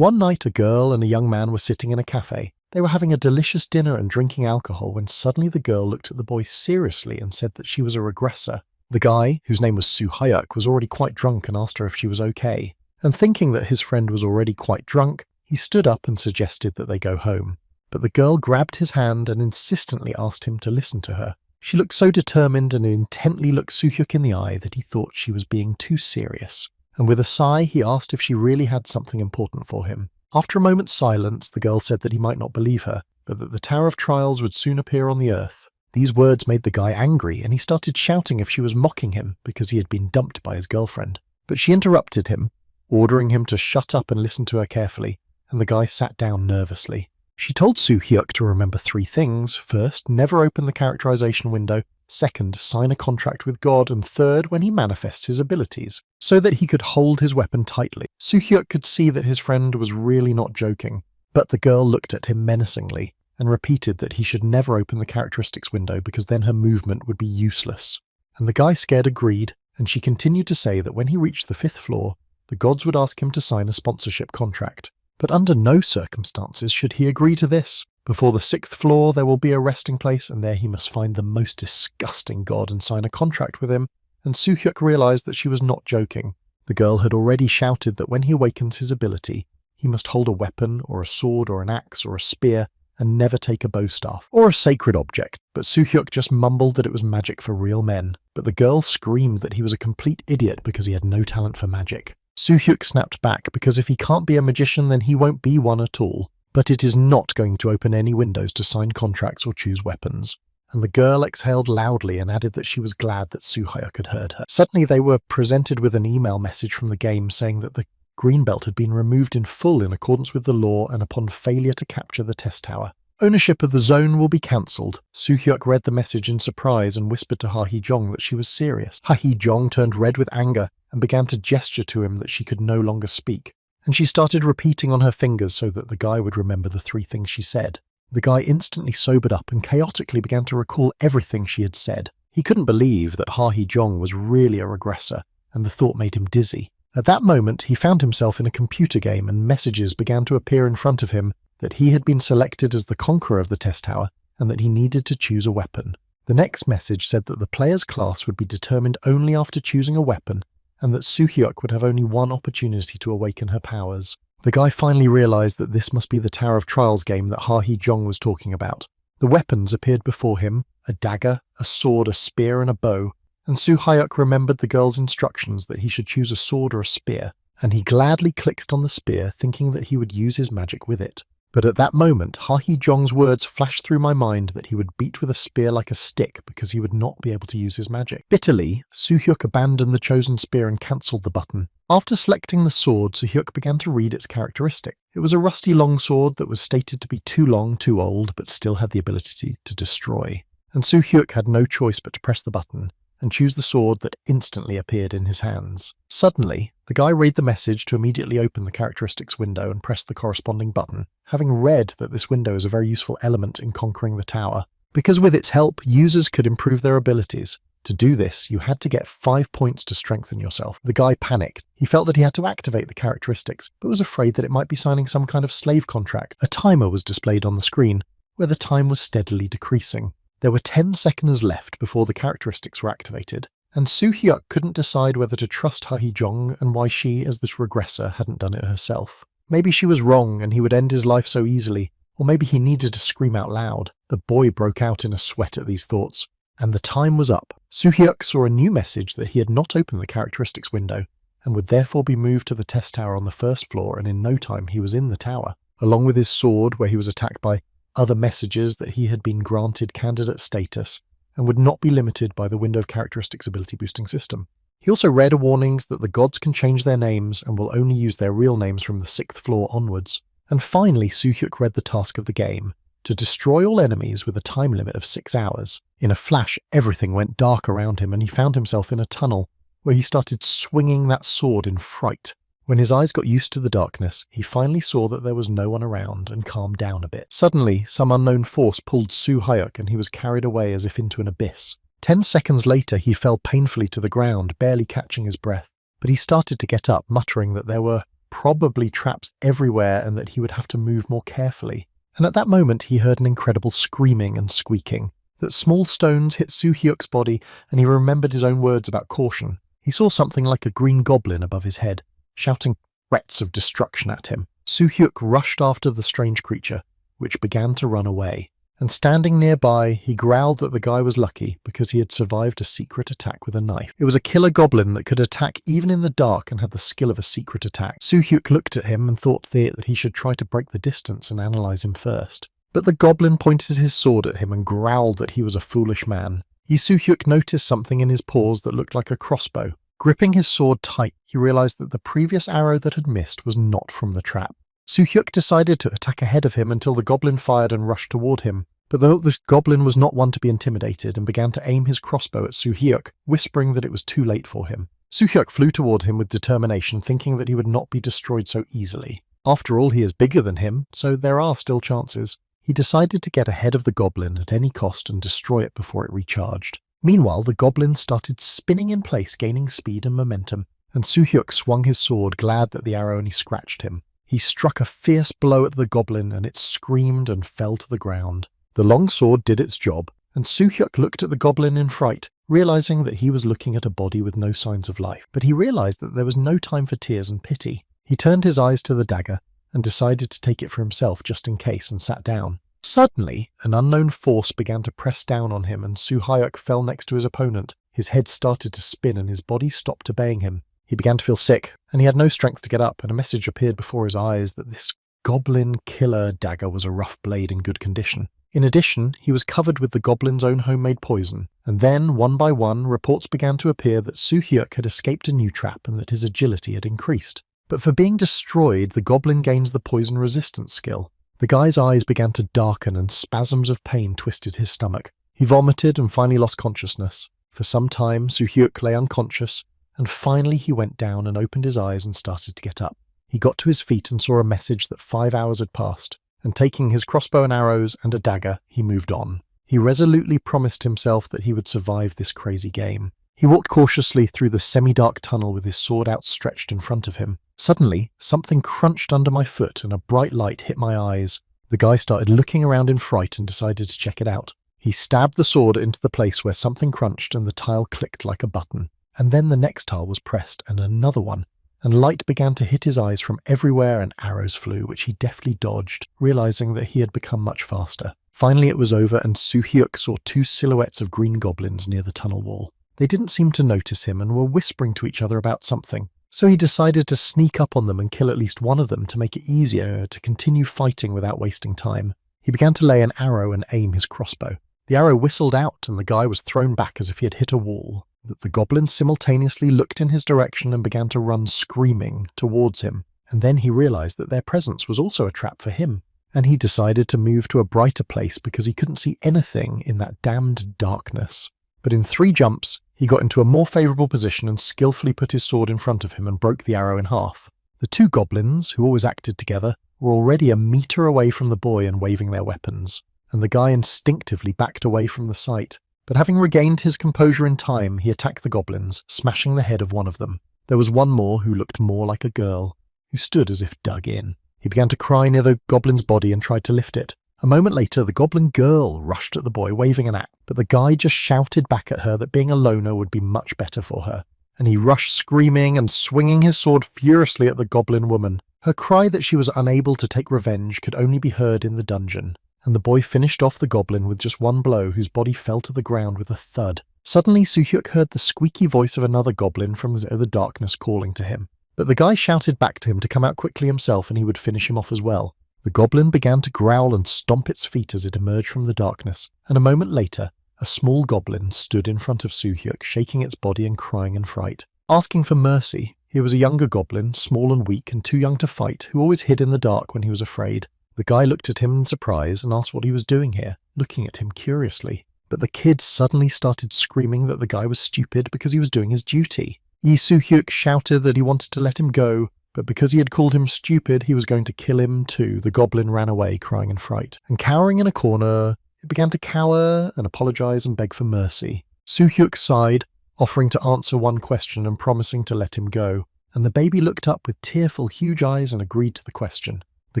One night a girl and a young man were sitting in a cafe. They were having a delicious dinner and drinking alcohol when suddenly the girl looked at the boy seriously and said that she was a regressor. The guy, whose name was Soo-hyuk, was already quite drunk and asked her if she was okay. And thinking that his friend was already quite drunk, he stood up and suggested that they go home. But the girl grabbed his hand and insistently asked him to listen to her. She looked so determined and intently looked Soo-hyuk in the eye that he thought she was being too serious. And with a sigh, he asked if she really had something important for him. After a moment's silence, the girl said that he might not believe her, but that the Tower of Trials would soon appear on the earth. These words made the guy angry, and he started shouting if she was mocking him because he had been dumped by his girlfriend. But she interrupted him, ordering him to shut up and listen to her carefully, and the guy sat down nervously. She told Soo-hyuk to remember 3 things. First, never open the characterization window. Second, sign a contract with God. And third, when he manifests his abilities, so that he could hold his weapon tightly. Soo-hyuk could see that his friend was really not joking, but the girl looked at him menacingly and repeated that he should never open the characteristics window because then her movement would be useless. And the guy scared agreed, and she continued to say that when he reached the 5th floor, the gods would ask him to sign a sponsorship contract. But under no circumstances should he agree to this. Before the 6th floor there will be a resting place, and there he must find the most disgusting god and sign a contract with him, and Soo-hyuk realized that she was not joking. The girl had already shouted that when he awakens his ability, he must hold a weapon or a sword or an axe or a spear and never take a bow staff or a sacred object, but Soo-hyuk just mumbled that it was magic for real men. But the girl screamed that he was a complete idiot because he had no talent for magic. Soo-hyuk snapped back because if he can't be a magician then he won't be one at all. But it is not going to open any windows to sign contracts or choose weapons. And the girl exhaled loudly and added that she was glad that Soo-hyuk had heard her. Suddenly they were presented with an email message from the game saying that the green belt had been removed in full in accordance with the law and upon failure to capture the test tower. Ownership of the zone will be cancelled. Soo-hyuk read the message in surprise and whispered to Ha-hee-jong that she was serious. Ha-hee-jong turned red with anger and began to gesture to him that she could no longer speak. And she started repeating on her fingers so that the guy would remember the 3 things she said. The guy instantly sobered up and chaotically began to recall everything she had said. He couldn't believe that Ha-hee-jong was really a regressor, and the thought made him dizzy. At that moment, he found himself in a computer game and messages began to appear in front of him that he had been selected as the conqueror of the test tower and that he needed to choose a weapon. The next message said that the player's class would be determined only after choosing a weapon and that Soo-hyuk would have only one opportunity to awaken her powers. The guy finally realized that this must be the Tower of Trials game that Ha-hee-jong was talking about. The weapons appeared before him, a dagger, a sword, a spear and a bow, and Soo-hyuk remembered the girl's instructions that he should choose a sword or a spear, and he gladly clicked on the spear thinking that he would use his magic with it. But at that moment, Ha-hee-jong's words flashed through my mind that he would beat with a spear like a stick because he would not be able to use his magic. Bitterly, Soo-hyuk abandoned the chosen spear and cancelled the button. After selecting the sword, Soo-hyuk began to read its characteristic. It was a rusty longsword that was stated to be too long, too old, but still had the ability to destroy. And Soo-hyuk had no choice but to press the button and choose the sword that instantly appeared in his hands. Suddenly, the guy read the message to immediately open the characteristics window and press the corresponding button, having read that this window is a very useful element in conquering the tower, because with its help, users could improve their abilities. To do this, you had to get 5 points to strengthen yourself. The guy panicked. He felt that he had to activate the characteristics, but was afraid that it might be signing some kind of slave contract. A timer was displayed on the screen, where the time was steadily decreasing. There were 10 seconds left before the characteristics were activated, and Soo-hyuk couldn't decide whether to trust Ha-hee-jong and why she, as this regressor, hadn't done it herself. Maybe she was wrong and he would end his life so easily, or maybe he needed to scream out loud. The boy broke out in a sweat at these thoughts, and the time was up. Soo-hyuk saw a new message that he had not opened the characteristics window, and would therefore be moved to the test tower on the 1st floor, and in no time he was in the tower, along with his sword where he was attacked by other messages that he had been granted candidate status and would not be limited by the window of characteristics ability boosting system. He also read warnings that the gods can change their names and will only use their real names from the 6th floor onwards. And finally, Soo-hyuk read the task of the game, to destroy all enemies with a time limit of 6 hours. In a flash, everything went dark around him and he found himself in a tunnel where he started swinging that sword in fright. When his eyes got used to the darkness, he finally saw that there was no one around and calmed down a bit. Suddenly, some unknown force pulled Soo-hyuk and he was carried away as if into an abyss. 10 seconds later, he fell painfully to the ground, barely catching his breath. But he started to get up, muttering that there were probably traps everywhere and that he would have to move more carefully. And at that moment he heard an incredible screaming and squeaking. That small stones hit Soo-hyuk's body, and he remembered his own words about caution. He saw something like a green goblin above his head, shouting threats of destruction at him. Soo-hyuk rushed after the strange creature, which began to run away. And standing nearby, he growled that the guy was lucky because he had survived a secret attack with a knife. It was a killer goblin that could attack even in the dark and had the skill of a secret attack. Soo-hyuk looked at him and thought that he should try to break the distance and analyze him first. But the goblin pointed his sword at him and growled that he was a foolish man. Soo-hyuk noticed something in his paws that looked like a crossbow. Gripping his sword tight, he realized that the previous arrow that had missed was not from the trap. Soo-hyuk decided to attack ahead of him until the goblin fired and rushed toward him. But though the goblin was not one to be intimidated and began to aim his crossbow at Soo-hyuk, whispering that it was too late for him. Soo-hyuk flew toward him with determination, thinking that he would not be destroyed so easily. After all, he is bigger than him, so there are still chances. He decided to get ahead of the goblin at any cost and destroy it before it recharged. Meanwhile, the goblin started spinning in place, gaining speed and momentum, and Soo-hyuk swung his sword, glad that the arrow only scratched him. He struck a fierce blow at the goblin, and it screamed and fell to the ground. The long sword did its job, and Soo-hyuk looked at the goblin in fright, realizing that he was looking at a body with no signs of life. But he realized that there was no time for tears and pity. He turned his eyes to the dagger and decided to take it for himself just in case and sat down. Suddenly, an unknown force began to press down on him and Soo-hyuk fell next to his opponent. His head started to spin and his body stopped obeying him. He began to feel sick, and he had no strength to get up, and a message appeared before his eyes that this goblin killer dagger was a rough blade in good condition. In addition, he was covered with the goblin's own homemade poison, and then, one by one, reports began to appear that Soo-hyuk had escaped a new trap and that his agility had increased. But for being destroyed, the goblin gains the poison resistance skill. The guy's eyes began to darken and spasms of pain twisted his stomach. He vomited and finally lost consciousness. For some time, Soo-hyuk lay unconscious, and finally he went down and opened his eyes and started to get up. He got to his feet and saw a message that 5 hours had passed, and taking his crossbow and arrows and a dagger, he moved on. He resolutely promised himself that he would survive this crazy game. He walked cautiously through the semi-dark tunnel with his sword outstretched in front of him. Suddenly, something crunched under my foot and a bright light hit my eyes. The guy started looking around in fright and decided to check it out. He stabbed the sword into the place where something crunched and the tile clicked like a button. And then the next tile was pressed and another one, and light began to hit his eyes from everywhere and arrows flew, which he deftly dodged, realizing that he had become much faster. Finally it was over and Soo-hyuk saw 2 silhouettes of green goblins near the tunnel wall. They didn't seem to notice him and were whispering to each other about something, so he decided to sneak up on them and kill at least one of them to make it easier to continue fighting without wasting time. He began to lay an arrow and aim his crossbow. The arrow whistled out and the guy was thrown back as if he had hit a wall. The goblins simultaneously looked in his direction and began to run screaming towards him, and then he realized that their presence was also a trap for him, and he decided to move to a brighter place because he couldn't see anything in that damned darkness. But in 3 jumps, he got into a more favorable position and skillfully put his sword in front of him and broke the arrow in half. The 2 goblins, who always acted together, were already a meter away from the boy and waving their weapons, and the guy instinctively backed away from the sight. But having regained his composure in time, he attacked the goblins, smashing the head of one of them. There was one more who looked more like a girl, who stood as if dug in. He began to cry near the goblin's body and tried to lift it. A moment later, the goblin girl rushed at the boy, waving an axe, but the guy just shouted back at her that being a loner would be much better for her. And he rushed screaming and swinging his sword furiously at the goblin woman. Her cry that she was unable to take revenge could only be heard in the dungeon, and the boy finished off the goblin with just one blow whose body fell to the ground with a thud. Suddenly Soo-hyuk heard the squeaky voice of another goblin from the darkness calling to him. But the guy shouted back to him to come out quickly himself and he would finish him off as well. The goblin began to growl and stomp its feet as it emerged from the darkness, and a moment later, a small goblin stood in front of Soo-hyuk, shaking its body and crying in fright, asking for mercy. He was a younger goblin, small and weak and too young to fight, who always hid in the dark when he was afraid. The guy looked at him in surprise and asked what he was doing here, looking at him curiously. But the kid suddenly started screaming that the guy was stupid because he was doing his duty. Soo-hyuk shouted that he wanted to let him go, but because he had called him stupid, he was going to kill him too. The goblin ran away, crying in fright. And cowering in a corner, it began to cower and apologize and beg for mercy. Soo-hyuk sighed, offering to answer one question and promising to let him go. and the baby looked up with tearful, huge eyes and agreed to the question. The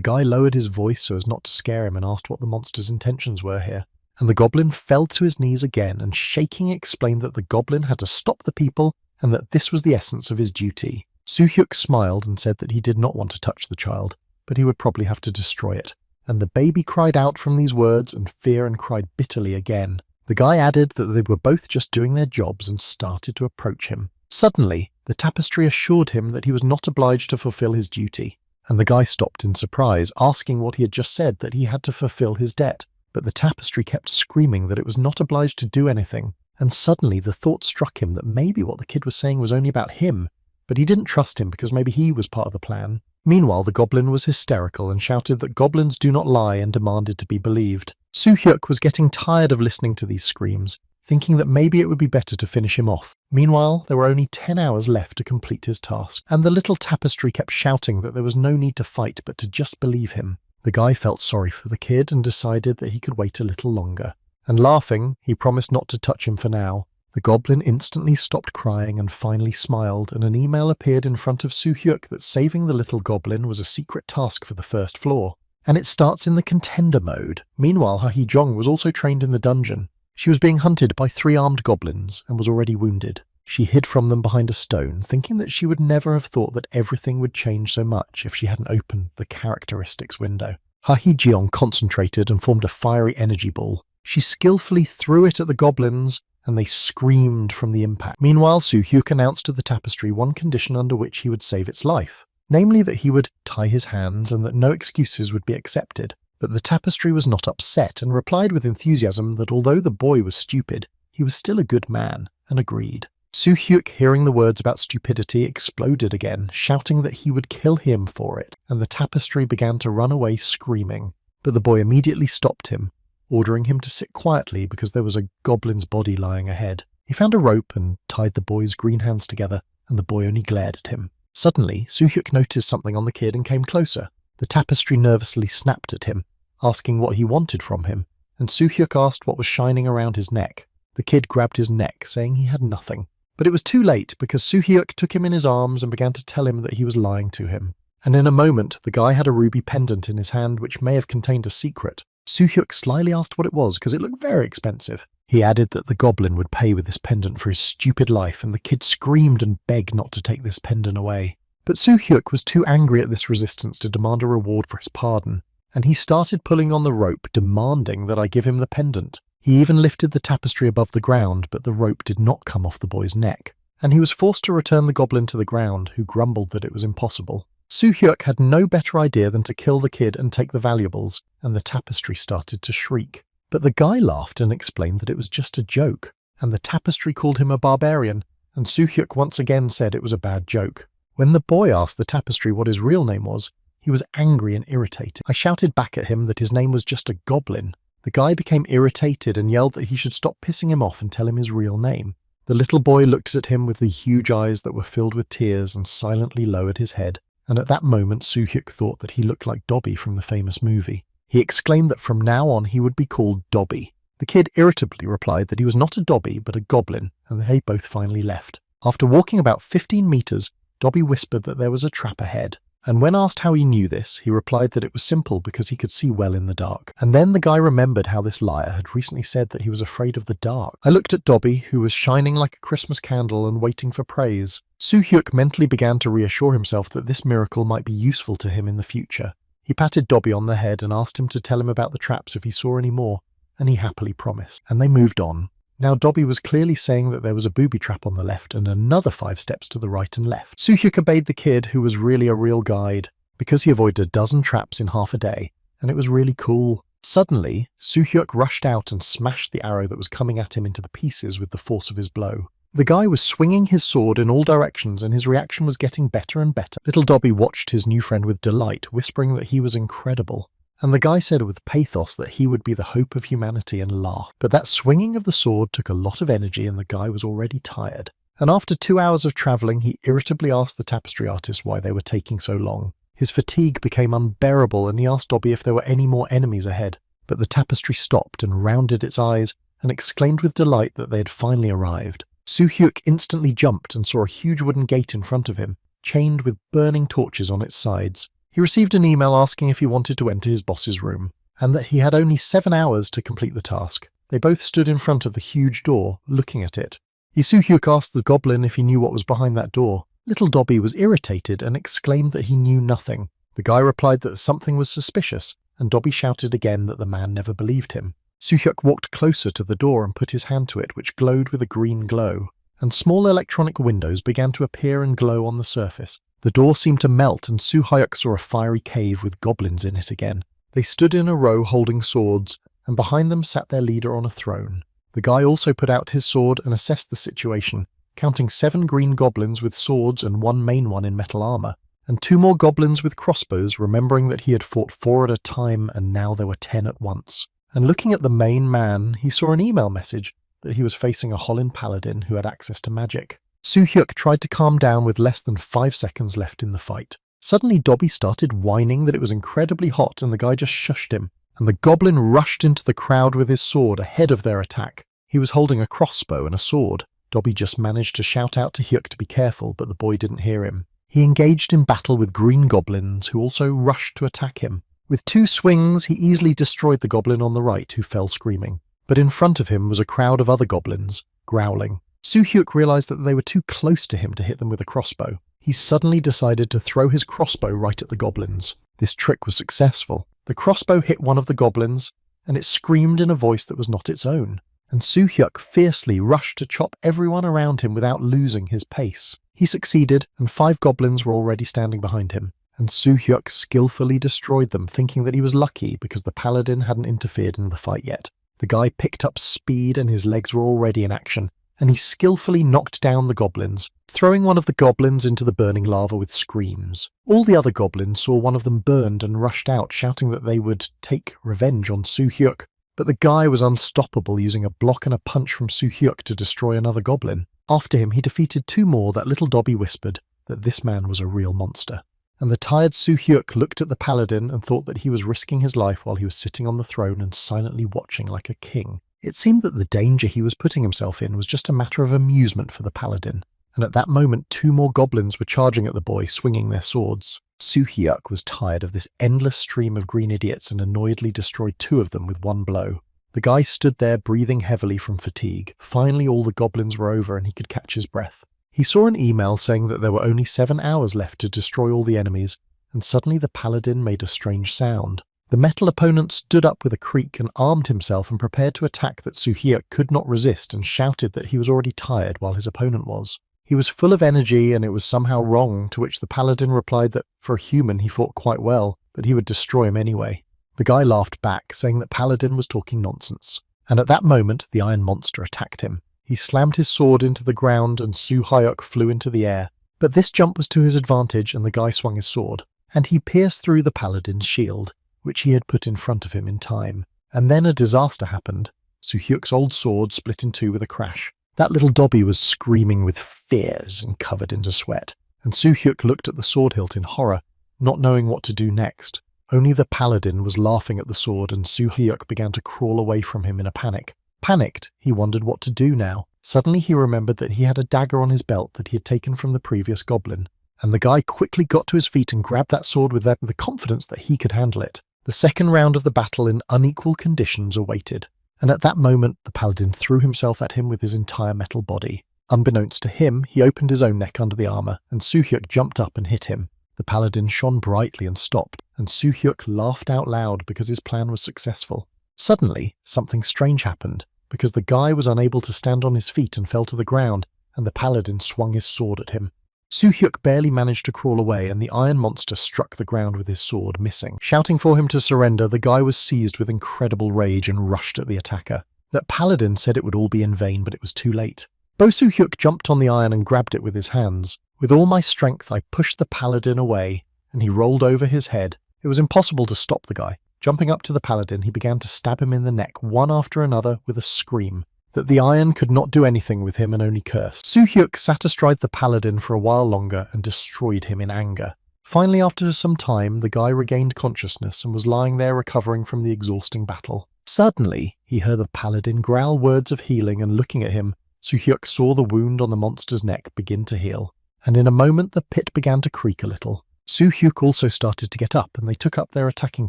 guy lowered his voice so as not to scare him and asked what the monster's intentions were here. And the goblin fell to his knees again and shaking explained that the goblin had to stop the people and that this was the essence of his duty. Soo-hyuk smiled and said that he did not want to touch the child, but he would probably have to destroy it. And the baby cried out from these words and fear and cried bitterly again. The guy added that they were both just doing their jobs and started to approach him. Suddenly, the tapestry assured him that he was not obliged to fulfill his duty. And the guy stopped in surprise, asking what he had just said, that he had to fulfill his debt. But the tapestry kept screaming that it was not obliged to do anything. And suddenly the thought struck him that maybe what the kid was saying was only about him, but he didn't trust him because maybe he was part of the plan. Meanwhile, the goblin was hysterical and shouted that goblins do not lie and demanded to be believed. Soo-hyuk was getting tired of listening to these screams, thinking that maybe it would be better to finish him off. Meanwhile, there were only 10 hours left to complete his task, and the little tapestry kept shouting that there was no need to fight but to just believe him. The guy felt sorry for the kid and decided that he could wait a little longer. And laughing, he promised not to touch him for now. The goblin instantly stopped crying and finally smiled, and an email appeared in front of Soo-hyuk that saving the little goblin was a secret task for the first floor. And it starts in the contender mode. Meanwhile, Ha-hee-jong was also trained in the dungeon. She was being hunted by 3 armed goblins and was already wounded. She hid from them behind a stone, thinking that she would never have thought that everything would change so much if she hadn't opened the characteristics window. Ha-hee-jeong concentrated and formed a fiery energy ball. She skillfully threw it at the goblins, and they screamed from the impact. Meanwhile, Soo-hyuk announced to the tapestry one condition under which he would save its life, namely that he would tie his hands and that no excuses would be accepted. But the tapestry was not upset and replied with enthusiasm that although the boy was stupid, he was still a good man, and agreed. Soo-hyuk, hearing the words about stupidity, exploded again, shouting that he would kill him for it, and the tapestry began to run away screaming. But the boy immediately stopped him, ordering him to sit quietly because there was a goblin's body lying ahead. He found a rope and tied the boy's green hands together, and the boy only glared at him. Suddenly, Soo-hyuk noticed something on the kid and came closer. The tapestry nervously snapped at him, asking what he wanted from him, and Soo-hyuk asked what was shining around his neck. The kid grabbed his neck, saying he had nothing. But it was too late because Soo-hyuk took him in his arms and began to tell him that he was lying to him. And in a moment, the guy had a ruby pendant in his hand which may have contained a secret. Soo-hyuk slyly asked what it was because it looked very expensive. He added that the goblin would pay with this pendant for his stupid life, and the kid screamed and begged not to take this pendant away. But Soo-hyuk was too angry at this resistance to demand a reward for his pardon, and he started pulling on the rope, demanding that I give him the pendant. He even lifted the tapestry above the ground, but the rope did not come off the boy's neck, and he was forced to return the goblin to the ground, who grumbled that it was impossible. Soo-hyuk had no better idea than to kill the kid and take the valuables, and the tapestry started to shriek. But the guy laughed and explained that it was just a joke, and the tapestry called him a barbarian, and Soo-hyuk once again said it was a bad joke. When the boy asked the tapestry what his real name was, he was angry and irritated. I shouted back at him that his name was just a goblin. The guy became irritated and yelled that he should stop pissing him off and tell him his real name. The little boy looked at him with the huge eyes that were filled with tears and silently lowered his head. And at that moment Soo-hyuk thought that he looked like Dobby from the famous movie. He exclaimed that from now on he would be called Dobby. The kid irritably replied that he was not a Dobby but a goblin, and they both finally left. After walking about 15 meters, Dobby whispered that there was a trap ahead. And when asked how he knew this, he replied that it was simple because he could see well in the dark. And then the guy remembered how this liar had recently said that he was afraid of the dark. I looked at Dobby, who was shining like a Christmas candle and waiting for praise. Soo-hyuk mentally began to reassure himself that this miracle might be useful to him in the future. He patted Dobby on the head and asked him to tell him about the traps if he saw any more, and he happily promised. And they moved on. Now Dobby was clearly saying that there was a booby trap on the left and another 5 steps to the right and left. Soo-hyuk obeyed the kid, who was really a real guide, because he avoided a dozen traps in half a day, and it was really cool. Suddenly, Soo-hyuk rushed out and smashed the arrow that was coming at him into the pieces with the force of his blow. The guy was swinging his sword in all directions, and his reaction was getting better and better. Little Dobby watched his new friend with delight, whispering that he was incredible. And the guy said with pathos that he would be the hope of humanity and laughed. But that swinging of the sword took a lot of energy and the guy was already tired. And after 2 hours of travelling, he irritably asked the tapestry artist why they were taking so long. His fatigue became unbearable and he asked Dobby if there were any more enemies ahead. But the tapestry stopped and rounded its eyes and exclaimed with delight that they had finally arrived. Soo-hyuk instantly jumped and saw a huge wooden gate in front of him. chained with burning torches on its sides. He received an email asking if he wanted to enter his boss's room, and that he had only 7 hours to complete the task. They both stood in front of the huge door, looking at it. Soo-hyuk asked the goblin if he knew what was behind that door. Little Dobby was irritated and exclaimed that he knew nothing. The guy replied that something was suspicious, and Dobby shouted again that the man never believed him. Soo-hyuk walked closer to the door and put his hand to it, which glowed with a green glow, and small electronic windows began to appear and glow on the surface. The door seemed to melt, and Soo-hyuk saw a fiery cave with goblins in it again. They stood in a row holding swords, and behind them sat their leader on a throne. The guy also put out his sword and assessed the situation, counting 7 green goblins with swords and 1 main one in metal armor, and 2 more goblins with crossbows, remembering that he had fought 4 at a time and now there were 10 at once. And looking at the main man, he saw an email message that he was facing a Hollin paladin who had access to magic. Soo-hyuk tried to calm down with less than 5 seconds left in the fight. Suddenly Dobby started whining that it was incredibly hot, and the guy just shushed him, and the goblin rushed into the crowd with his sword ahead of their attack. He was holding a crossbow and a sword. Dobby just managed to shout out to Hyuk to be careful, but the boy didn't hear him. He engaged in battle with green goblins, who also rushed to attack him. With 2 swings, he easily destroyed the goblin on the right, who fell screaming. But in front of him was a crowd of other goblins, growling. Soo-hyuk realized that they were too close to him to hit them with a crossbow. He suddenly decided to throw his crossbow right at the goblins. This trick was successful. The crossbow hit one of the goblins, and it screamed in a voice that was not its own. And Soo-hyuk fiercely rushed to chop everyone around him without losing his pace. He succeeded, and 5 goblins were already standing behind him, and Soo-hyuk skillfully destroyed them, thinking that he was lucky because the paladin hadn't interfered in the fight yet. The guy picked up speed and his legs were already in action, and he skillfully knocked down the goblins, throwing one of the goblins into the burning lava with screams. All the other goblins saw one of them burned and rushed out, shouting that they would take revenge on Soo-hyuk. But the guy was unstoppable, using a block and a punch from Soo-hyuk to destroy another goblin. After him, he defeated 2 more that little Dobby whispered that this man was a real monster. And the tired Soo-hyuk looked at the paladin and thought that he was risking his life while he was sitting on the throne and silently watching like a king. It seemed that the danger he was putting himself in was just a matter of amusement for the paladin, and at that moment 2 more goblins were charging at the boy, swinging their swords. Soo-hyuk was tired of this endless stream of green idiots and annoyedly destroyed 2 of them with 1 blow. The guy stood there breathing heavily from fatigue. Finally all the goblins were over and he could catch his breath. He saw an email saying that there were only 7 hours left to destroy all the enemies, and suddenly the paladin made a strange sound. The metal opponent stood up with a creak and armed himself and prepared to attack that Soo-hyuk could not resist, and shouted that he was already tired while his opponent was. He was full of energy and it was somehow wrong, to which the paladin replied that for a human he fought quite well, but he would destroy him anyway. The guy laughed back, saying that paladin was talking nonsense. And at that moment the iron monster attacked him. He slammed his sword into the ground and Soo-hyuk flew into the air. But this jump was to his advantage and the guy swung his sword, and he pierced through the paladin's shield, which he had put in front of him in time. And then a disaster happened. Soo-hyuk's old sword split in 2 with a crash. That little Dobby was screaming with fears and covered in sweat, and Soo-hyuk looked at the sword hilt in horror, not knowing what to do next. Only the paladin was laughing at the sword, and Soo-hyuk began to crawl away from him in a panic. Panicked, he wondered what to do now. Suddenly he remembered that he had a dagger on his belt that he had taken from the previous goblin, and the guy quickly got to his feet and grabbed that sword with the confidence that he could handle it. The second round of the battle in unequal conditions awaited, and at that moment the paladin threw himself at him with his entire metal body. Unbeknownst to him, he opened his own neck under the armor, and Soo-hyuk jumped up and hit him. The paladin shone brightly and stopped, and Soo-hyuk laughed out loud because his plan was successful. Suddenly, something strange happened, because the guy was unable to stand on his feet and fell to the ground, and the paladin swung his sword at him. Soo-hyuk barely managed to crawl away, and the iron monster struck the ground with his sword, missing. Shouting for him to surrender, the guy was seized with incredible rage and rushed at the attacker. That paladin said it would all be in vain, but it was too late. Soo-hyuk jumped on the iron and grabbed it with his hands. With all my strength, I pushed the paladin away, and he rolled over his head. It was impossible to stop the guy. Jumping up to the paladin, he began to stab him in the neck, one after another, with a scream. That the iron could not do anything with him and only cursed. Soo-hyuk sat astride the paladin for a while longer and destroyed him in anger. Finally, after some time, the guy regained consciousness and was lying there recovering from the exhausting battle. Suddenly, he heard the paladin growl words of healing, and looking at him, Soo-hyuk saw the wound on the monster's neck begin to heal. and in a moment the pit began to creak a little. Soo-hyuk also started to get up, and they took up their attacking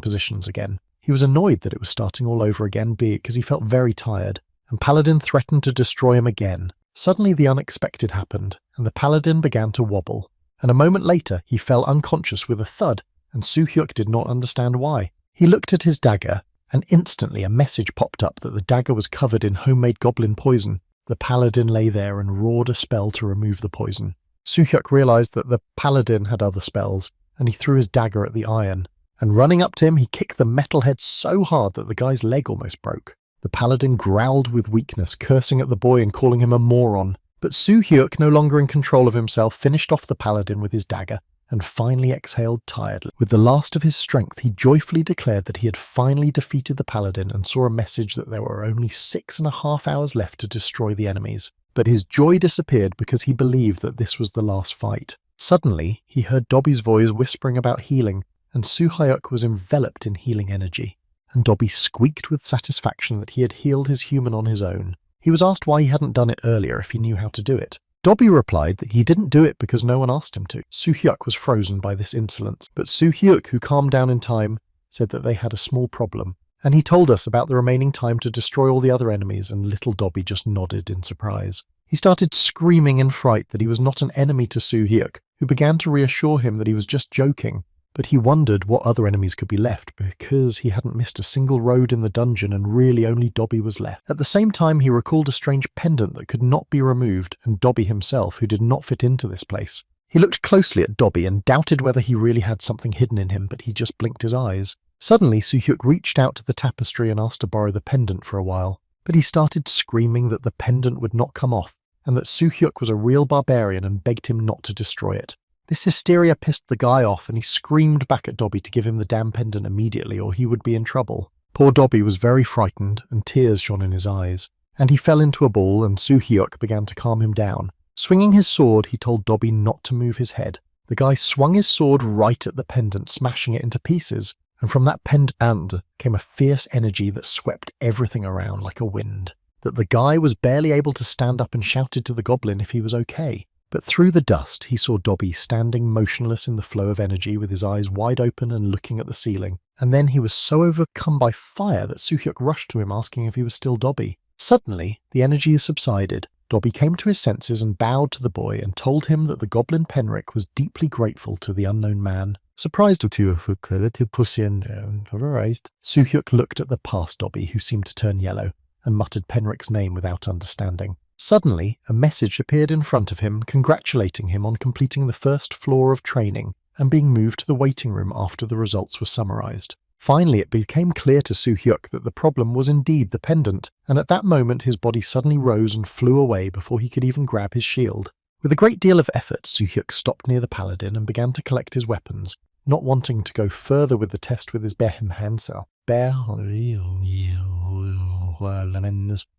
positions again. He was annoyed that it was starting all over again because he felt very tired, and Paladin threatened to destroy him again. Suddenly the unexpected happened, and the Paladin began to wobble. And a moment later he fell unconscious with a thud, and Soo-hyuk did not understand why. He looked at his dagger, and instantly a message popped up that the dagger was covered in homemade goblin poison. The Paladin lay there and roared a spell to remove the poison. Soo-hyuk realized that the Paladin had other spells, and he threw his dagger at the iron. And running up to him, he kicked the metal head so hard that the guy's leg almost broke. The Paladin growled with weakness, cursing at the boy and calling him a moron. But Soo-hyuk, no longer in control of himself, finished off the Paladin with his dagger, and finally exhaled tiredly. With the last of his strength, he joyfully declared that he had finally defeated the Paladin and saw a message that there were only 6.5 hours left to destroy the enemies. But his joy disappeared because he believed that this was the last fight. Suddenly, he heard Dobby's voice whispering about healing, and Soo-hyuk was enveloped in healing energy. And Dobby squeaked with satisfaction that he had healed his human on his own. He was asked why he hadn't done it earlier if he knew how to do it. Dobby replied that he didn't do it because no one asked him to. Soo-hyuk was frozen by this insolence, but Soo-hyuk, who calmed down in time, said that they had a small problem. And he told us about the remaining time to destroy all the other enemies, and little Dobby just nodded in surprise. He started screaming in fright that he was not an enemy to Soo-hyuk, who began to reassure him that he was just joking. But he wondered what other enemies could be left, because he hadn't missed a single road in the dungeon and really only Dobby was left. At the same time, he recalled a strange pendant that could not be removed, and Dobby himself, who did not fit into this place. He looked closely at Dobby and doubted whether he really had something hidden in him, but he just blinked his eyes. Suddenly, Soo-hyuk reached out to the tapestry and asked to borrow the pendant for a while, but he started screaming that the pendant would not come off, and that Soo-hyuk was a real barbarian and begged him not to destroy it. This hysteria pissed the guy off, and he screamed back at Dobby to give him the damn pendant immediately or he would be in trouble. Poor Dobby was very frightened, and tears shone in his eyes. And he fell into a ball, and Soo-hyuk began to calm him down. Swinging his sword, he told Dobby not to move his head. The guy swung his sword right at the pendant, smashing it into pieces, and from that pendant came a fierce energy that swept everything around like a wind. That the guy was barely able to stand up and shouted to the goblin if he was okay. But through the dust, he saw Dobby standing motionless in the flow of energy with his eyes wide open and looking at the ceiling. And then he was so overcome by fire that Soo-hyuk rushed to him asking if he was still Dobby. Suddenly, the energy subsided. Dobby came to his senses and bowed to the boy and told him that the goblin Penric was deeply grateful to the unknown man. Surprised to pussy and terrorized, Soo-hyuk looked at the past Dobby, who seemed to turn yellow, and muttered Penric's name without understanding. Suddenly, a message appeared in front of him congratulating him on completing the first floor of training and being moved to the waiting room after the results were summarized. Finally, it became clear to Soo-hyuk that the problem was indeed the pendant, and at that moment his body suddenly rose and flew away before he could even grab his shield. With a great deal of effort, Soo-hyuk stopped near the paladin and began to collect his weapons, not wanting to go further with the test with his bare hands.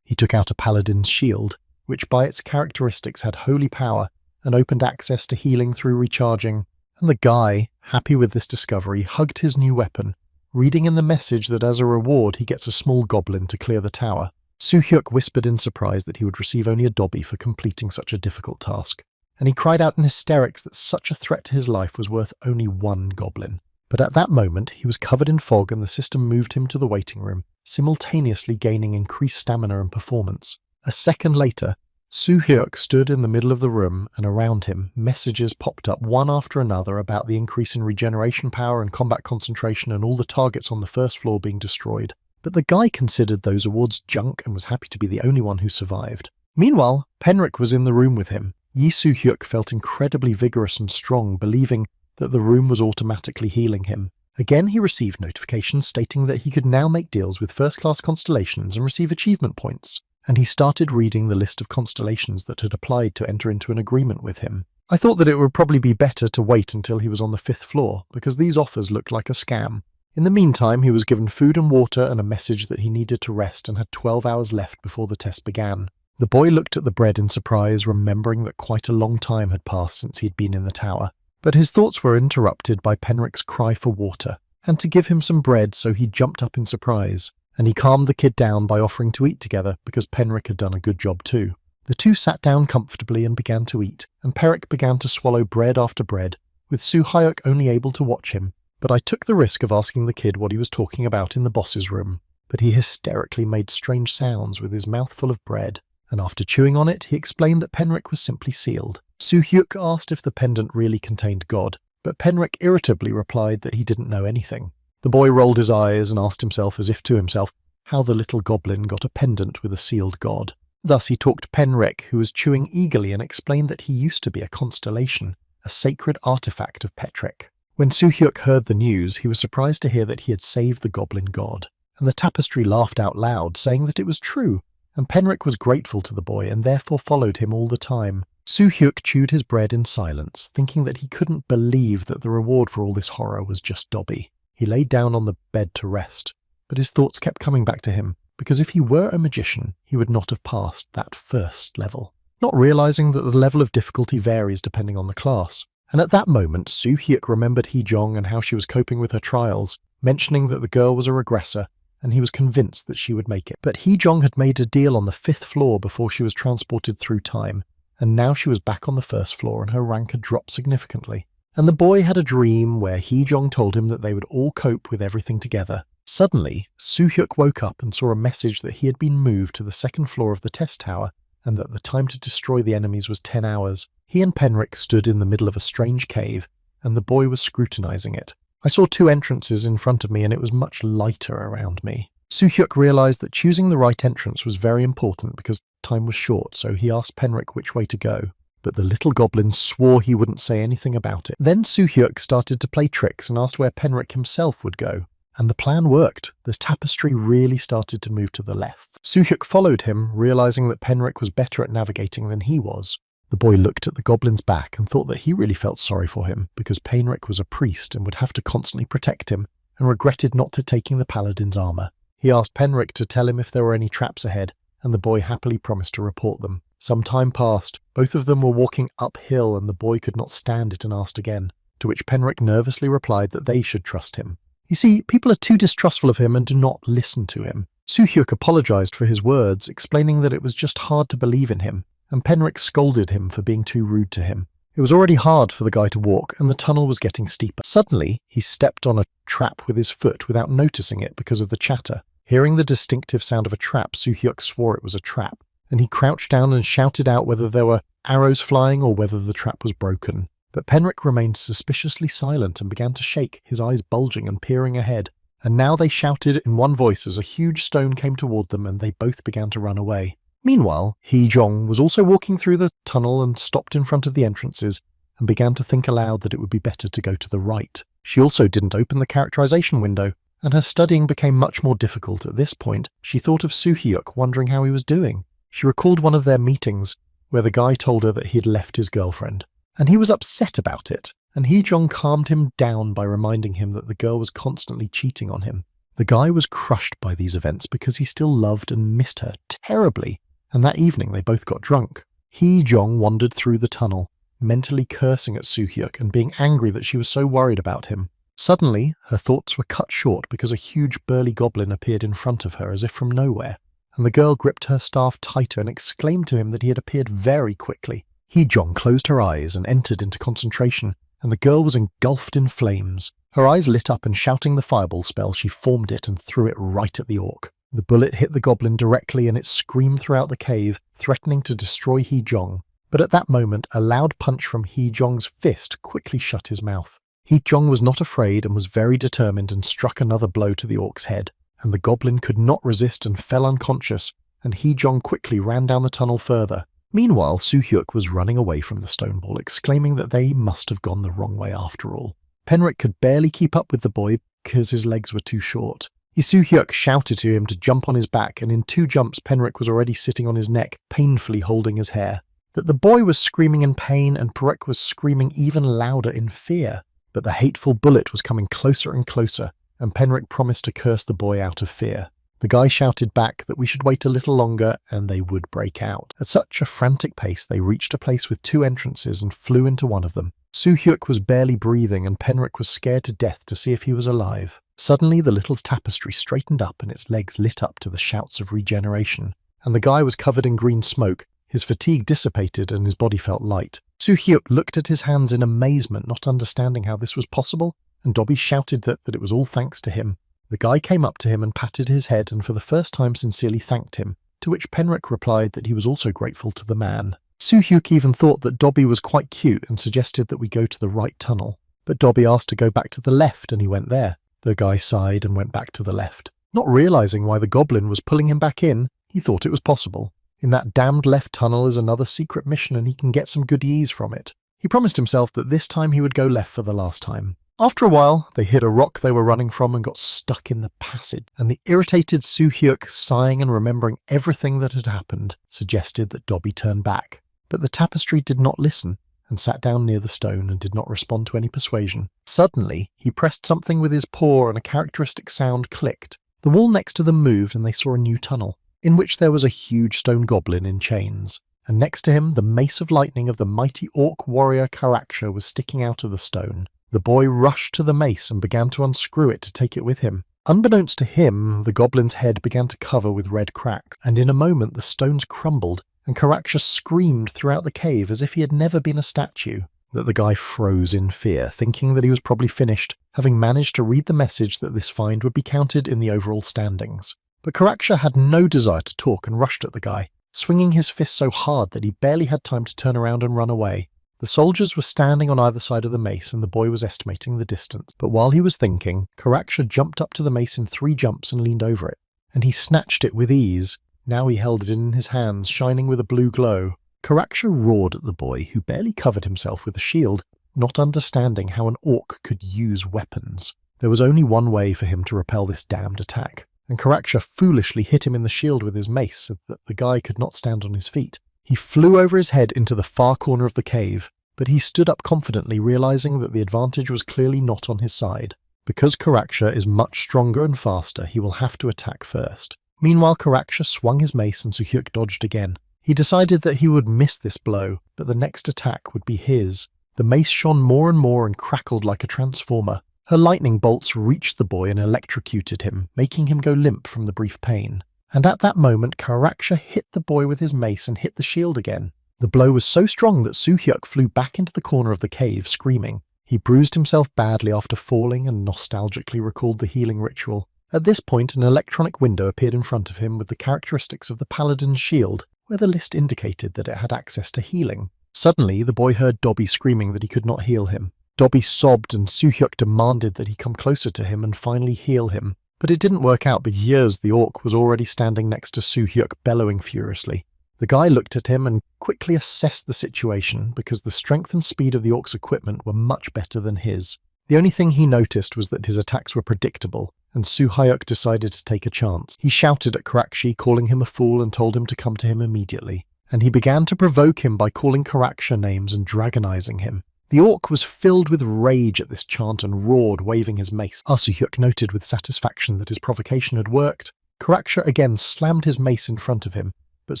He took out a paladin's shield, which by its characteristics had holy power and opened access to healing through recharging, and the guy, happy with this discovery, hugged his new weapon, reading in the message that as a reward he gets a small goblin to clear the tower. Soo-hyuk whispered in surprise that he would receive only a Dobby for completing such a difficult task, and he cried out in hysterics that such a threat to his life was worth only one goblin. But at that moment he was covered in fog and the system moved him to the waiting room, simultaneously gaining increased stamina and performance. A second later, Soo-hyuk stood in the middle of the room, and around him, messages popped up one after another about the increase in regeneration power and combat concentration and all the targets on the first floor being destroyed. But the guy considered those awards junk and was happy to be the only one who survived. Meanwhile, Penric was in the room with him. Yi Soo-hyuk felt incredibly vigorous and strong, believing that the room was automatically healing him. Again, he received notifications stating that he could now make deals with first-class constellations and receive achievement points. And he started reading the list of constellations that had applied to enter into an agreement with him. I thought that it would probably be better to wait until he was on the 5th floor, because these offers looked like a scam. In the meantime, he was given food and water and a message that he needed to rest and had 12 hours left before the test began. The boy looked at the bread in surprise, remembering that quite a long time had passed since he had been in the tower. But his thoughts were interrupted by Penric's cry for water, and to give him some bread, so he jumped up in surprise. And he calmed the kid down by offering to eat together because Penric had done a good job too. The two sat down comfortably and began to eat, and Peric began to swallow bread after bread, with Suhayuk only able to watch him. But I took the risk of asking the kid what he was talking about in the boss's room. But he hysterically made strange sounds with his mouth full of bread, and after chewing on it, he explained that Penric was simply sealed. Suhyuk asked if the pendant really contained God, but Penric irritably replied that he didn't know anything. The boy rolled his eyes and asked himself, as if to himself, how the little goblin got a pendant with a sealed god. Thus he talked to Penric, who was chewing eagerly, and explained that he used to be a constellation, a sacred artifact of Petric. When Suhyuk heard the news, he was surprised to hear that he had saved the goblin god, and the tapestry laughed out loud, saying that it was true, and Penric was grateful to the boy and therefore followed him all the time. Suhyuk chewed his bread in silence, thinking that he couldn't believe that the reward for all this horror was just Dobby. He laid down on the bed to rest, but his thoughts kept coming back to him, because if he were a magician, he would not have passed that first level, not realizing that the level of difficulty varies depending on the class. And at that moment, Suhyuk remembered Hee-jong and how she was coping with her trials, mentioning that the girl was a regressor, and he was convinced that she would make it. But Hee-jong had made a deal on the 5th floor before she was transported through time, and now she was back on the 1st floor and her rank had dropped significantly. And the boy had a dream where Hee-jong told him that they would all cope with everything together. Suddenly, Suhyuk woke up and saw a message that he had been moved to the 2nd floor of the test tower, and that the time to destroy the enemies was 10 hours. He and Penric stood in the middle of a strange cave, and the boy was scrutinizing it. I saw 2 entrances in front of me, and it was much lighter around me. Suhyuk realized that choosing the right entrance was very important because time was short, so he asked Penric which way to go. But the little goblin swore he wouldn't say anything about it. Then Suhyuk started to play tricks and asked where Penric himself would go. And the plan worked. The tapestry really started to move to the left. Suhyuk followed him, realizing that Penric was better at navigating than he was. The boy looked at the goblin's back and thought that he really felt sorry for him, because Penric was a priest and would have to constantly protect him, and regretted not taking the paladin's armor. He asked Penric to tell him if there were any traps ahead, and the boy happily promised to report them. Some time passed. Both of them were walking uphill, and the boy could not stand it and asked again, to which Penric nervously replied that they should trust him. You see, people are too distrustful of him and do not listen to him. Suhyuk apologized for his words, explaining that it was just hard to believe in him, and Penric scolded him for being too rude to him. It was already hard for the guy to walk, and the tunnel was getting steeper. Suddenly, he stepped on a trap with his foot without noticing it because of the chatter. Hearing the distinctive sound of a trap, Suhyuk swore it was a trap, and he crouched down and shouted out whether there were arrows flying or whether the trap was broken. But Penric remained suspiciously silent and began to shake, his eyes bulging and peering ahead. And now they shouted in one voice as a huge stone came toward them, and they both began to run away. Meanwhile, Hee-jong was also walking through the tunnel and stopped in front of the entrances and began to think aloud that it would be better to go to the right. She also didn't open the characterization window, and her studying became much more difficult. At this point, she thought of Suhyuk, wondering how he was doing. She recalled one of their meetings where the guy told her that he had left his girlfriend, and he was upset about it, and Hee-jong calmed him down by reminding him that the girl was constantly cheating on him. The guy was crushed by these events because he still loved and missed her terribly, and that evening they both got drunk. Hee-jong wandered through the tunnel, mentally cursing at Suhyuk and being angry that she was so worried about him. Suddenly, her thoughts were cut short because a huge burly goblin appeared in front of her as if from nowhere, and the girl gripped her staff tighter and exclaimed to him that he had appeared very quickly. Hee-jong closed her eyes and entered into concentration, and the girl was engulfed in flames. Her eyes lit up, and shouting the fireball spell, she formed it and threw it right at the orc. The bullet hit the goblin directly, and it screamed throughout the cave, threatening to destroy Hee-jong. But at that moment, a loud punch from Hee-jong's fist quickly shut his mouth. Hee-jong was not afraid and was very determined and struck another blow to the orc's head, and the goblin could not resist and fell unconscious, and Hee-jong quickly ran down the tunnel further. Meanwhile, Suhyuk was running away from the stone ball, exclaiming that they must have gone the wrong way after all. Penric could barely keep up with the boy because his legs were too short. Suhyuk shouted to him to jump on his back, and in 2 jumps Penric was already sitting on his neck, painfully holding his hair. That the boy was screaming in pain and Penric was screaming even louder in fear. But the hateful bullet was coming closer and closer, and Penric promised to curse the boy out of fear. The guy shouted back that we should wait a little longer and they would break out. At such a frantic pace, they reached a place with 2 entrances and flew into one of them. Suhyuk was barely breathing, and Penric was scared to death to see if he was alive. Suddenly, the little tapestry straightened up and its legs lit up to the shouts of regeneration, and the guy was covered in green smoke, His fatigue dissipated and his body felt light. Soo-hyuk looked at his hands in amazement, not understanding how this was possible, and Dobby shouted that it was all thanks to him. The guy came up to him and patted his head and for the first time sincerely thanked him, to which Penric replied that he was also grateful to the man. Soo-hyuk even thought that Dobby was quite cute and suggested that we go to the right tunnel, but Dobby asked to go back to the left and he went there. The guy sighed and went back to the left. Not realizing why the goblin was pulling him back in, he thought it was possible. In that damned left tunnel is another secret mission and he can get some goodies from it. He promised himself that this time he would go left for the last time. After a while, they hit a rock they were running from and got stuck in the passage, and the irritated Soo-hyuk, sighing and remembering everything that had happened, suggested that Dobby turn back. But the tapestry did not listen, and sat down near the stone and did not respond to any persuasion. Suddenly, he pressed something with his paw and a characteristic sound clicked. The wall next to them moved and they saw a new tunnel, in which there was a huge stone goblin in chains. And next to him, the mace of lightning of the mighty orc warrior Karaksha was sticking out of the stone. The boy rushed to the mace and began to unscrew it to take it with him. Unbeknownst to him, the goblin's head began to cover with red cracks, and in a moment the stones crumbled, and Karaksha screamed throughout the cave as if he had never been a statue. That the guy froze in fear, thinking that he was probably finished, having managed to read the message that this find would be counted in the overall standings. But Karaksha had no desire to talk and rushed at the guy, swinging his fist so hard that he barely had time to turn around and run away. The soldiers were standing on either side of the mace and the boy was estimating the distance. But while he was thinking, Karaksha jumped up to the mace in 3 jumps and leaned over it. And he snatched it with ease. Now he held it in his hands, shining with a blue glow. Karaksha roared at the boy, who barely covered himself with a shield, not understanding how an orc could use weapons. There was only one way for him to repel this damned attack, and Karaksha foolishly hit him in the shield with his mace so that the guy could not stand on his feet. He flew over his head into the far corner of the cave, but he stood up confidently, realizing that the advantage was clearly not on his side. Because Karaksha is much stronger and faster, he will have to attack first. Meanwhile, Karaksha swung his mace and Soo-hyuk dodged again. He decided that he would miss this blow, but the next attack would be his. The mace shone more and more and crackled like a transformer. Her lightning bolts reached the boy and electrocuted him, making him go limp from the brief pain. And at that moment, Karaksha hit the boy with his mace and hit the shield again. The blow was so strong that Soo-hyuk flew back into the corner of the cave, screaming. He bruised himself badly after falling and nostalgically recalled the healing ritual. At this point, an electronic window appeared in front of him with the characteristics of the paladin's shield, where the list indicated that it had access to healing. Suddenly, the boy heard Dobby screaming that he could not heal him. Dobby sobbed and Soo-hyuk demanded that he come closer to him and finally heal him. But it didn't work out because the orc was already standing next to Soo-hyuk, bellowing furiously. The guy looked at him and quickly assessed the situation because the strength and speed of the orc's equipment were much better than his. The only thing he noticed was that his attacks were predictable, and Soo-hyuk decided to take a chance. He shouted at Karaksha, calling him a fool, and told him to come to him immediately. And he began to provoke him by calling Karaksha names and dragonizing him. The orc was filled with rage at this chant and roared, waving his mace. Soo-hyuk noted with satisfaction that his provocation had worked. Karaksha again slammed his mace in front of him, but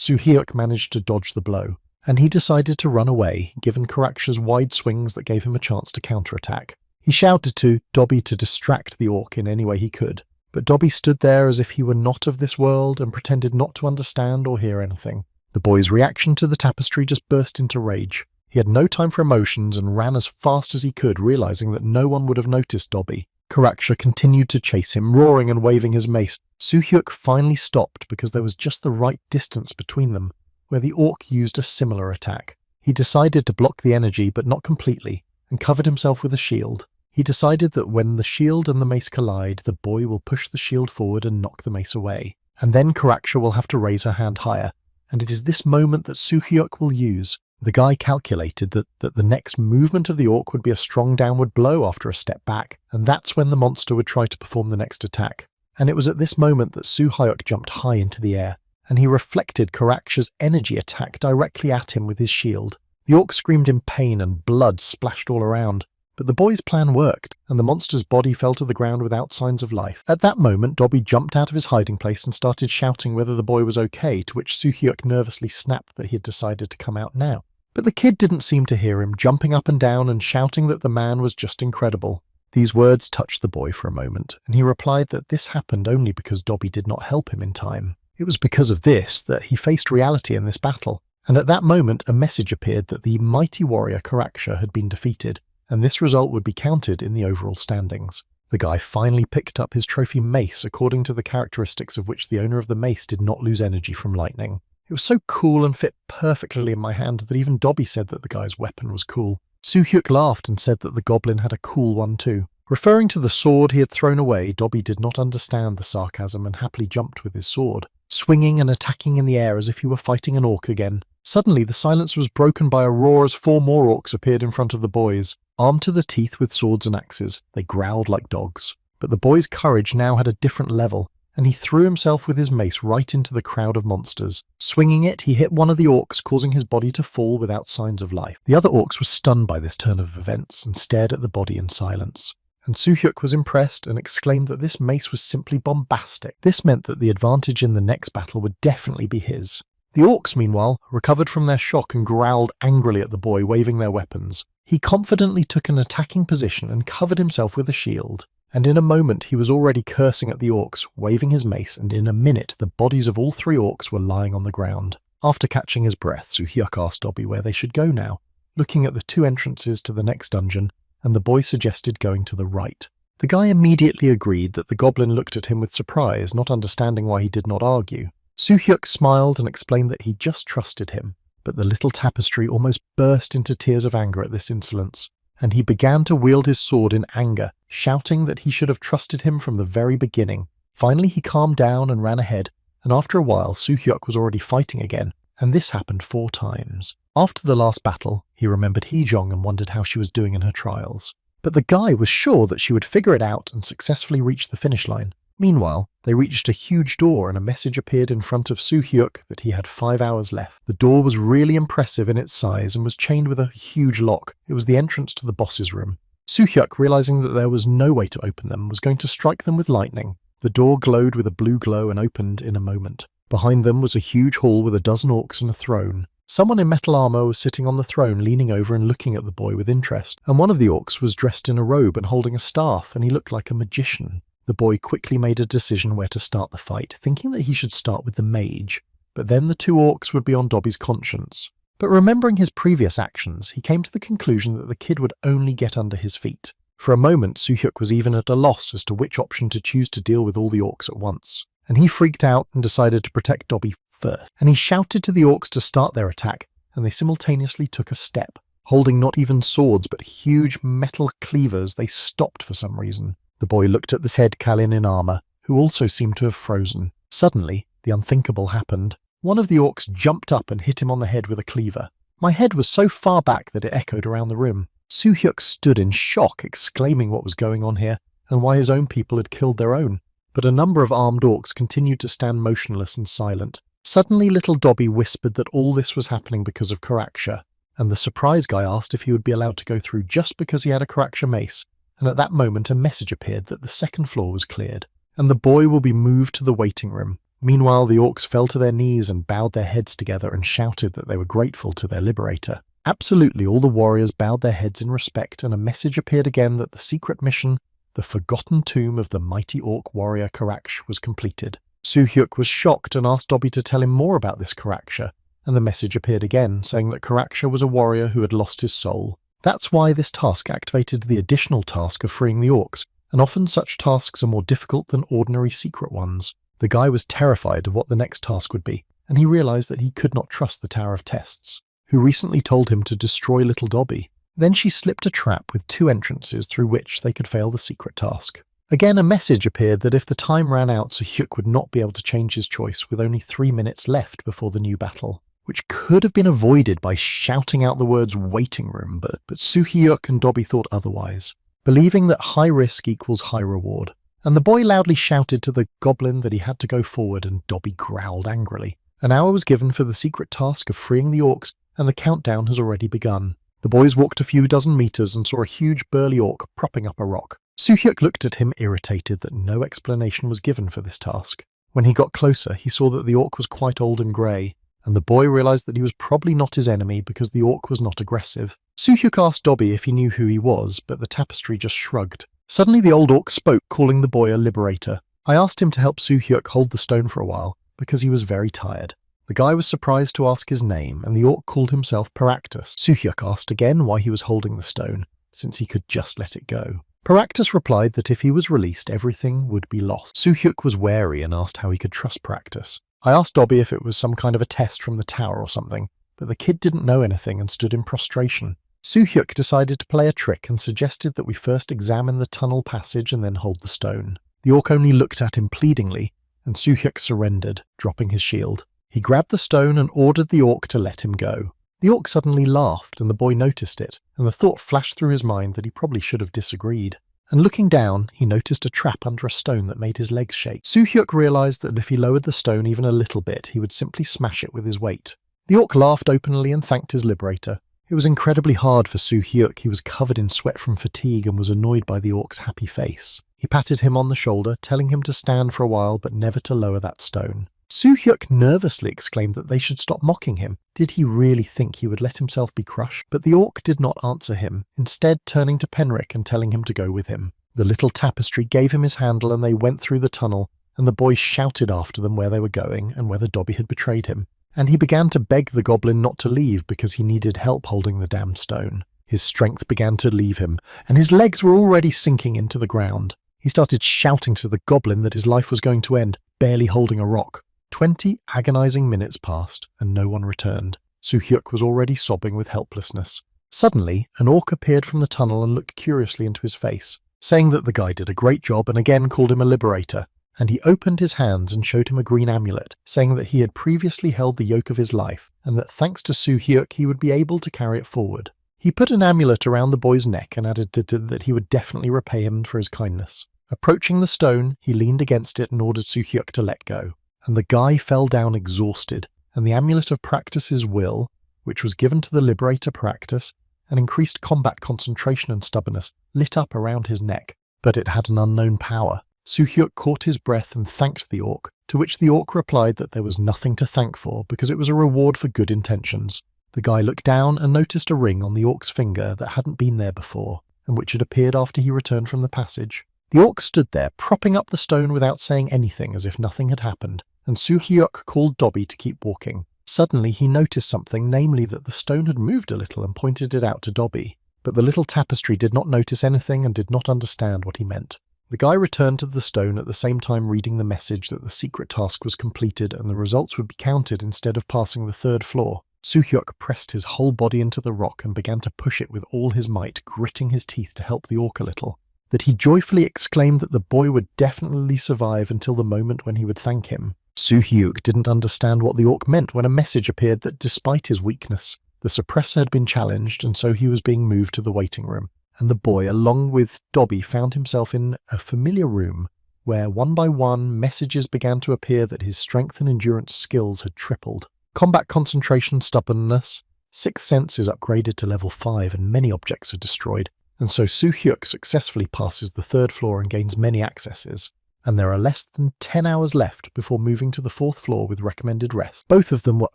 Soo-hyuk managed to dodge the blow, and he decided to run away, given Karaksha's wide swings that gave him a chance to counterattack. He shouted to Dobby to distract the orc in any way he could, but Dobby stood there as if he were not of this world and pretended not to understand or hear anything. The boy's reaction to the tapestry just burst into rage. He had no time for emotions and ran as fast as he could, realizing that no one would have noticed Dobby. Karaksha continued to chase him, roaring and waving his mace. Soo-hyuk finally stopped because there was just the right distance between them, where the orc used a similar attack. He decided to block the energy, but not completely, and covered himself with a shield. He decided that when the shield and the mace collide, the boy will push the shield forward and knock the mace away. And then Karaksha will have to raise her hand higher, and it is this moment that Soo-hyuk will use. The guy calculated that the next movement of the orc would be a strong downward blow after a step back, and that's when the monster would try to perform the next attack. And it was at this moment that Soo-hyuk jumped high into the air, and he reflected Karaksha's energy attack directly at him with his shield. The orc screamed in pain and blood splashed all around, but the boy's plan worked, and the monster's body fell to the ground without signs of life. At that moment, Dobby jumped out of his hiding place and started shouting whether the boy was okay, to which Soo-hyuk nervously snapped that he had decided to come out now. But the kid didn't seem to hear him, jumping up and down and shouting that the man was just incredible. These words touched the boy for a moment, and he replied that this happened only because Dobby did not help him in time. It was because of this that he faced reality in this battle, And at that moment, a message appeared that the mighty warrior Karaksha had been defeated, and this result would be counted in the overall standings. The guy finally picked up his trophy mace according to the characteristics of which the owner of the mace did not lose energy from lightning. It was so cool and fit perfectly in my hand that even Dobby said that the guy's weapon was cool. Soo-hyuk laughed and said that the goblin had a cool one too. Referring to the sword he had thrown away, Dobby did not understand the sarcasm and happily jumped with his sword, swinging and attacking in the air as if he were fighting an orc again. Suddenly the silence was broken by a roar as 4 more orcs appeared in front of the boys. Armed to the teeth with swords and axes, they growled like dogs. But the boy's courage now had a different level, and he threw himself with his mace right into the crowd of monsters. Swinging it, he hit one of the orcs, causing his body to fall without signs of life. The other orcs were stunned by this turn of events and stared at the body in silence. And Soo-hyuk was impressed and exclaimed that this mace was simply bombastic. This meant that the advantage in the next battle would definitely be his. The orcs, meanwhile, recovered from their shock and growled angrily at the boy, waving their weapons. He confidently took an attacking position and covered himself with a shield. And in a moment he was already cursing at the orcs, waving his mace, and in a minute the bodies of all 3 orcs were lying on the ground. After catching his breath, Soo-hyuk asked Dobby where they should go now, looking at the 2 entrances to the next dungeon, and the boy suggested going to the right. The guy immediately agreed that the goblin looked at him with surprise, not understanding why he did not argue. Soo-hyuk smiled and explained that he just trusted him, but the little tapestry almost burst into tears of anger at this insolence, and he began to wield his sword in anger, shouting that he should have trusted him from the very beginning. Finally he calmed down and ran ahead, and after a while Soo-hyuk was already fighting again, and this happened 4 times. After the last battle, he remembered Hee-jong and wondered how she was doing in her trials. But the guy was sure that she would figure it out and successfully reach the finish line. Meanwhile, they reached a huge door and a message appeared in front of Soo-hyuk that he had 5 hours left. The door was really impressive in its size and was chained with a huge lock. It was the entrance to the boss's room. Soo-hyuk, realizing that there was no way to open them, was going to strike them with lightning. The door glowed with a blue glow and opened in a moment. Behind them was a huge hall with a dozen orcs and a throne. Someone in metal armor was sitting on the throne, leaning over and looking at the boy with interest, and one of the orcs was dressed in a robe and holding a staff, and he looked like a magician. The boy quickly made a decision where to start the fight, thinking that he should start with the mage, but then the 2 orcs would be on Dobby's conscience. But remembering his previous actions, he came to the conclusion that the kid would only get under his feet. For a moment, Soo-hyuk was even at a loss as to which option to choose to deal with all the orcs at once, and he freaked out and decided to protect Dobby first. And he shouted to the orcs to start their attack, and they simultaneously took a step. Holding not even swords but huge metal cleavers, they stopped for some reason. The boy looked at this head Kalin in armor, who also seemed to have frozen. Suddenly, the unthinkable happened. One of the orcs jumped up and hit him on the head with a cleaver. My head was so far back that it echoed around the room. Soo-hyuk stood in shock, exclaiming what was going on here, and why his own people had killed their own. But a number of armed orcs continued to stand motionless and silent. Suddenly little Dobby whispered that all this was happening because of Karaksha, and the surprise guy asked if he would be allowed to go through just because he had a Karaksha mace. And at that moment a message appeared that the 2nd floor was cleared, and the boy will be moved to the waiting room. Meanwhile, the orcs fell to their knees and bowed their heads together and shouted that they were grateful to their liberator. Absolutely all the warriors bowed their heads in respect, and a message appeared again that the secret mission, the forgotten tomb of the mighty orc warrior Karaksha, was completed. Soo-hyuk was shocked and asked Dobby to tell him more about this Karaksha, and the message appeared again, saying that Karaksha was a warrior who had lost his soul. That's why this task activated the additional task of freeing the orcs, and often such tasks are more difficult than ordinary secret ones. The guy was terrified of what the next task would be, and he realized that he could not trust the Tower of Tests, who recently told him to destroy little Dobby. Then she slipped a trap with 2 entrances through which they could fail the secret task. Again, a message appeared that if the time ran out, Soo-hyuk would not be able to change his choice with only 3 minutes left before the new battle, which could have been avoided by shouting out the words waiting room, but Soo-hyuk and Dobby thought otherwise, believing that high risk equals high reward. And the boy loudly shouted to the goblin that he had to go forward, and Dobby growled angrily. An hour was given for the secret task of freeing the orcs, and the countdown has already begun. The boys walked a few dozen meters and saw a huge burly orc propping up a rock. Soo-hyuk looked at him, irritated that no explanation was given for this task. When he got closer, he saw that the orc was quite old and grey, and the boy realized that he was probably not his enemy because the orc was not aggressive. Soo-hyuk asked Dobby if he knew who he was, but the tapestry just shrugged. Suddenly the old orc spoke, calling the boy a liberator. I asked him to help Soo-hyuk hold the stone for a while, because he was very tired. The guy was surprised to ask his name, and the orc called himself Paractus. Soo-hyuk asked again why he was holding the stone, since he could just let it go. Paractus replied that if he was released, everything would be lost. Soo-hyuk was wary and asked how he could trust Paractus. I asked Dobby if it was some kind of a test from the tower or something, but the kid didn't know anything and stood in prostration. Soo-hyuk decided to play a trick and suggested that we first examine the tunnel passage and then hold the stone. The orc only looked at him pleadingly, and Soo-hyuk surrendered, dropping his shield. He grabbed the stone and ordered the orc to let him go. The orc suddenly laughed, and the boy noticed it, and the thought flashed through his mind that he probably should have disagreed. And looking down, he noticed a trap under a stone that made his legs shake. Soo-hyuk realized that if he lowered the stone even a little bit, he would simply smash it with his weight. The orc laughed openly and thanked his liberator. It was incredibly hard for Soo-hyuk. He was covered in sweat from fatigue and was annoyed by the orc's happy face. He patted him on the shoulder, telling him to stand for a while but never to lower that stone. Soo-hyuk nervously exclaimed that they should stop mocking him. Did he really think he would let himself be crushed? But the orc did not answer him, instead turning to Penric and telling him to go with him. The little tapestry gave him his handle and they went through the tunnel, and the boy shouted after them where they were going and whether Dobby had betrayed him. And he began to beg the goblin not to leave because he needed help holding the damned stone. His strength began to leave him, and his legs were already sinking into the ground. He started shouting to the goblin that his life was going to end, barely holding a rock. 20 agonizing minutes passed, and no one returned. Soo-hyuk was already sobbing with helplessness. Suddenly, an orc appeared from the tunnel and looked curiously into his face, saying that the guy did a great job and again called him a liberator. And he opened his hands and showed him a green amulet, saying that he had previously held the yoke of his life, and that thanks to Soo-hyuk he would be able to carry it forward. He put an amulet around the boy's neck and added that he would definitely repay him for his kindness. Approaching the stone, he leaned against it and ordered Soo-hyuk to let go. And the guy fell down exhausted, and the amulet of Practice's will, which was given to the liberator Practice, and increased combat concentration and stubbornness, lit up around his neck. But it had an unknown power. Soo-hyuk caught his breath and thanked the orc, to which the orc replied that there was nothing to thank for because it was a reward for good intentions. The guy looked down and noticed a ring on the orc's finger that hadn't been there before, and which had appeared after he returned from the passage. The orc stood there, propping up the stone without saying anything as if nothing had happened, and Soo-hyuk called Dobby to keep walking. Suddenly he noticed something, namely that the stone had moved a little and pointed it out to Dobby. But the little tapestry did not notice anything and did not understand what he meant. The guy returned to the stone at the same time reading the message that the secret task was completed and the results would be counted instead of passing the 3rd floor. Soo-hyuk pressed his whole body into the rock and began to push it with all his might, gritting his teeth to help the orc a little. That he joyfully exclaimed that the boy would definitely survive until the moment when he would thank him. Soo-hyuk didn't understand what the orc meant when a message appeared that despite his weakness, the suppressor had been challenged and so he was being moved to the waiting room. And the boy, along with Dobby, found himself in a familiar room where one by one messages began to appear that his strength and endurance skills had tripled. Combat concentration, stubbornness, 6th sense is upgraded to level 5 and many objects are destroyed. And so Soo-hyuk successfully passes the 3rd floor and gains many accesses. And there are less than 10 hours left before moving to the 4th floor with recommended rest. Both of them were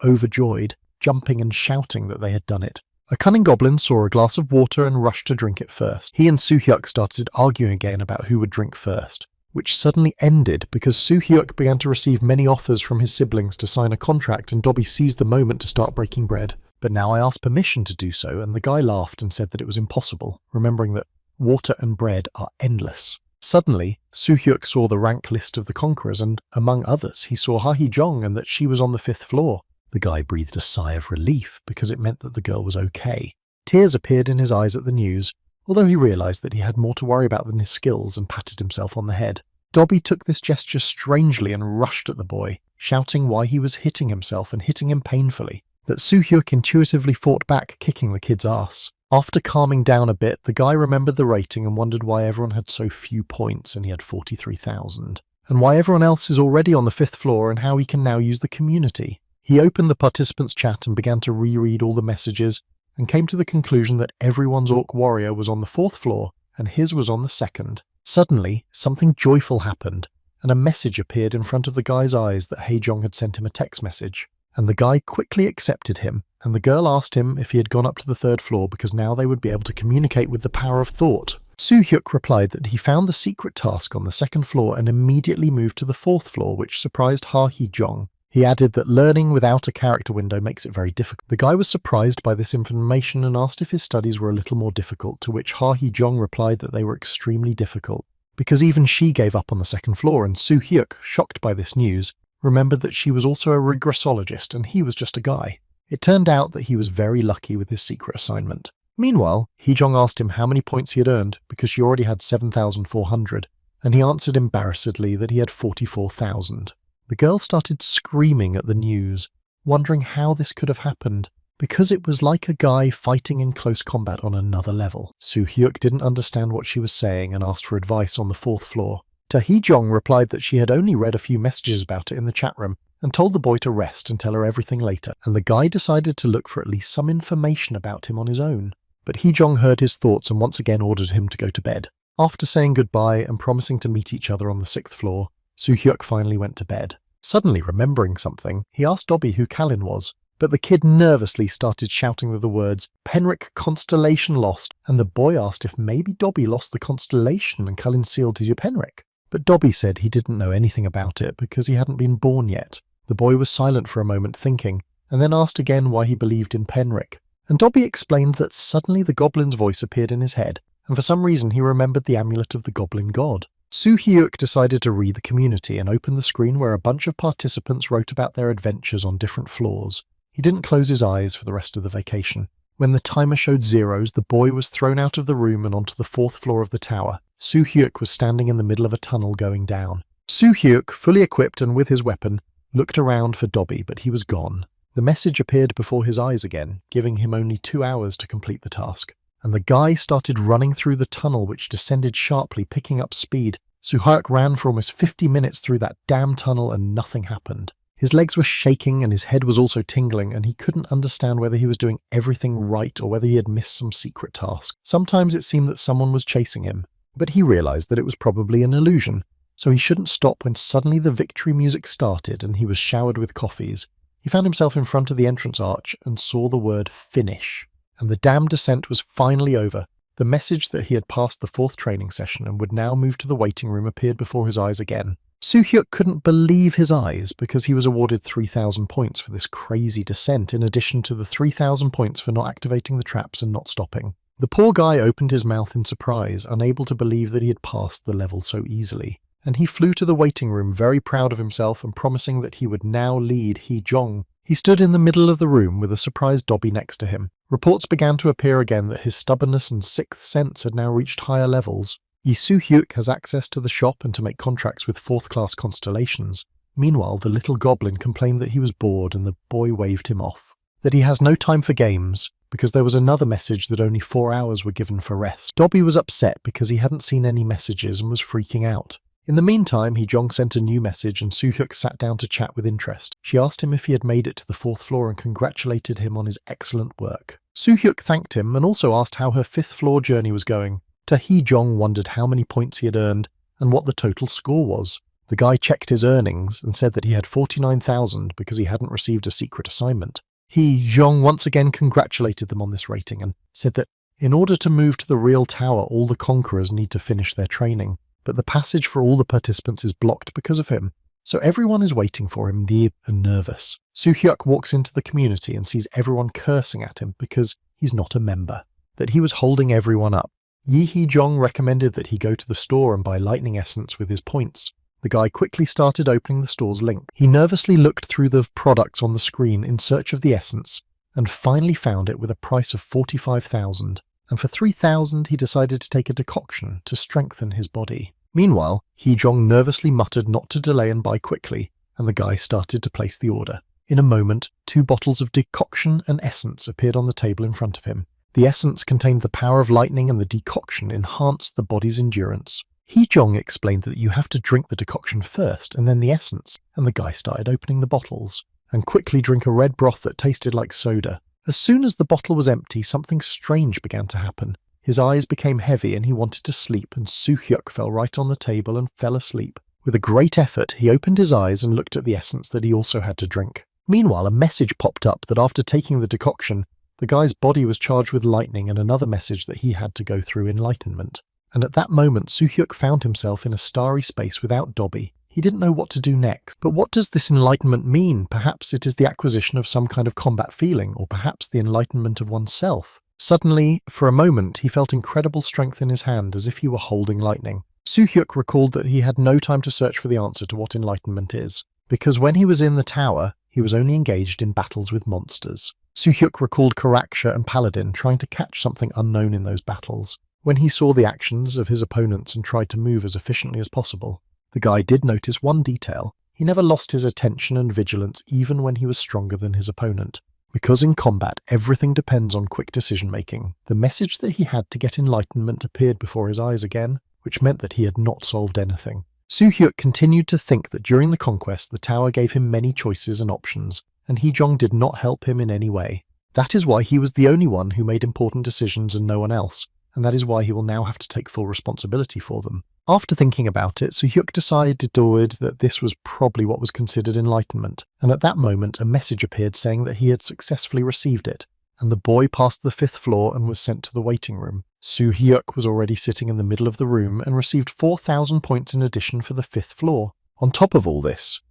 overjoyed, jumping and shouting that they had done it. A cunning goblin saw a glass of water and rushed to drink it first. He and Soo-hyuk started arguing again about who would drink first, which suddenly ended because Soo-hyuk began to receive many offers from his siblings to sign a contract and Dobby seized the moment to start breaking bread. But now I asked permission to do so, and the guy laughed and said that it was impossible, remembering that water and bread are endless. Suddenly, Soo-hyuk saw the rank list of the conquerors, and among others, he saw Ha-hee-jong and that she was on the 5th floor. The guy breathed a sigh of relief because it meant that the girl was okay. Tears appeared in his eyes at the news, although he realized that he had more to worry about than his skills and patted himself on the head. Dobby took this gesture strangely and rushed at the boy, shouting why he was hitting himself and hitting him painfully. That Soo-hyuk intuitively fought back, kicking the kid's ass. After calming down a bit, the guy remembered the rating and wondered why everyone had so few points and he had 43,000. And why everyone else is already on the 5th floor and how he can now use the community. He opened the participants' chat and began to reread all the messages and came to the conclusion that everyone's orc warrior was on the 4th floor and his was on the 2nd. Suddenly, something joyful happened and a message appeared in front of the guy's eyes that Hae-jong had sent him a text message. And the guy quickly accepted him, and the girl asked him if he had gone up to the 3rd floor because now they would be able to communicate with the power of thought. Soo-hyuk replied that he found the secret task on the 2nd floor and immediately moved to the 4th floor, which surprised Ha-hee-jong. He added that learning without a character window makes it very difficult. The guy was surprised by this information and asked if his studies were a little more difficult, to which Ha Hee-jong replied that they were extremely difficult, because even she gave up on the second floor, and Soo Hyuk, shocked by this news, remembered that she was also a regressologist and he was just a guy. It turned out that he was very lucky with his secret assignment. Meanwhile, Hee-jong asked him how many points he had earned, because she already had 7,400, and he answered embarrassedly that he had 44,000. The girl started screaming at the news, wondering how this could have happened, because it was like a guy fighting in close combat on another level. Soo Hyuk didn't understand what she was saying and asked for advice on the 4th floor. Ta Hee-jong replied that she had only read a few messages about it in the chat room and told the boy to rest and tell her everything later, and the guy decided to look for at least some information about him on his own. But Hee-jong heard his thoughts and once again ordered him to go to bed. After saying goodbye and promising to meet each other on the 6th floor, Soo Hyuk finally went to bed. Suddenly remembering something, he asked Dobby who Kalin was, but the kid nervously started shouting the words, "Penric constellation lost," and the boy asked if maybe Dobby lost the constellation and Kalin sealed to Penric. But Dobby said he didn't know anything about it because he hadn't been born yet. The boy was silent for a moment thinking, and then asked again why he believed in Penric. And Dobby explained that suddenly the goblin's voice appeared in his head, and for some reason he remembered the amulet of the goblin god. Soo Hyuk decided to read the community and opened the screen where a bunch of participants wrote about their adventures on different floors. He didn't close his eyes for the rest of the vacation. When the timer showed zeros, the boy was thrown out of the room and onto the 4th floor of the tower. Soo Hyuk was standing in the middle of a tunnel going down. Soo Hyuk, fully equipped and with his weapon, looked around for Dobby, but he was gone. The message appeared before his eyes again, giving him only 2 hours to complete the task. And the guy started running through the tunnel, which descended sharply, picking up speed. Soo Hyuk ran for almost 50 minutes through that damn tunnel and nothing happened. His legs were shaking and his head was also tingling, and he couldn't understand whether he was doing everything right or whether he had missed some secret task. Sometimes it seemed that someone was chasing him, but he realized that it was probably an illusion, so he shouldn't stop when suddenly the victory music started and he was showered with coffees. He found himself in front of the entrance arch and saw the word "finish." And the damn descent was finally over. The message that he had passed the 4th training session and would now move to the waiting room appeared before his eyes again. Soo Hyuk couldn't believe his eyes because he was awarded 3,000 points for this crazy descent, in addition to the 3,000 points for not activating the traps and not stopping. The poor guy opened his mouth in surprise, unable to believe that he had passed the level so easily. And he flew to the waiting room very proud of himself and promising that he would now lead Hee-jong. He stood in the middle of the room with a surprised Dobby next to him. Reports began to appear again that his stubbornness and 6th sense had now reached higher levels. Soo Hyuk has access to the shop and to make contracts with 4th-class constellations. Meanwhile, the little goblin complained that he was bored and the boy waved him off. That he has no time for games, because there was another message that only 4 hours were given for rest. Dobby was upset because he hadn't seen any messages and was freaking out. In the meantime, Hee-jong sent a new message and Soo Hyuk sat down to chat with interest. She asked him if he had made it to the 4th floor and congratulated him on his excellent work. Soo Hyuk thanked him and also asked how her 5th floor journey was going. Ta Hee-jong wondered how many points he had earned and what the total score was. The guy checked his earnings and said that he had 49,000 because he hadn't received a secret assignment. Hee-jong once again congratulated them on this rating and said that in order to move to the real tower, all the conquerors need to finish their training. But the passage for all the participants is blocked because of him, so everyone is waiting for him, deep and nervous. Soo Hyuk walks into the community and sees everyone cursing at him because he's not a member, that he was holding everyone up. Hee-jong recommended that he go to the store and buy lightning essence with his points. The guy quickly started opening the store's link. He nervously looked through the products on the screen in search of the essence, and finally found it with a price of 45,000. And for 3,000 he decided to take a decoction to strengthen his body. Meanwhile, Hee-jong nervously muttered not to delay and buy quickly, and the guy started to place the order. In a moment, 2 bottles of decoction and essence appeared on the table in front of him. The essence contained the power of lightning and the decoction enhanced the body's endurance. Hee-jong explained that you have to drink the decoction first and then the essence, and the guy started opening the bottles, and quickly drink a red broth that tasted like soda. As soon as the bottle was empty, something strange began to happen. His eyes became heavy and he wanted to sleep, and Soo Hyuk fell right on the table and fell asleep. With a great effort, he opened his eyes and looked at the essence that he also had to drink. Meanwhile, a message popped up that after taking the decoction, the guy's body was charged with lightning, and another message that he had to go through enlightenment. And at that moment, Soo Hyuk found himself in a starry space without Dobby. He didn't know what to do next. But what does this enlightenment mean? Perhaps it is the acquisition of some kind of combat feeling, or perhaps the enlightenment of oneself. Suddenly, for a moment, he felt incredible strength in his hand, as if he were holding lightning. Soo-hyuk recalled that he had no time to search for the answer to what enlightenment is, because when he was in the tower, he was only engaged in battles with monsters. Soo-hyuk recalled Karaksha and Paladin trying to catch something unknown in those battles. When he saw the actions of his opponents and tried to move as efficiently as possible, the guy did notice one detail. He never lost his attention and vigilance even when he was stronger than his opponent. Because in combat, everything depends on quick decision-making. The message that he had to get enlightenment appeared before his eyes again, which meant that he had not solved anything. Soo-hyuk continued to think that during the conquest, the tower gave him many choices and options, and Hee-jong did not help him in any way. That is why he was the only one who made important decisions and no one else, and that is why he will now have to take full responsibility for them. After thinking about it, Soo-hyuk decided that this was probably what was considered enlightenment, and at that moment a message appeared saying that he had successfully received it, and the boy passed the 5th floor and was sent to the waiting room. Soo-hyuk was already sitting in the middle of the room and received 4,000 points in addition for the 5th floor. On top of all this,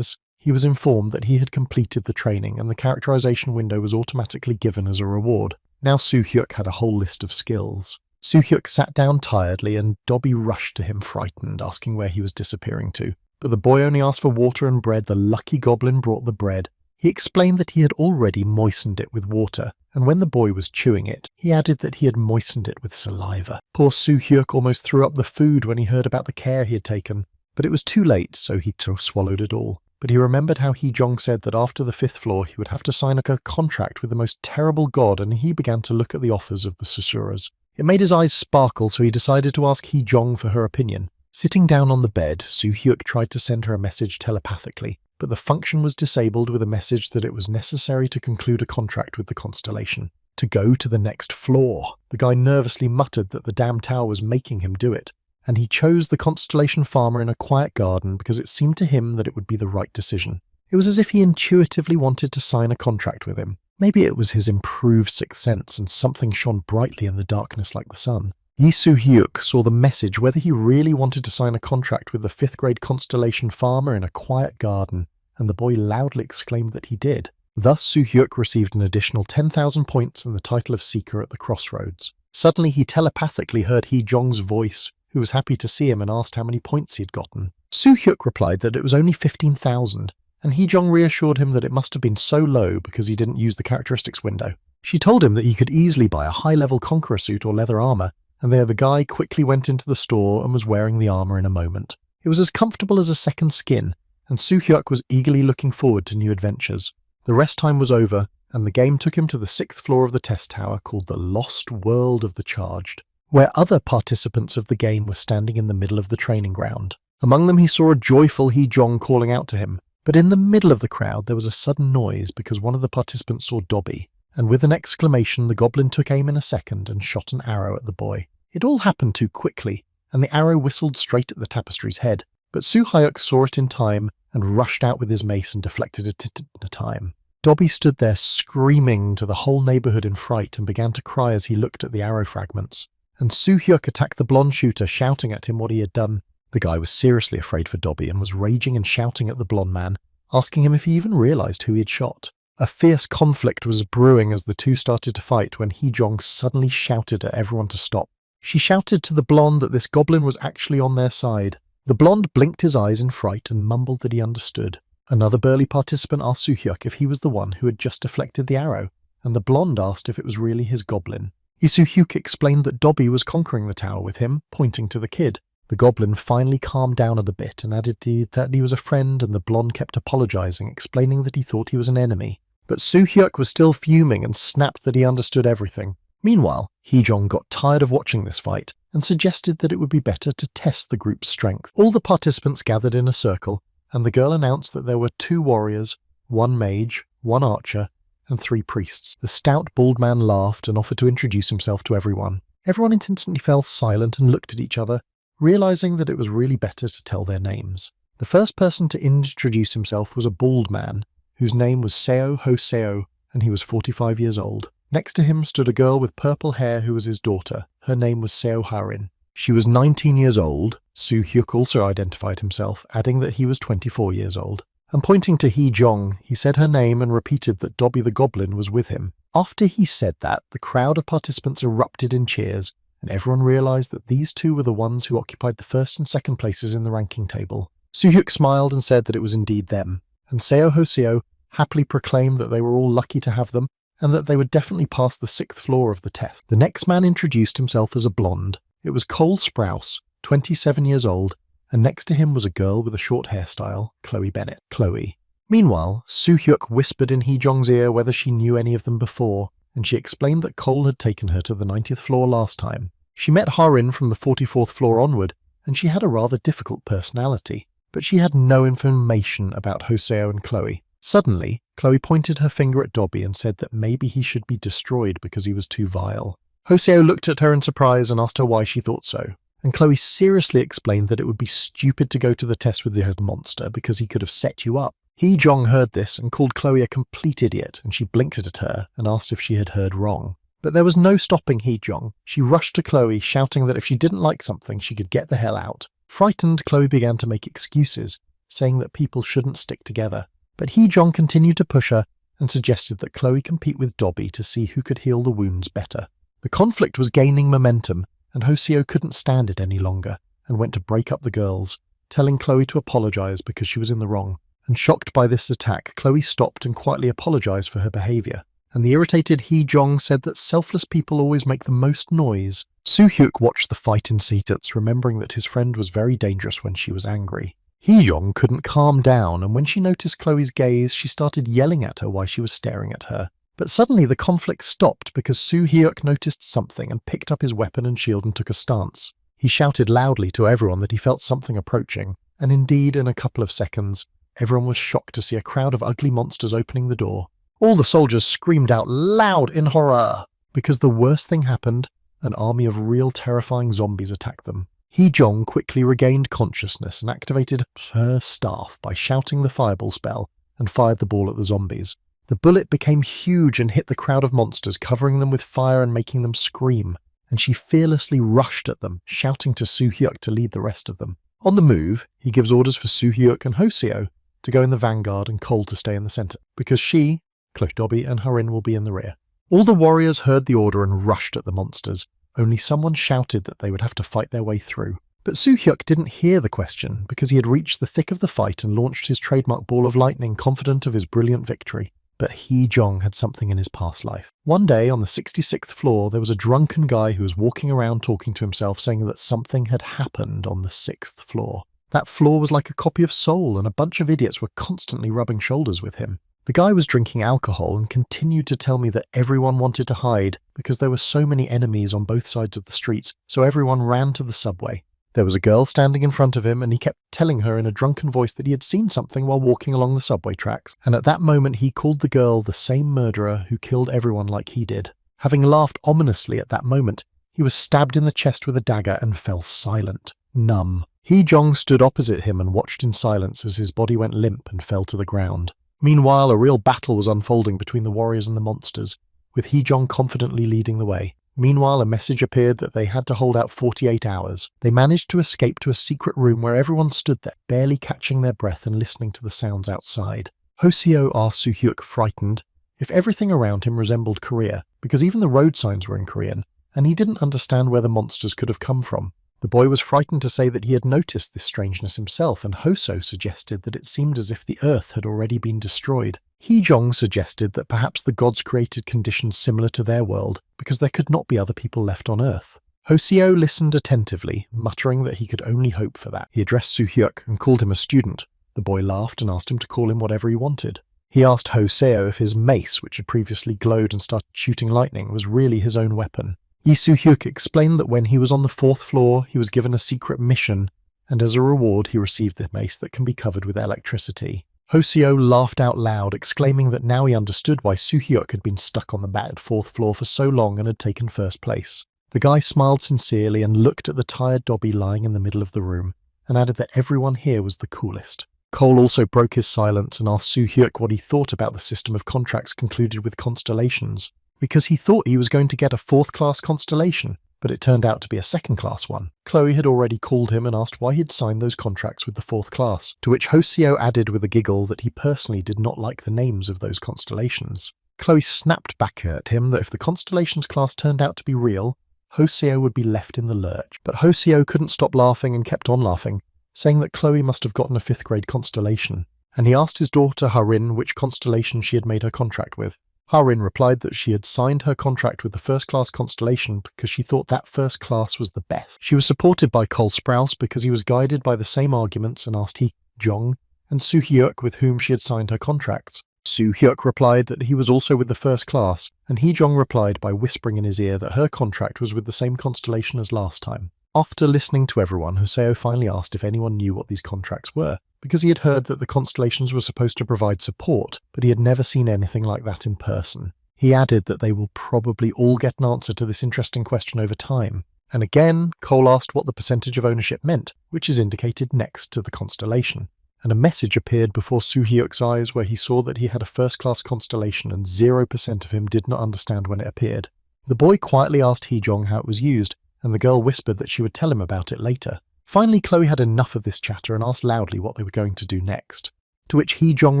he was informed that he had completed the training and the characterization window was automatically given as a reward. Now Soo-hyuk had a whole list of skills. Soo-hyuk sat down tiredly and Dobby rushed to him frightened, asking where he was disappearing to. But the boy only asked for water and bread. The lucky goblin brought the bread. He explained that he had already moistened it with water, and when the boy was chewing it, he added that he had moistened it with saliva. Poor Soo-hyuk almost threw up the food when he heard about the care he had taken, but it was too late, so he swallowed it all. But he remembered how Hee-jong said that after the 5th floor he would have to sign a contract with the most terrible god, and he began to look at the offers of the susurras. It made his eyes sparkle, so he decided to ask Hee-jong for her opinion. Sitting down on the bed, Soo-hyuk tried to send her a message telepathically, but the function was disabled with a message that it was necessary to conclude a contract with the constellation. To go to the next floor. The guy nervously muttered that the damn tower was making him do it, and he chose the constellation farmer in a quiet garden because it seemed to him that it would be the right decision. It was as if he intuitively wanted to sign a contract with him. Maybe it was his improved sixth sense and something shone brightly in the darkness like the sun. Lee Soo-hyuk saw the message whether he really wanted to sign a contract with the 5th grade constellation farmer in a quiet garden, and the boy loudly exclaimed that he did. Thus Soo-hyuk received an additional 10,000 points and the title of Seeker at the Crossroads. Suddenly he telepathically heard Hee-jong's voice, who was happy to see him and asked how many points he had gotten. Soo-hyuk replied that it was only 15,000, and Hee-jong reassured him that it must have been so low because he didn't use the characteristics window. She told him that he could easily buy a high-level conqueror suit or leather armor, and the guy quickly went into the store and was wearing the armor in a moment. It was as comfortable as a second skin, and Soo-hyuk was eagerly looking forward to new adventures. The rest time was over, and the game took him to the 6th floor of the test tower called the Lost World of the Charged, where other participants of the game were standing in the middle of the training ground. Among them he saw a joyful Hee-jong calling out to him, but in the middle of the crowd there was a sudden noise because one of the participants saw Dobby, and with an exclamation the goblin took aim in a second and shot an arrow at the boy. It all happened too quickly, and the arrow whistled straight at the tapestry's head, but Soo-hyuk saw it in time and rushed out with his mace and deflected it in a time. Dobby stood there screaming to the whole neighborhood in fright and began to cry as he looked at the arrow fragments. And Soo-hyuk attacked the blonde shooter, shouting at him what he had done. The guy was seriously afraid for Dobby and was raging and shouting at the blonde man, asking him if he even realized who he had shot. A fierce conflict was brewing as the two started to fight when Hee-jong suddenly shouted at everyone to stop. She shouted to the blonde that this goblin was actually on their side. The blonde blinked his eyes in fright and mumbled that he understood. Another burly participant asked Soo-hyuk if he was the one who had just deflected the arrow, and the blonde asked if it was really his goblin. Soo-hyuk explained that Dobby was conquering the tower with him, pointing to the kid. The goblin finally calmed down a bit and added that he was a friend, and the blonde kept apologizing, explaining that he thought he was an enemy. But Soo-hyuk was still fuming and snapped that he understood everything. Meanwhile, Hee-jong got tired of watching this fight and suggested that it would be better to test the group's strength. All the participants gathered in a circle, and the girl announced that there were 2 warriors, 1 mage, 1 archer, and 3 priests. The stout bald man laughed and offered to introduce himself to everyone. Everyone instantly fell silent and looked at each other, realizing that it was really better to tell their names. The first person to introduce himself was a bald man, whose name was Seo Ho-seo, and he was 45 years old. Next to him stood a girl with purple hair who was his daughter. Her name was Seo Harin. She was 19 years old. Soo Hyuk also identified himself, adding that he was 24 years old. And pointing to Hee Jong, he said her name and repeated that Dobby the Goblin was with him. After he said that, the crowd of participants erupted in cheers, and everyone realized that these two were the ones who occupied the first and second places in the ranking table. Soo Hyuk smiled and said that it was indeed them, and Seo Hoseo happily proclaimed that they were all lucky to have them, and that they would definitely pass the 6th floor of the test. The next man introduced himself as a blonde. It was Cole Sprouse, 27 years old, and next to him was a girl with a short hairstyle, Chloe Bennett. Chloe. Meanwhile, Soo Hyuk whispered in Hee Jong's ear whether she knew any of them before, and she explained that Cole had taken her to the 90th floor last time. She met Harin from the 44th floor onward, and she had a rather difficult personality, but she had no information about Hoseo and Chloe. Suddenly, Chloe pointed her finger at Dobby and said that maybe he should be destroyed because he was too vile. Hoseo looked at her in surprise and asked her why she thought so, and Chloe seriously explained that it would be stupid to go to the test with the monster because he could have set you up. Hee Jong heard this and called Chloe a complete idiot, and she blinked at her and asked if she had heard wrong. But there was no stopping Hee Jong. She rushed to Chloe, shouting that if she didn't like something, she could get the hell out. Frightened, Chloe began to make excuses, saying that people shouldn't stick together. But Hee Jong continued to push her and suggested that Chloe compete with Dobby to see who could heal the wounds better. The conflict was gaining momentum, and Hoseo couldn't stand it any longer and went to break up the girls, telling Chloe to apologize because she was in the wrong. And shocked by this attack, Chloe stopped and quietly apologized for her behavior. And the irritated Hee Jong said that selfless people always make the most noise. Soo Hyuk watched the fight in silence, remembering that his friend was very dangerous when she was angry. Hee Jong couldn't calm down, and when she noticed Chloe's gaze, she started yelling at her while she was staring at her. But suddenly the conflict stopped because Soo Hyuk noticed something and picked up his weapon and shield and took a stance. He shouted loudly to everyone that he felt something approaching, and indeed, in a couple of seconds, everyone was shocked to see a crowd of ugly monsters opening the door. All the soldiers screamed out loud in horror, because the worst thing happened. An army of real terrifying zombies attacked them. Hee Jong quickly regained consciousness and activated her staff by shouting the fireball spell and fired the ball at the zombies. The bullet became huge and hit the crowd of monsters, covering them with fire and making them scream, and she fearlessly rushed at them, shouting to Soo Hyuk to lead the rest of them. On the move, he gives orders for Soo Hyuk and Hoseo to go in the vanguard and Cole to stay in the center, because she, Chloe Dobby, and Harin will be in the rear. All the warriors heard the order and rushed at the monsters, only someone shouted that they would have to fight their way through. But Soo Hyuk didn't hear the question because he had reached the thick of the fight and launched his trademark ball of lightning, confident of his brilliant victory. But Hee Jong had something in his past life. One day on the 66th floor, there was a drunken guy who was walking around talking to himself, saying that something had happened on the 6th floor. That floor was like a copy of Soul, and a bunch of idiots were constantly rubbing shoulders with him. The guy was drinking alcohol and continued to tell me that everyone wanted to hide because there were so many enemies on both sides of the streets, so everyone ran to the subway. There was a girl standing in front of him, and he kept telling her in a drunken voice that he had seen something while walking along the subway tracks, and at that moment he called the girl the same murderer who killed everyone like he did. Having laughed ominously at that moment, he was stabbed in the chest with a dagger and fell silent, numb. Hee Jong stood opposite him and watched in silence as his body went limp and fell to the ground. Meanwhile, a real battle was unfolding between the warriors and the monsters, with Hee Jong confidently leading the way. Meanwhile, a message appeared that they had to hold out 48 hours. They managed to escape to a secret room where everyone stood there, barely catching their breath and listening to the sounds outside. Hoseo asked Soo Hyuk, frightened, if everything around him resembled Korea, because even the road signs were in Korean, and he didn't understand where the monsters could have come from. The boy was frightened to say that he had noticed this strangeness himself, and Hoso suggested that it seemed as if the earth had already been destroyed. Hee Jong suggested that perhaps the gods created conditions similar to their world, because there could not be other people left on Earth. Hoseo listened attentively, muttering that he could only hope for that. He addressed Soo Hyuk and called him a student. The boy laughed and asked him to call him whatever he wanted. He asked Hoseo if his mace, which had previously glowed and started shooting lightning, was really his own weapon. Soo Hyuk explained that when he was on the 4th floor, he was given a secret mission, and as a reward he received the mace that can be covered with electricity. Hoseo laughed out loud, exclaiming that now he understood why Soo Hyuk had been stuck on the bad 4th floor for so long and had taken first place. The guy smiled sincerely and looked at the tired Dobby lying in the middle of the room, and added that everyone here was the coolest. Cole also broke his silence and asked Soo Hyuk what he thought about the system of contracts concluded with constellations, because he thought he was going to get a 4th-class constellation. but it turned out to be a second-class one. Chloe had already called him and asked why he'd signed those contracts with the fourth class, to which Hoseo added with a giggle that he personally did not like the names of those constellations. Chloe snapped back at him that if the constellations class turned out to be real, Hoseo would be left in the lurch. But Hoseo couldn't stop laughing and kept on laughing, saying that Chloe must have gotten a 5th grade constellation, and he asked his daughter Harin which constellation she had made her contract with. Harin replied that she had signed her contract with the first-class constellation because she thought that first class was the best. She was supported by Cole Sprouse because he was guided by the same arguments and asked Hee-jong and Soo-hyuk with whom she had signed her contracts. Soo-hyuk replied that he was also with the first class, and Hee-jong replied by whispering in his ear that her contract was with the same constellation as last time. After listening to everyone, Hoseo finally asked if anyone knew what these contracts were, because he had heard that the constellations were supposed to provide support, but he had never seen anything like that in person. He added that they will probably all get an answer to this interesting question over time. And again, Cole asked what the percentage of ownership meant, which is indicated next to the constellation. And a message appeared before Soo-hyuk's eyes where he saw that he had a first-class constellation and 0% of him did not understand when it appeared. The boy quietly asked Hee-jong how it was used, and the girl whispered that she would tell him about it later. Finally, Chloe had enough of this chatter and asked loudly what they were going to do next, to which Hee-jong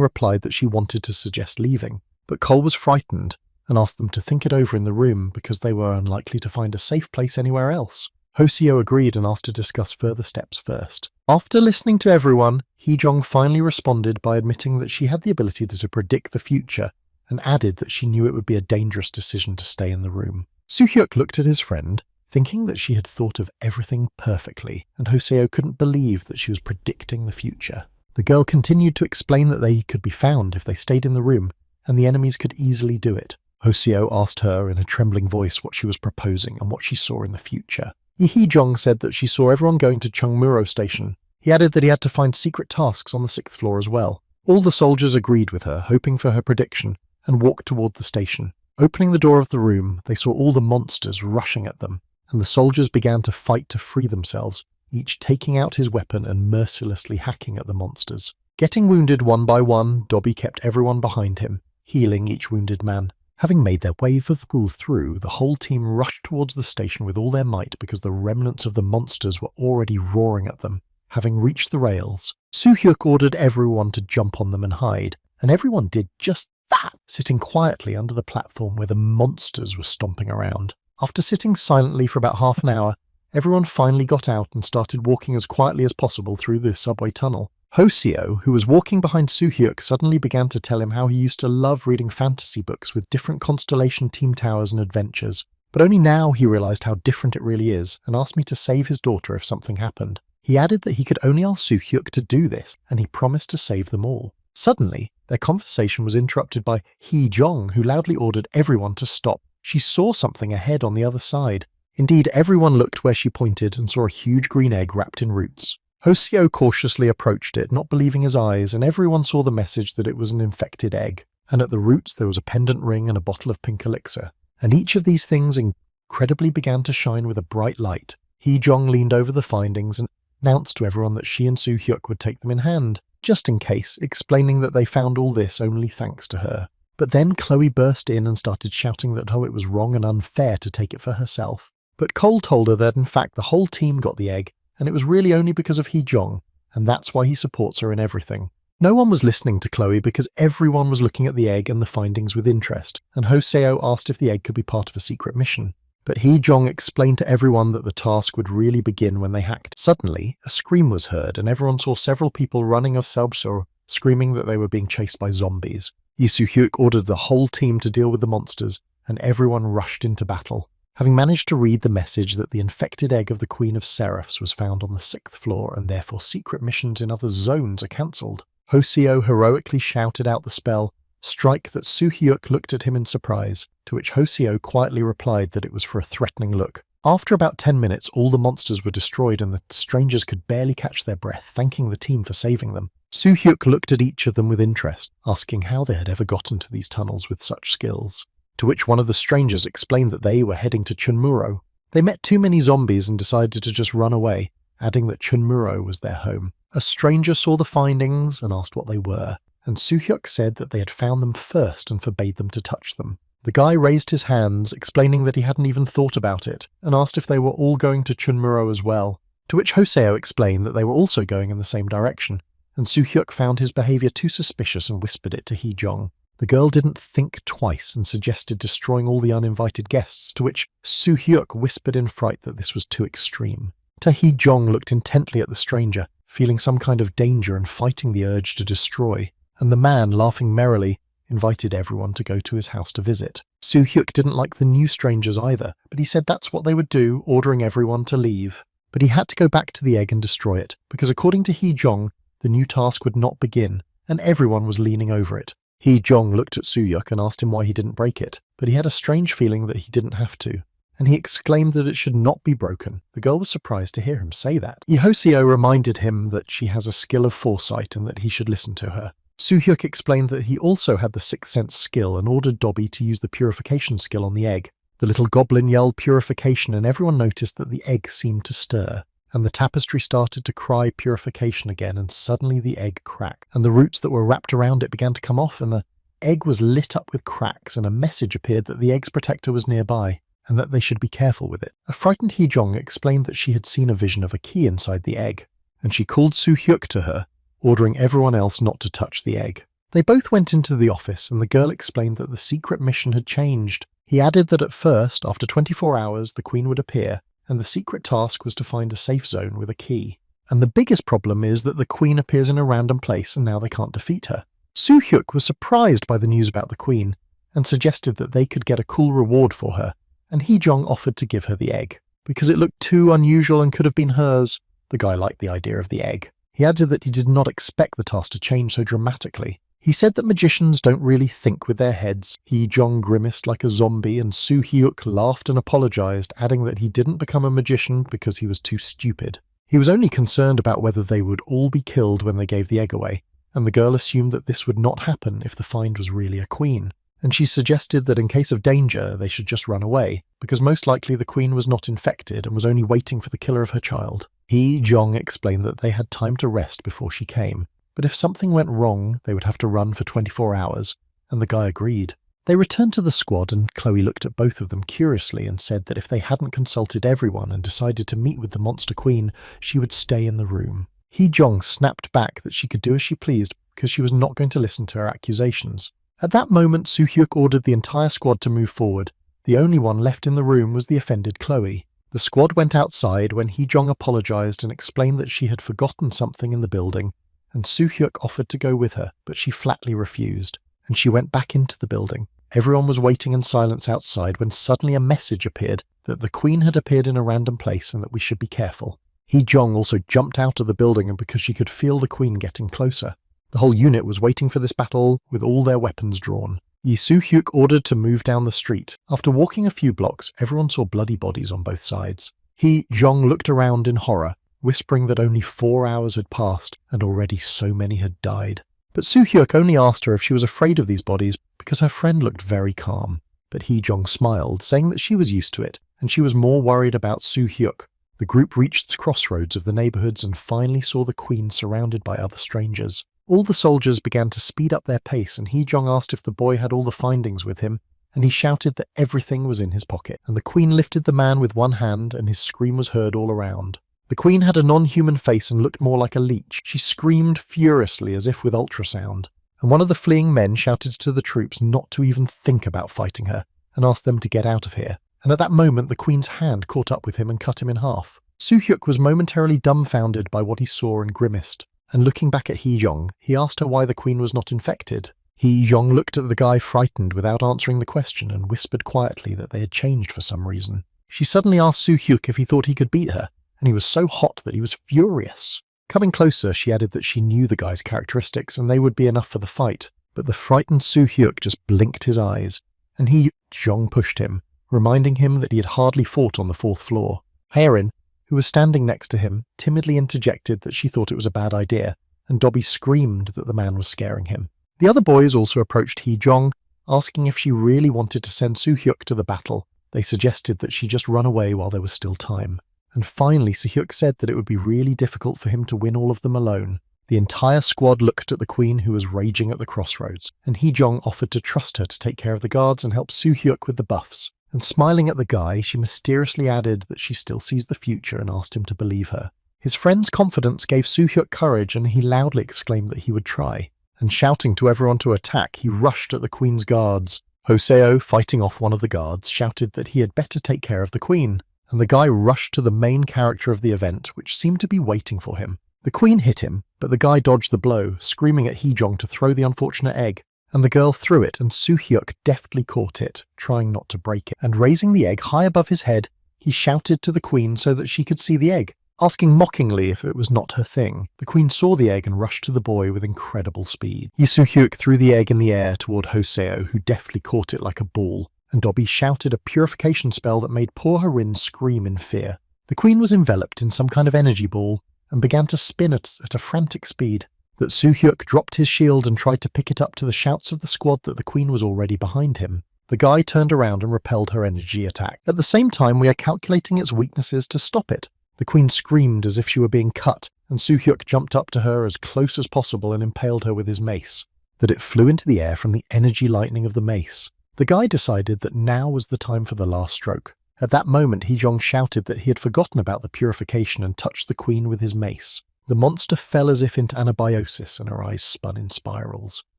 replied that she wanted to suggest leaving, but Cole was frightened and asked them to think it over in the room because they were unlikely to find a safe place anywhere else. Hoseo agreed and asked to discuss further steps first. After listening to everyone, Hee-jong finally responded by admitting that she had the ability to predict the future and added that she knew it would be a dangerous decision to stay in the room. Soo-hyuk looked at his friend, thinking that she had thought of everything perfectly, and Hoseo couldn't believe that she was predicting the future. The girl continued to explain that they could be found if they stayed in the room, and the enemies could easily do it. Hoseo asked her in a trembling voice what she was proposing and what she saw in the future. Hee-jong said that she saw everyone going to Chungmuro Station. He added that he had to find secret tasks on the 6th floor as well. All the soldiers agreed with her, hoping for her prediction, and walked toward the station. Opening the door of the room, they saw all the monsters rushing at them, and the soldiers began to fight to free themselves, each taking out his weapon and mercilessly hacking at the monsters. Getting wounded one by one, Dobby kept everyone behind him, healing each wounded man. Having made their way through, the whole team rushed towards the station with all their might because the remnants of the monsters were already roaring at them. Having reached the rails, Soo-hyuk ordered everyone to jump on them and hide, and everyone did just that, sitting quietly under the platform where the monsters were stomping around. After sitting silently for about half an hour, everyone finally got out and started walking as quietly as possible through the subway tunnel. Hoseo, who was walking behind Soo-hyuk, suddenly began to tell him how he used to love reading fantasy books with different constellation team towers and adventures, but only now he realized how different it really is and asked me to save his daughter if something happened. He added that he could only ask Soo-hyuk to do this, and he promised to save them all. Suddenly, their conversation was interrupted by Hee-jong, who loudly ordered everyone to stop. She saw something ahead on the other side. Indeed, everyone looked where she pointed and saw a huge green egg wrapped in roots. Hoseo cautiously approached it, not believing his eyes, and everyone saw the message that it was an infected egg. And at the roots there was a pendant ring and a bottle of pink elixir. And each of these things incredibly began to shine with a bright light. Hee-jong leaned over the findings and announced to everyone that she and Soo-hyuk would take them in hand, just in case, explaining that they found all this only thanks to her. But then Chloe burst in and started shouting that it was wrong and unfair to take it for herself. But Cole told her that in fact the whole team got the egg, and it was really only because of Hee-jong, and that's why he supports her in everything. No one was listening to Chloe because everyone was looking at the egg and the findings with interest, and Hoseo asked if the egg could be part of a secret mission. But Hee-jong explained to everyone that the task would really begin when they hacked. Suddenly, a scream was heard, and everyone saw several people running of Selbsor, screaming that they were being chased by zombies. Soo-hyuk ordered the whole team to deal with the monsters, and everyone rushed into battle. Having managed to read the message that the infected egg of the Queen of Seraphs was found on the 6th floor and therefore secret missions in other zones are cancelled, Hoseo heroically shouted out the spell, "Strike," that Soo-hyuk looked at him in surprise, to which Hoseo quietly replied that it was for a threatening look. After about 10 minutes, all the monsters were destroyed and the strangers could barely catch their breath, thanking the team for saving them. Soo-hyuk looked at each of them with interest, asking how they had ever gotten to these tunnels with such skills. To which one of the strangers explained that they were heading to Chunmuro. They met too many zombies and decided to just run away, adding that Chunmuro was their home. A stranger saw the findings and asked what they were, and Soo-hyuk said that they had found them first and forbade them to touch them. The guy raised his hands, explaining that he hadn't even thought about it, and asked if they were all going to Chunmuro as well, to which Hoseo explained that they were also going in the same direction, and Soo-hyuk found his behaviour too suspicious and whispered it to Hee-jong. The girl didn't think twice and suggested destroying all the uninvited guests, to which Soo-hyuk whispered in fright that this was too extreme. Hee-jong looked intently at the stranger, feeling some kind of danger and fighting the urge to destroy, and the man, laughing merrily, invited everyone to go to his house to visit. Soo-hyuk didn't like the new strangers either, but he said that's what they would do, ordering everyone to leave. But he had to go back to the egg and destroy it, because according to Hee-jong, the new task would not begin, and everyone was leaning over it. Hee-jong looked at Soo-hyuk and asked him why he didn't break it, but he had a strange feeling that he didn't have to, and he exclaimed that it should not be broken. The girl was surprised to hear him say that. Hoseo reminded him that she has a skill of foresight and that he should listen to her. Soo-hyuk explained that he also had the sixth sense skill and ordered Dobby to use the purification skill on the egg. The little goblin yelled purification, and everyone noticed that the egg seemed to stir, and the tapestry started to cry purification again, and suddenly the egg cracked, and the roots that were wrapped around it began to come off, and the egg was lit up with cracks, and a message appeared that the egg's protector was nearby, and that they should be careful with it. A frightened Hee-jong explained that she had seen a vision of a key inside the egg, and she called Soo-hyuk to her, ordering everyone else not to touch the egg. They both went into the office, and the girl explained that the secret mission had changed. He added that at first, after 24 hours, the queen would appear, and the secret task was to find a safe zone with a key. And the biggest problem is that the queen appears in a random place, and now they can't defeat her. Soo-hyuk was surprised by the news about the queen, and suggested that they could get a cool reward for her, and Hee-jong offered to give her the egg, because it looked too unusual and could have been hers. The guy liked the idea of the egg. He added that he did not expect the task to change so dramatically. He said that magicians don't really think with their heads. Hee-jong grimaced like a zombie, and Soo-hyuk laughed and apologized, adding that he didn't become a magician because he was too stupid. He was only concerned about whether they would all be killed when they gave the egg away, and the girl assumed that this would not happen if the find was really a queen. And she suggested that in case of danger, they should just run away, because most likely the queen was not infected and was only waiting for the killer of her child. Hee-jong explained that they had time to rest before she came, but if something went wrong, they would have to run for 24 hours, and the guy agreed. They returned to the squad, and Chloe looked at both of them curiously and said that if they hadn't consulted everyone and decided to meet with the monster queen, she would stay in the room. Hee-jong snapped back that she could do as she pleased because she was not going to listen to her accusations. At that moment, Soo-hyuk ordered the entire squad to move forward. The only one left in the room was the offended Chloe. The squad went outside when Hee-jong apologized and explained that she had forgotten something in the building, and Soo-hyuk offered to go with her, but she flatly refused, and she went back into the building. Everyone was waiting in silence outside when suddenly a message appeared that the queen had appeared in a random place and that we should be careful. Hee-jong also jumped out of the building and because she could feel the queen getting closer. The whole unit was waiting for this battle with all their weapons drawn. Soo-hyuk ordered to move down the street. After walking a few blocks, everyone saw bloody bodies on both sides. Hee-jong looked around in horror, whispering that only 4 hours had passed and already so many had died. But Soo-hyuk only asked her if she was afraid of these bodies because her friend looked very calm. But Hee-jong smiled, saying that she was used to it, and she was more worried about Soo-hyuk. The group reached the crossroads of the neighborhoods and finally saw the queen surrounded by other strangers. All the soldiers began to speed up their pace, and Hee-jong asked if the boy had all the findings with him, and he shouted that everything was in his pocket, and the queen lifted the man with one hand, and his scream was heard all around. The queen had a non-human face and looked more like a leech. She screamed furiously as if with ultrasound, and one of the fleeing men shouted to the troops not to even think about fighting her, and asked them to get out of here. And at that moment the queen's hand caught up with him and cut him in half. Soo-hyuk was momentarily dumbfounded by what he saw and grimaced, and looking back at Hee-jong, he asked her why the queen was not infected. Hee-jong looked at the guy frightened without answering the question and whispered quietly that they had changed for some reason. She suddenly asked Soo-hyuk if he thought he could beat her, and he was so hot that he was furious. Coming closer, she added that she knew the guy's characteristics and they would be enough for the fight, but the frightened Soo-hyuk just blinked his eyes, and Hee-jong pushed him, reminding him that he had hardly fought on the 4th floor. Haerin, who was standing next to him, timidly interjected that she thought it was a bad idea, and Dobby screamed that the man was scaring him. The other boys also approached Hee-jong, asking if she really wanted to send Soo-hyuk to the battle. They suggested that she just run away while there was still time. And finally Soo-hyuk said that it would be really difficult for him to win all of them alone. The entire squad looked at the queen, who was raging at the crossroads, and Hee-jong offered to trust her to take care of the guards and help Soo-hyuk with the buffs. And smiling at the guy, she mysteriously added that she still sees the future and asked him to believe her. His friend's confidence gave Soo-hyuk courage, and he loudly exclaimed that he would try. And shouting to everyone to attack, he rushed at the queen's guards. Hoseo, fighting off one of the guards, shouted that he had better take care of the queen, and the guy rushed to the main character of the event, which seemed to be waiting for him. The queen hit him, but the guy dodged the blow, screaming at Hee-jong to throw the unfortunate egg, and the girl threw it, and Soo-hyuk deftly caught it, trying not to break it. And raising the egg high above his head, he shouted to the queen so that she could see the egg, asking mockingly if it was not her thing. The queen saw the egg and rushed to the boy with incredible speed. Soo-hyuk threw the egg in the air toward Hoseo, who deftly caught it like a ball, and Dobby shouted a purification spell that made poor Harin scream in fear. The queen was enveloped in some kind of energy ball, and began to spin at a frantic speed. That Soo-hyuk dropped his shield and tried to pick it up to the shouts of the squad that the queen was already behind him. The guy turned around and repelled her energy attack. At the same time, we are calculating its weaknesses to stop it. The queen screamed as if she were being cut, and Soo-hyuk jumped up to her as close as possible and impaled her with his mace. That it flew into the air from the energy lightning of the mace. The guy decided that now was the time for the last stroke. At that moment, Hee-jong shouted that he had forgotten about the purification and touched the queen with his mace. The monster fell as if into anabiosis, and her eyes spun in spirals.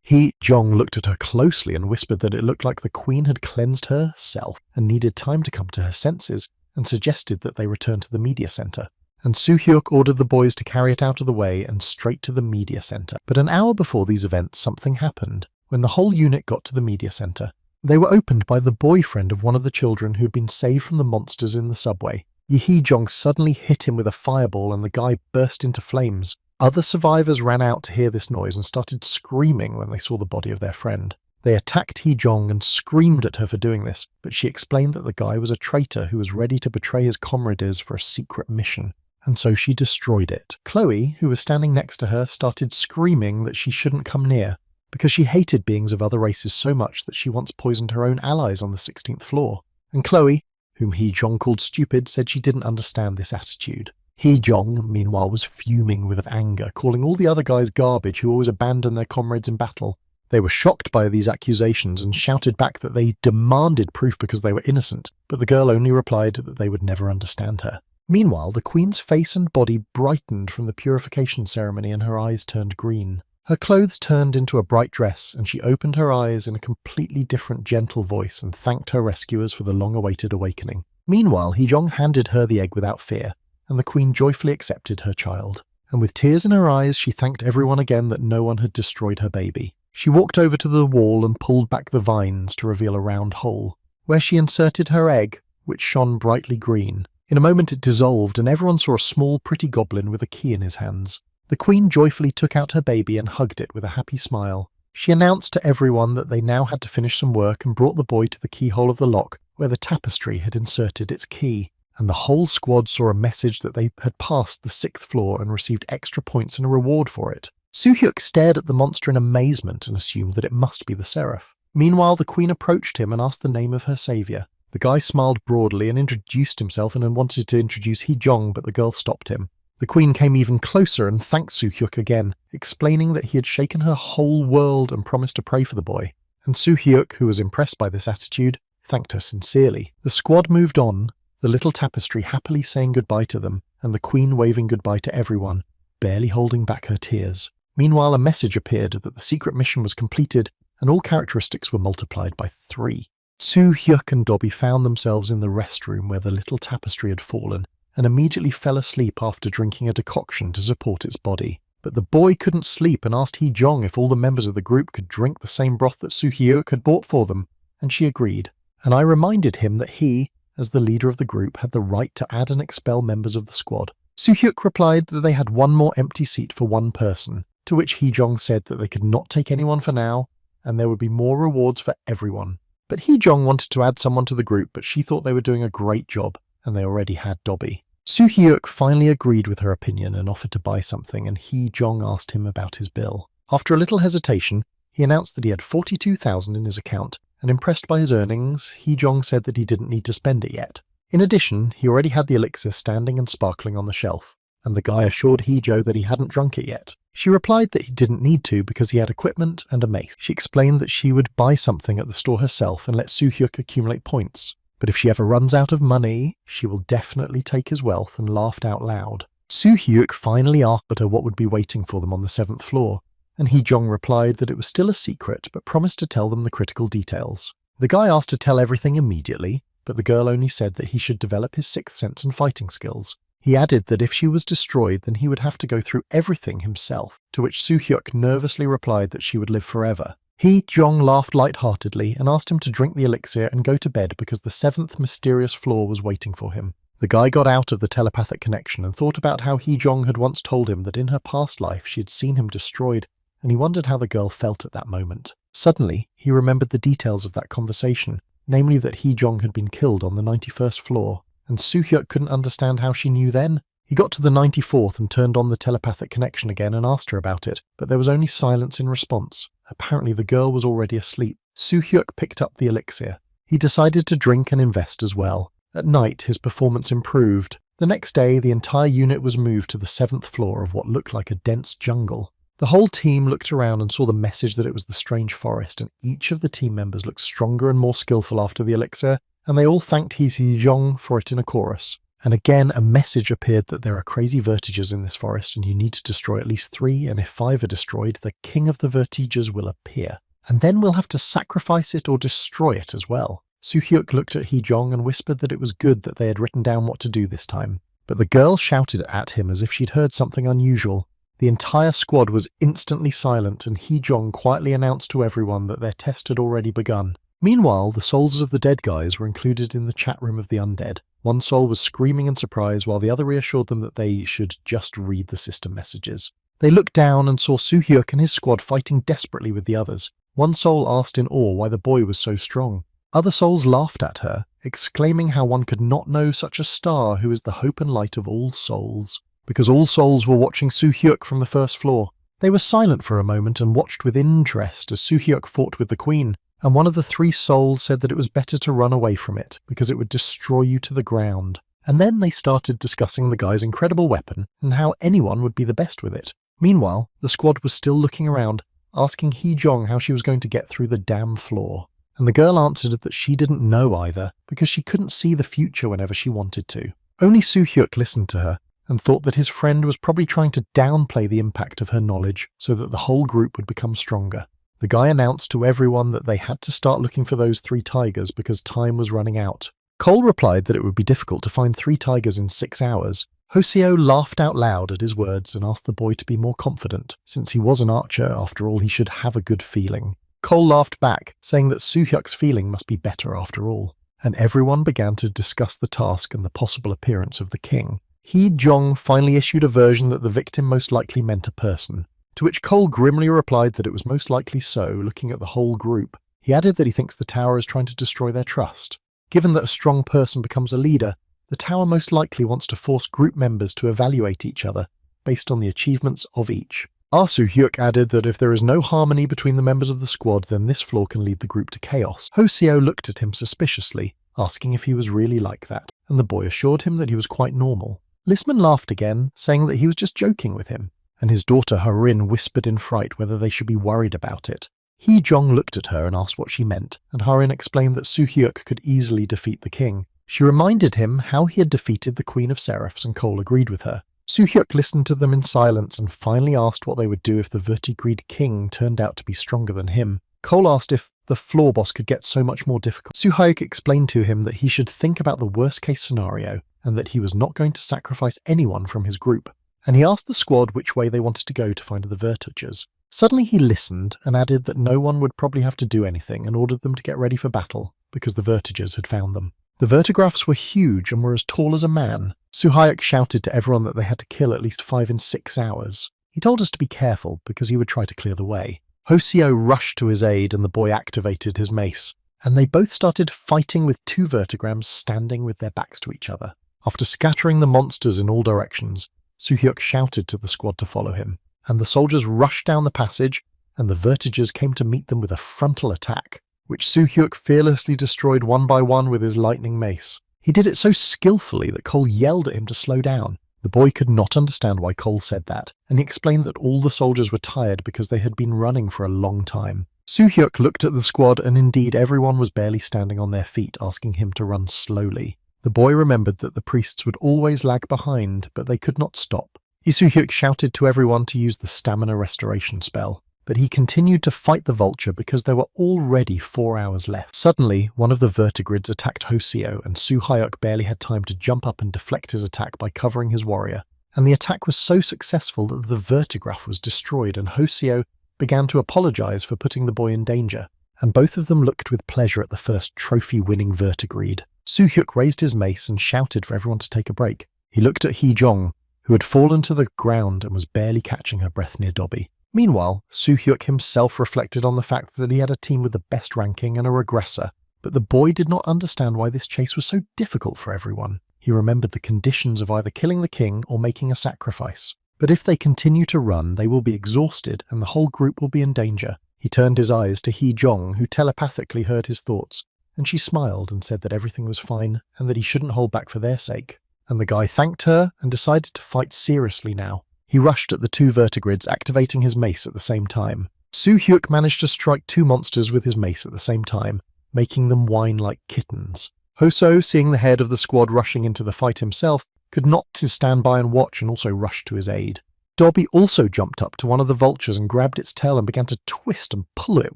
Hee-jong looked at her closely and whispered that it looked like the queen had cleansed herself and needed time to come to her senses, and suggested that they return to the media center. And Soo-hyuk ordered the boys to carry it out of the way and straight to the media center. But an hour before these events, something happened. When the whole unit got to the media center, they were opened by the boyfriend of one of the children who had been saved from the monsters in the subway. Hee-jong suddenly hit him with a fireball, and the guy burst into flames. Other survivors ran out to hear this noise and started screaming when they saw the body of their friend. They attacked Hee-jong and screamed at her for doing this, but she explained that the guy was a traitor who was ready to betray his comrades for a secret mission, and so she destroyed it. Chloe, who was standing next to her, started screaming that she shouldn't come near, because she hated beings of other races so much that she once poisoned her own allies on the 16th floor. And Chloe, whom Hee-jong called stupid, said she didn't understand this attitude. Hee-jong, meanwhile, was fuming with anger, calling all the other guys garbage who always abandoned their comrades in battle. They were shocked by these accusations and shouted back that they demanded proof because they were innocent, but the girl only replied that they would never understand her. Meanwhile, the queen's face and body brightened from the purification ceremony and her eyes turned green. Her clothes turned into a bright dress, and she opened her eyes in a completely different gentle voice and thanked her rescuers for the long-awaited awakening. Meanwhile, Hee-jong handed her the egg without fear, and the queen joyfully accepted her child. And with tears in her eyes, she thanked everyone again that no one had destroyed her baby. She walked over to the wall and pulled back the vines to reveal a round hole, where she inserted her egg, which shone brightly green. In a moment it dissolved, and everyone saw a small, pretty goblin with a key in his hands. The queen joyfully took out her baby and hugged it with a happy smile. She announced to everyone that they now had to finish some work and brought the boy to the keyhole of the lock where the tapestry had inserted its key. And the whole squad saw a message that they had passed the 6th floor and received extra points and a reward for it. Soo-hyuk stared at the monster in amazement and assumed that it must be the Seraph. Meanwhile, the queen approached him and asked the name of her savior. The guy smiled broadly and introduced himself and wanted to introduce Hee-jong, but the girl stopped him. The queen came even closer and thanked Soo-hyuk again, explaining that he had shaken her whole world and promised to pray for the boy. And Soo-hyuk, who was impressed by this attitude, thanked her sincerely. The squad moved on, the little tapestry happily saying goodbye to them, and the queen waving goodbye to everyone, barely holding back her tears. Meanwhile, a message appeared that the secret mission was completed, and all characteristics were multiplied by 3. Soo-hyuk and Dobby found themselves in the restroom where the little tapestry had fallen, and immediately fell asleep after drinking a decoction to support its body. But the boy couldn't sleep and asked Hee-jong if all the members of the group could drink the same broth that Soo-hyuk had bought for them, and she agreed. And I reminded him that he, as the leader of the group, had the right to add and expel members of the squad. Soo-hyuk replied that they had one more empty seat for one person, to which Hee-jong said that they could not take anyone for now, and there would be more rewards for everyone. But Hee-jong wanted to add someone to the group, but she thought they were doing a great job, and they already had Dobby. Soo-hyuk finally agreed with her opinion and offered to buy something, and Hee-jong asked him about his bill. After a little hesitation, he announced that he had 42,000 in his account, and impressed by his earnings, Hee-jong said that he didn't need to spend it yet. In addition, he already had the elixir standing and sparkling on the shelf, and the guy assured Hee-jo that he hadn't drunk it yet. She replied that he didn't need to because he had equipment and a mace. She explained that she would buy something at the store herself and let Soo-hyuk accumulate points. But if she ever runs out of money, she will definitely take his wealth, and laughed out loud. Soo-hyuk finally asked her what would be waiting for them on the 7th floor, and Hee-jong replied that it was still a secret but promised to tell them the critical details. The guy asked to tell everything immediately, but the girl only said that he should develop his sixth sense and fighting skills. He added that if she was destroyed, then he would have to go through everything himself, to which Soo-hyuk nervously replied that she would live forever. Hee-jong laughed lightheartedly and asked him to drink the elixir and go to bed because the 7th mysterious floor was waiting for him. The guy got out of the telepathic connection and thought about how Hee-jong had once told him that in her past life she had seen him destroyed, and he wondered how the girl felt at that moment. Suddenly, he remembered the details of that conversation, namely that Hee-jong had been killed on the 91st floor, and Soo-hyuk couldn't understand how she knew then. He got to the 94th and turned on the telepathic connection again and asked her about it, but there was only silence in response. Apparently the girl was already asleep. Soo-hyuk picked up the elixir. He decided to drink and invest as well. At night, his performance improved. The next day, the entire unit was moved to the 7th floor of what looked like a dense jungle. The whole team looked around and saw the message that it was the strange forest, and each of the team members looked stronger and more skillful after the elixir, and they all thanked Hee-jong for it in a chorus. And again, a message appeared that there are crazy vertigers in this forest and you need to destroy at least 3, and if 5 are destroyed, the king of the vertigers will appear. And then we'll have to sacrifice it or destroy it as well. Soo-hyuk looked at Hee-jong and whispered that it was good that they had written down what to do this time. But the girl shouted at him as if she'd heard something unusual. The entire squad was instantly silent, and Hee-jong quietly announced to everyone that their test had already begun. Meanwhile, the souls of the dead guys were included in the chat room of the undead. One soul was screaming in surprise while the other reassured them that they should just read the system messages. They looked down and saw Soo-hyuk and his squad fighting desperately with the others. One soul asked in awe why the boy was so strong. Other souls laughed at her, exclaiming how one could not know such a star who is the hope and light of all souls. Because all souls were watching Soo-hyuk from the 1st floor. They were silent for a moment and watched with interest as Soo-hyuk fought with the queen, and one of the 3 souls said that it was better to run away from it because it would destroy you to the ground. And then they started discussing the guy's incredible weapon and how anyone would be the best with it. Meanwhile, the squad was still looking around, asking Hee-jong how she was going to get through the damn floor. And the girl answered that she didn't know either because she couldn't see the future whenever she wanted to. Only Soo-hyuk listened to her and thought that his friend was probably trying to downplay the impact of her knowledge so that the whole group would become stronger. The guy announced to everyone that they had to start looking for those 3 tigers because time was running out. Cole replied that it would be difficult to find 3 tigers in 6 hours. Hoseo laughed out loud at his words and asked the boy to be more confident. Since he was an archer, after all, he should have a good feeling. Cole laughed back, saying that Soo-hyuk's feeling must be better after all. And everyone began to discuss the task and the possible appearance of the king. Hee-jong finally issued a version that the victim most likely meant a person, to which Cole grimly replied that it was most likely so, looking at the whole group. He added that he thinks the tower is trying to destroy their trust. Given that a strong person becomes a leader, the tower most likely wants to force group members to evaluate each other based on the achievements of each. Soo-hyuk added that if there is no harmony between the members of the squad, then this floor can lead the group to chaos. Hoseo looked at him suspiciously, asking if he was really like that, and the boy assured him that he was quite normal. Lisman laughed again, saying that he was just joking with him, and his daughter Harin whispered in fright whether they should be worried about it. Hee-jong looked at her and asked what she meant, and Harin explained that Soo-hyuk could easily defeat the king. She reminded him how he had defeated the Queen of Seraphs, and Cole agreed with her. Soo-hyuk listened to them in silence and finally asked what they would do if the vertigreed king turned out to be stronger than him. Cole asked if the floor boss could get so much more difficult. Soo-hyuk explained to him that he should think about the worst-case scenario and that he was not going to sacrifice anyone from his group. And he asked the squad which way they wanted to go to find the vertigers. Suddenly he listened and added that no one would probably have to do anything and ordered them to get ready for battle because the vertigers had found them. The vertigraphs were huge and were as tall as a man. Soo-hyuk shouted to everyone that they had to kill at least 5 in 6 hours. He told us to be careful because he would try to clear the way. Hoseo rushed to his aid and the boy activated his mace, and they both started fighting with 2 vertigrams standing with their backs to each other. After scattering the monsters in all directions, Soo-hyuk shouted to the squad to follow him, and the soldiers rushed down the passage, and the vertigers came to meet them with a frontal attack, which Soo-hyuk fearlessly destroyed one by one with his lightning mace. He did it so skillfully that Cole yelled at him to slow down, The boy could not understand why Cole said that, and he explained that all the soldiers were tired because they had been running for a long time. Soo-hyuk looked at the squad, and indeed everyone was barely standing on their feet, asking him to run slowly. The boy remembered that the priests would always lag behind, but they could not stop. Soo-hyuk shouted to everyone to use the stamina restoration spell, but he continued to fight the vulture because there were already 4 hours left. Suddenly, one of the vertigrids attacked Hoseo, and Soo-hyuk barely had time to jump up and deflect his attack by covering his warrior. And the attack was so successful that the vertigraph was destroyed, and Hoseo began to apologize for putting the boy in danger, and both of them looked with pleasure at the first trophy-winning vertigrid. Soo-hyuk raised his mace and shouted for everyone to take a break. He looked at Hee-jong, who had fallen to the ground and was barely catching her breath near Dobby. Meanwhile, Soo-hyuk himself reflected on the fact that he had a team with the best ranking and a regressor, but the boy did not understand why this chase was so difficult for everyone. He remembered the conditions of either killing the king or making a sacrifice. But if they continue to run, they will be exhausted and the whole group will be in danger. He turned his eyes to Hee-jong, who telepathically heard his thoughts, and she smiled and said that everything was fine and that he shouldn't hold back for their sake. And the guy thanked her and decided to fight seriously now. He rushed at the 2 vertigrids, activating his mace at the same time. Soo-hyuk managed to strike 2 monsters with his mace at the same time, making them whine like kittens. Hoso, seeing the head of the squad rushing into the fight himself, could not stand by and watch and also rushed to his aid. Dobby also jumped up to one of the vultures and grabbed its tail and began to twist and pull it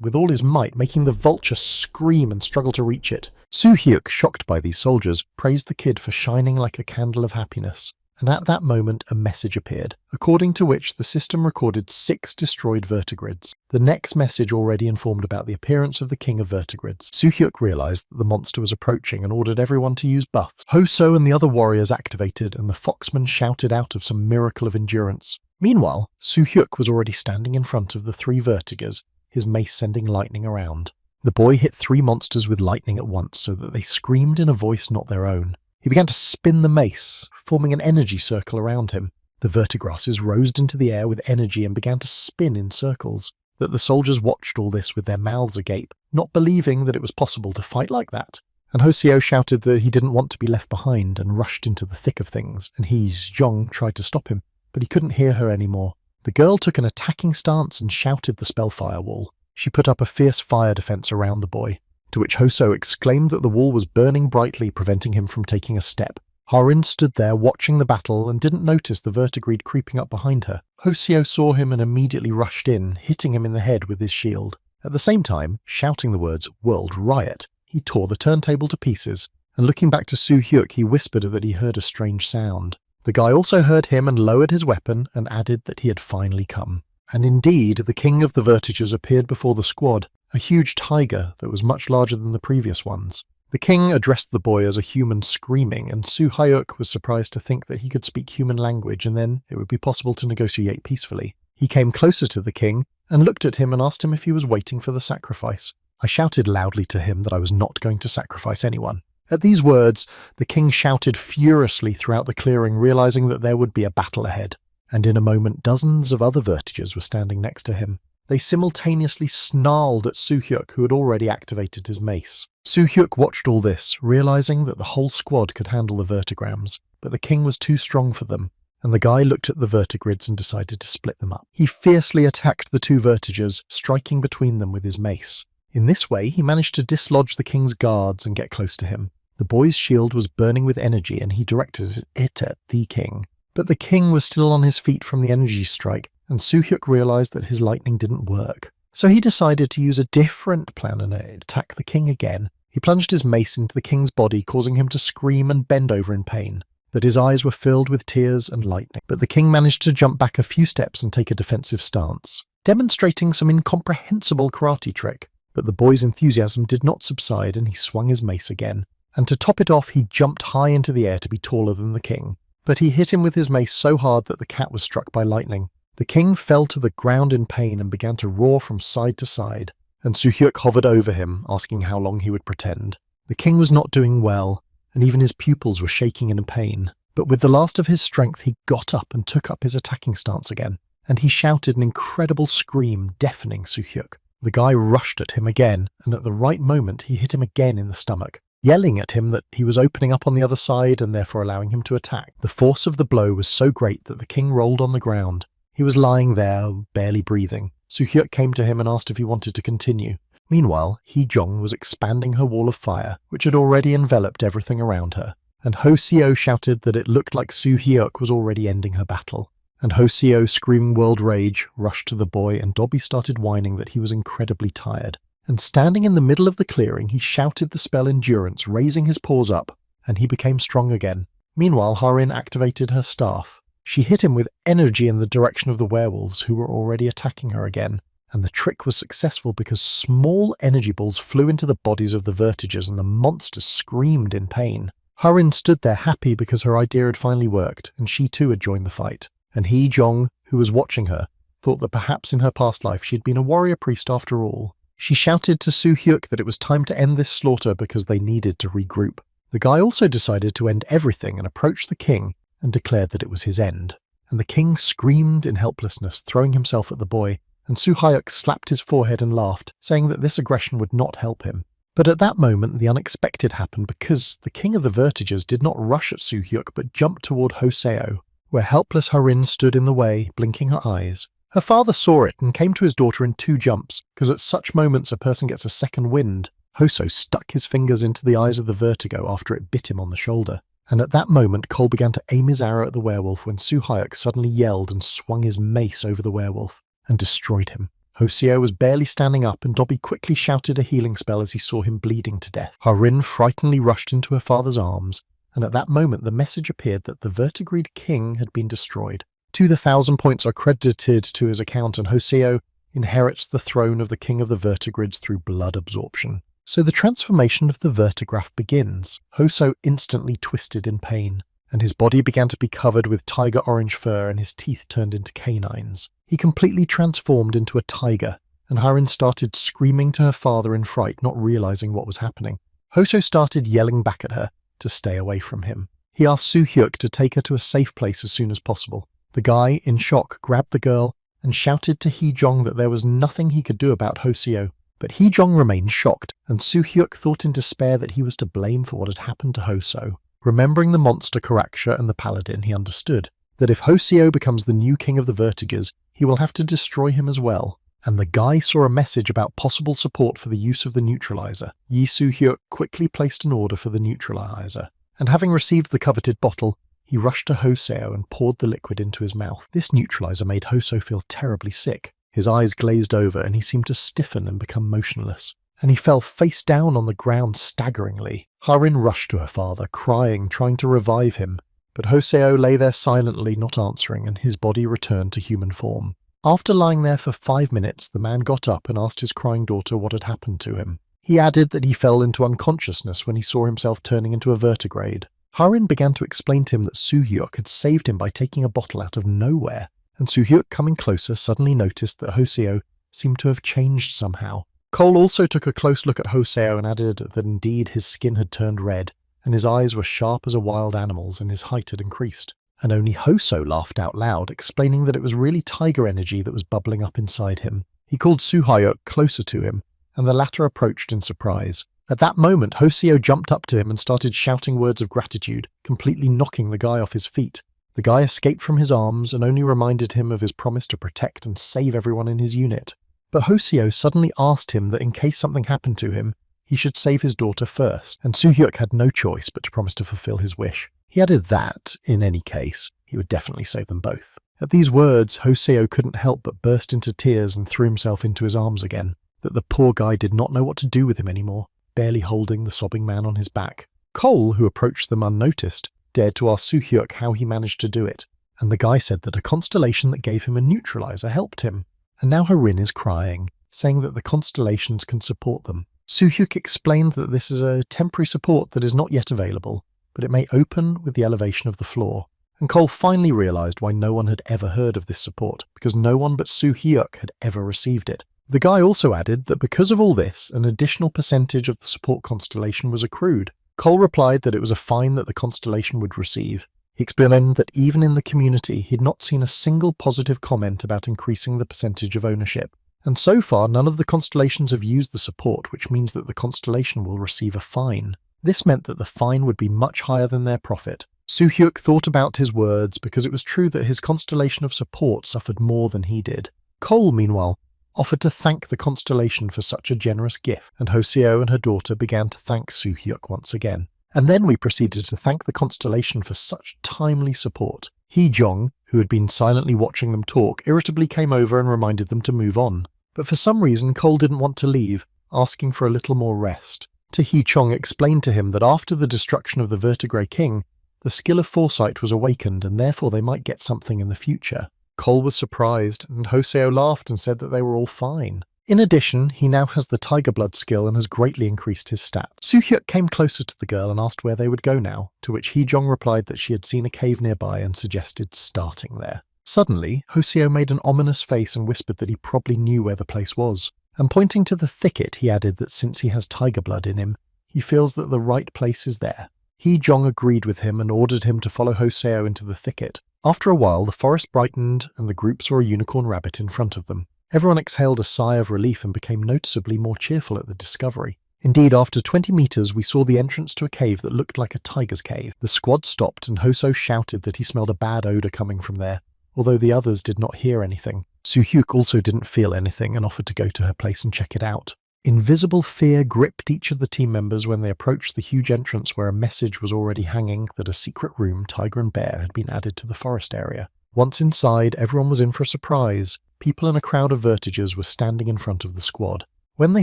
with all his might, making the vulture scream and struggle to reach it. Soo-hyuk, shocked by these soldiers, praised the kid for shining like a candle of happiness. And at that moment a message appeared, according to which the system recorded 6 destroyed vertigrids. The next message already informed about the appearance of the king of vertigrids. Soo-hyuk realized that the monster was approaching and ordered everyone to use buffs. Hoso and the other warriors activated, and the foxman shouted out of some miracle of endurance. Meanwhile, Soo-hyuk was already standing in front of the 3 vertigers, his mace sending lightning around. The boy hit 3 monsters with lightning at once so that they screamed in a voice not their own. He began to spin the mace, forming an energy circle around him. The vertigrasses rose into the air with energy and began to spin in circles. That the soldiers watched all this with their mouths agape, not believing that it was possible to fight like that. And Hoseo shouted that he didn't want to be left behind and rushed into the thick of things, and Hee-jong tried to stop him, but he couldn't hear her anymore. The girl took an attacking stance and shouted the spellfire wall. She put up a fierce fire defense around the boy, to which Hoso exclaimed that the wall was burning brightly, preventing him from taking a step. Harin stood there watching the battle and didn't notice the vertigrid creeping up behind her. Hoseo saw him and immediately rushed in, hitting him in the head with his shield. At the same time, shouting the words, "World Riot," he tore the turntable to pieces, and looking back to Soo-hyuk, he whispered that he heard a strange sound. The guy also heard him and lowered his weapon and added that he had finally come. And indeed, the king of the vertigers appeared before the squad, a huge tiger that was much larger than the previous ones. The king addressed the boy as a human screaming, and Soo-hyuk was surprised to think that he could speak human language and then it would be possible to negotiate peacefully. He came closer to the king and looked at him and asked him if he was waiting for the sacrifice. I shouted loudly to him that I was not going to sacrifice anyone. At these words, the king shouted furiously throughout the clearing, realizing that there would be a battle ahead. And in a moment, dozens of other vertigers were standing next to him. They simultaneously snarled at Soo-hyuk, who had already activated his mace. Soo-hyuk watched all this, realizing that the whole squad could handle the vertigrams, but the king was too strong for them, and the guy looked at the vertigrids and decided to split them up. He fiercely attacked the 2 vertigers, striking between them with his mace. In this way, he managed to dislodge the king's guards and get close to him. The boy's shield was burning with energy, and he directed it at the king. But the king was still on his feet from the energy strike, and Soo-hyuk realized that his lightning didn't work. So he decided to use a different plan and attack the king again. He plunged his mace into the king's body, causing him to scream and bend over in pain, that his eyes were filled with tears and lightning. But the king managed to jump back a few steps and take a defensive stance, demonstrating some incomprehensible karate trick. But the boy's enthusiasm did not subside, and he swung his mace again. And to top it off, he jumped high into the air to be taller than the king. But he hit him with his mace so hard that the cat was struck by lightning. The king fell to the ground in pain and began to roar from side to side, and Soo-hyuk hovered over him, asking how long he would pretend. The king was not doing well, and even his pupils were shaking in pain. But with the last of his strength, he got up and took up his attacking stance again, and he shouted an incredible scream, deafening Soo-hyuk. The guy rushed at him again, and at the right moment he hit him again in the stomach. yelling at him that he was opening up on the other side and therefore allowing him to attack. The force of the blow was so great that the king rolled on the ground. He was lying there, barely breathing. Soo-hyuk came to him and asked if he wanted to continue. Meanwhile, Hee-jong was expanding her wall of fire, which had already enveloped everything around her, and Ho-seo shouted that it looked like Soo-hyuk was already ending her battle. And Ho-seo, screaming world rage, rushed to the boy, and Dobby started whining that he was incredibly tired. And standing in the middle of the clearing, he shouted the spell Endurance, raising his paws up, and he became strong again. Meanwhile, Harin activated her staff. She hit him with energy in the direction of the werewolves, who were already attacking her again. And the trick was successful because small energy balls flew into the bodies of the vertigers and the monsters screamed in pain. Harin stood there happy because her idea had finally worked, and she too had joined the fight. And Hee-jong, who was watching her, thought that perhaps in her past life she had been a warrior priest after all. She shouted to Soo-hyuk that it was time to end this slaughter because they needed to regroup. The guy also decided to end everything and approached the king and declared that it was his end. And the king screamed in helplessness, throwing himself at the boy, and Soo-hyuk slapped his forehead and laughed, saying that this aggression would not help him. But at that moment, the unexpected happened because the king of the vertigers did not rush at Soo-hyuk but jumped toward Ho-seo, where helpless Harin stood in the way, blinking her eyes. Her father saw it and came to his daughter in 2 jumps, because at such moments a person gets a second wind. Ho-seo stuck his fingers into the eyes of the vertigo after it bit him on the shoulder. And at that moment, Cole began to aim his arrow at the werewolf when Soo-hyuk suddenly yelled and swung his mace over the werewolf and destroyed him. Ho-seo was barely standing up, and Dobby quickly shouted a healing spell as he saw him bleeding to death. Harin frighteningly rushed into her father's arms, and at that moment the message appeared that the vertigreed king had been destroyed. 2,000 points are credited to his account, and Ho-seo inherits the throne of the king of the vertigrids through blood absorption. So the transformation of the vertigraph begins. Ho-seo instantly twisted in pain, and his body began to be covered with tiger orange fur and his teeth turned into canines. He completely transformed into a tiger, and Harin started screaming to her father in fright, not realizing what was happening. Ho-seo started yelling back at her to stay away from him. He asked Soo-hyuk to take her to a safe place as soon as possible. The guy, in shock, grabbed the girl and shouted to Hee-jong that there was nothing he could do about Ho-seo. But Hee-jong remained shocked, and Soo-hyuk thought in despair that he was to blame for what had happened to Ho-seo. Remembering the monster Karaksha and the paladin, he understood that if Ho-seo becomes the new king of the vertigers, he will have to destroy him as well. And the guy saw a message about possible support for the use of the neutralizer. Yi Soo-hyuk quickly placed an order for the neutralizer, and having received the coveted bottle, he rushed to Ho-seo and poured the liquid into his mouth. This neutralizer made Ho-seo feel terribly sick. His eyes glazed over and he seemed to stiffen and become motionless. And he fell face down on the ground staggeringly. Harin rushed to her father, crying, trying to revive him. But Ho-seo lay there silently, not answering, and his body returned to human form. After lying there for 5 minutes, the man got up and asked his crying daughter what had happened to him. He added that he fell into unconsciousness when he saw himself turning into a vertigrade. Harin began to explain to him that Soo-hyuk had saved him by taking a bottle out of nowhere, and Soo-hyuk, coming closer, suddenly noticed that Ho-seo seemed to have changed somehow. Cole also took a close look at Ho-seo and added that indeed his skin had turned red, and his eyes were sharp as a wild animal's, and his height had increased. And only Ho-seo laughed out loud, explaining that it was really tiger energy that was bubbling up inside him. He called Soo-hyuk closer to him, and the latter approached in surprise. At that moment, Ho-seo jumped up to him and started shouting words of gratitude, completely knocking the guy off his feet. The guy escaped from his arms and only reminded him of his promise to protect and save everyone in his unit. But Ho-seo suddenly asked him that in case something happened to him, he should save his daughter first, and Soo-hyuk had no choice but to promise to fulfill his wish. He added that, in any case, he would definitely save them both. At these words, Ho-seo couldn't help but burst into tears and threw himself into his arms again, that the poor guy did not know what to do with him anymore, barely holding the sobbing man on his back. Cole, who approached them unnoticed, dared to ask Soo-hyuk how he managed to do it, and the guy said that a constellation that gave him a neutralizer helped him. And now Harin is crying, saying that the constellations can support them. Soo-hyuk explained that this is a temporary support that is not yet available, but it may open with the elevation of the floor. And Cole finally realized why no one had ever heard of this support, because no one but Soo-hyuk had ever received it. The guy also added that because of all this, an additional percentage of the support constellation was accrued. Cole replied that it was a fine that the constellation would receive. He explained that even in the community, he'd not seen a single positive comment about increasing the percentage of ownership. And so far, none of the constellations have used the support, which means that the constellation will receive a fine. This meant that the fine would be much higher than their profit. Soo-hyuk thought about his words because it was true that his constellation of support suffered more than he did. Cole, meanwhile, offered to thank the constellation for such a generous gift, and Hoseo and her daughter began to thank Soo-hyuk once again. And then we proceeded to thank the constellation for such timely support. Hee-jong, who had been silently watching them talk, irritably came over and reminded them to move on. But for some reason, Cole didn't want to leave, asking for a little more rest. Hee-chong explained to him that after the destruction of the Vertegrade King, the skill of foresight was awakened and therefore they might get something in the future. Cole was surprised, and Hoseo laughed and said that they were all fine. In addition, he now has the Tiger Blood skill and has greatly increased his stats. Soo-hyuk came closer to the girl and asked where they would go now, to which Hee-jong replied that she had seen a cave nearby and suggested starting there. Suddenly, Hoseo made an ominous face and whispered that he probably knew where the place was. And pointing to the thicket, he added that since he has Tiger Blood in him, he feels that the right place is there. Hee-jong agreed with him and ordered him to follow Hoseo into the thicket. After a while, the forest brightened and the group saw a unicorn rabbit in front of them. Everyone exhaled a sigh of relief and became noticeably more cheerful at the discovery. Indeed, after 20 meters, we saw the entrance to a cave that looked like a tiger's cave. The squad stopped and Hoso shouted that he smelled a bad odor coming from there, although the others did not hear anything. Soo-hyuk also didn't feel anything and offered to go to her place and check it out. Invisible fear gripped each of the team members when they approached the huge entrance where a message was already hanging that a secret room, Tiger and Bear, had been added to the forest area. Once inside, everyone was in for a surprise. People in a crowd of vertigers were standing in front of the squad. When they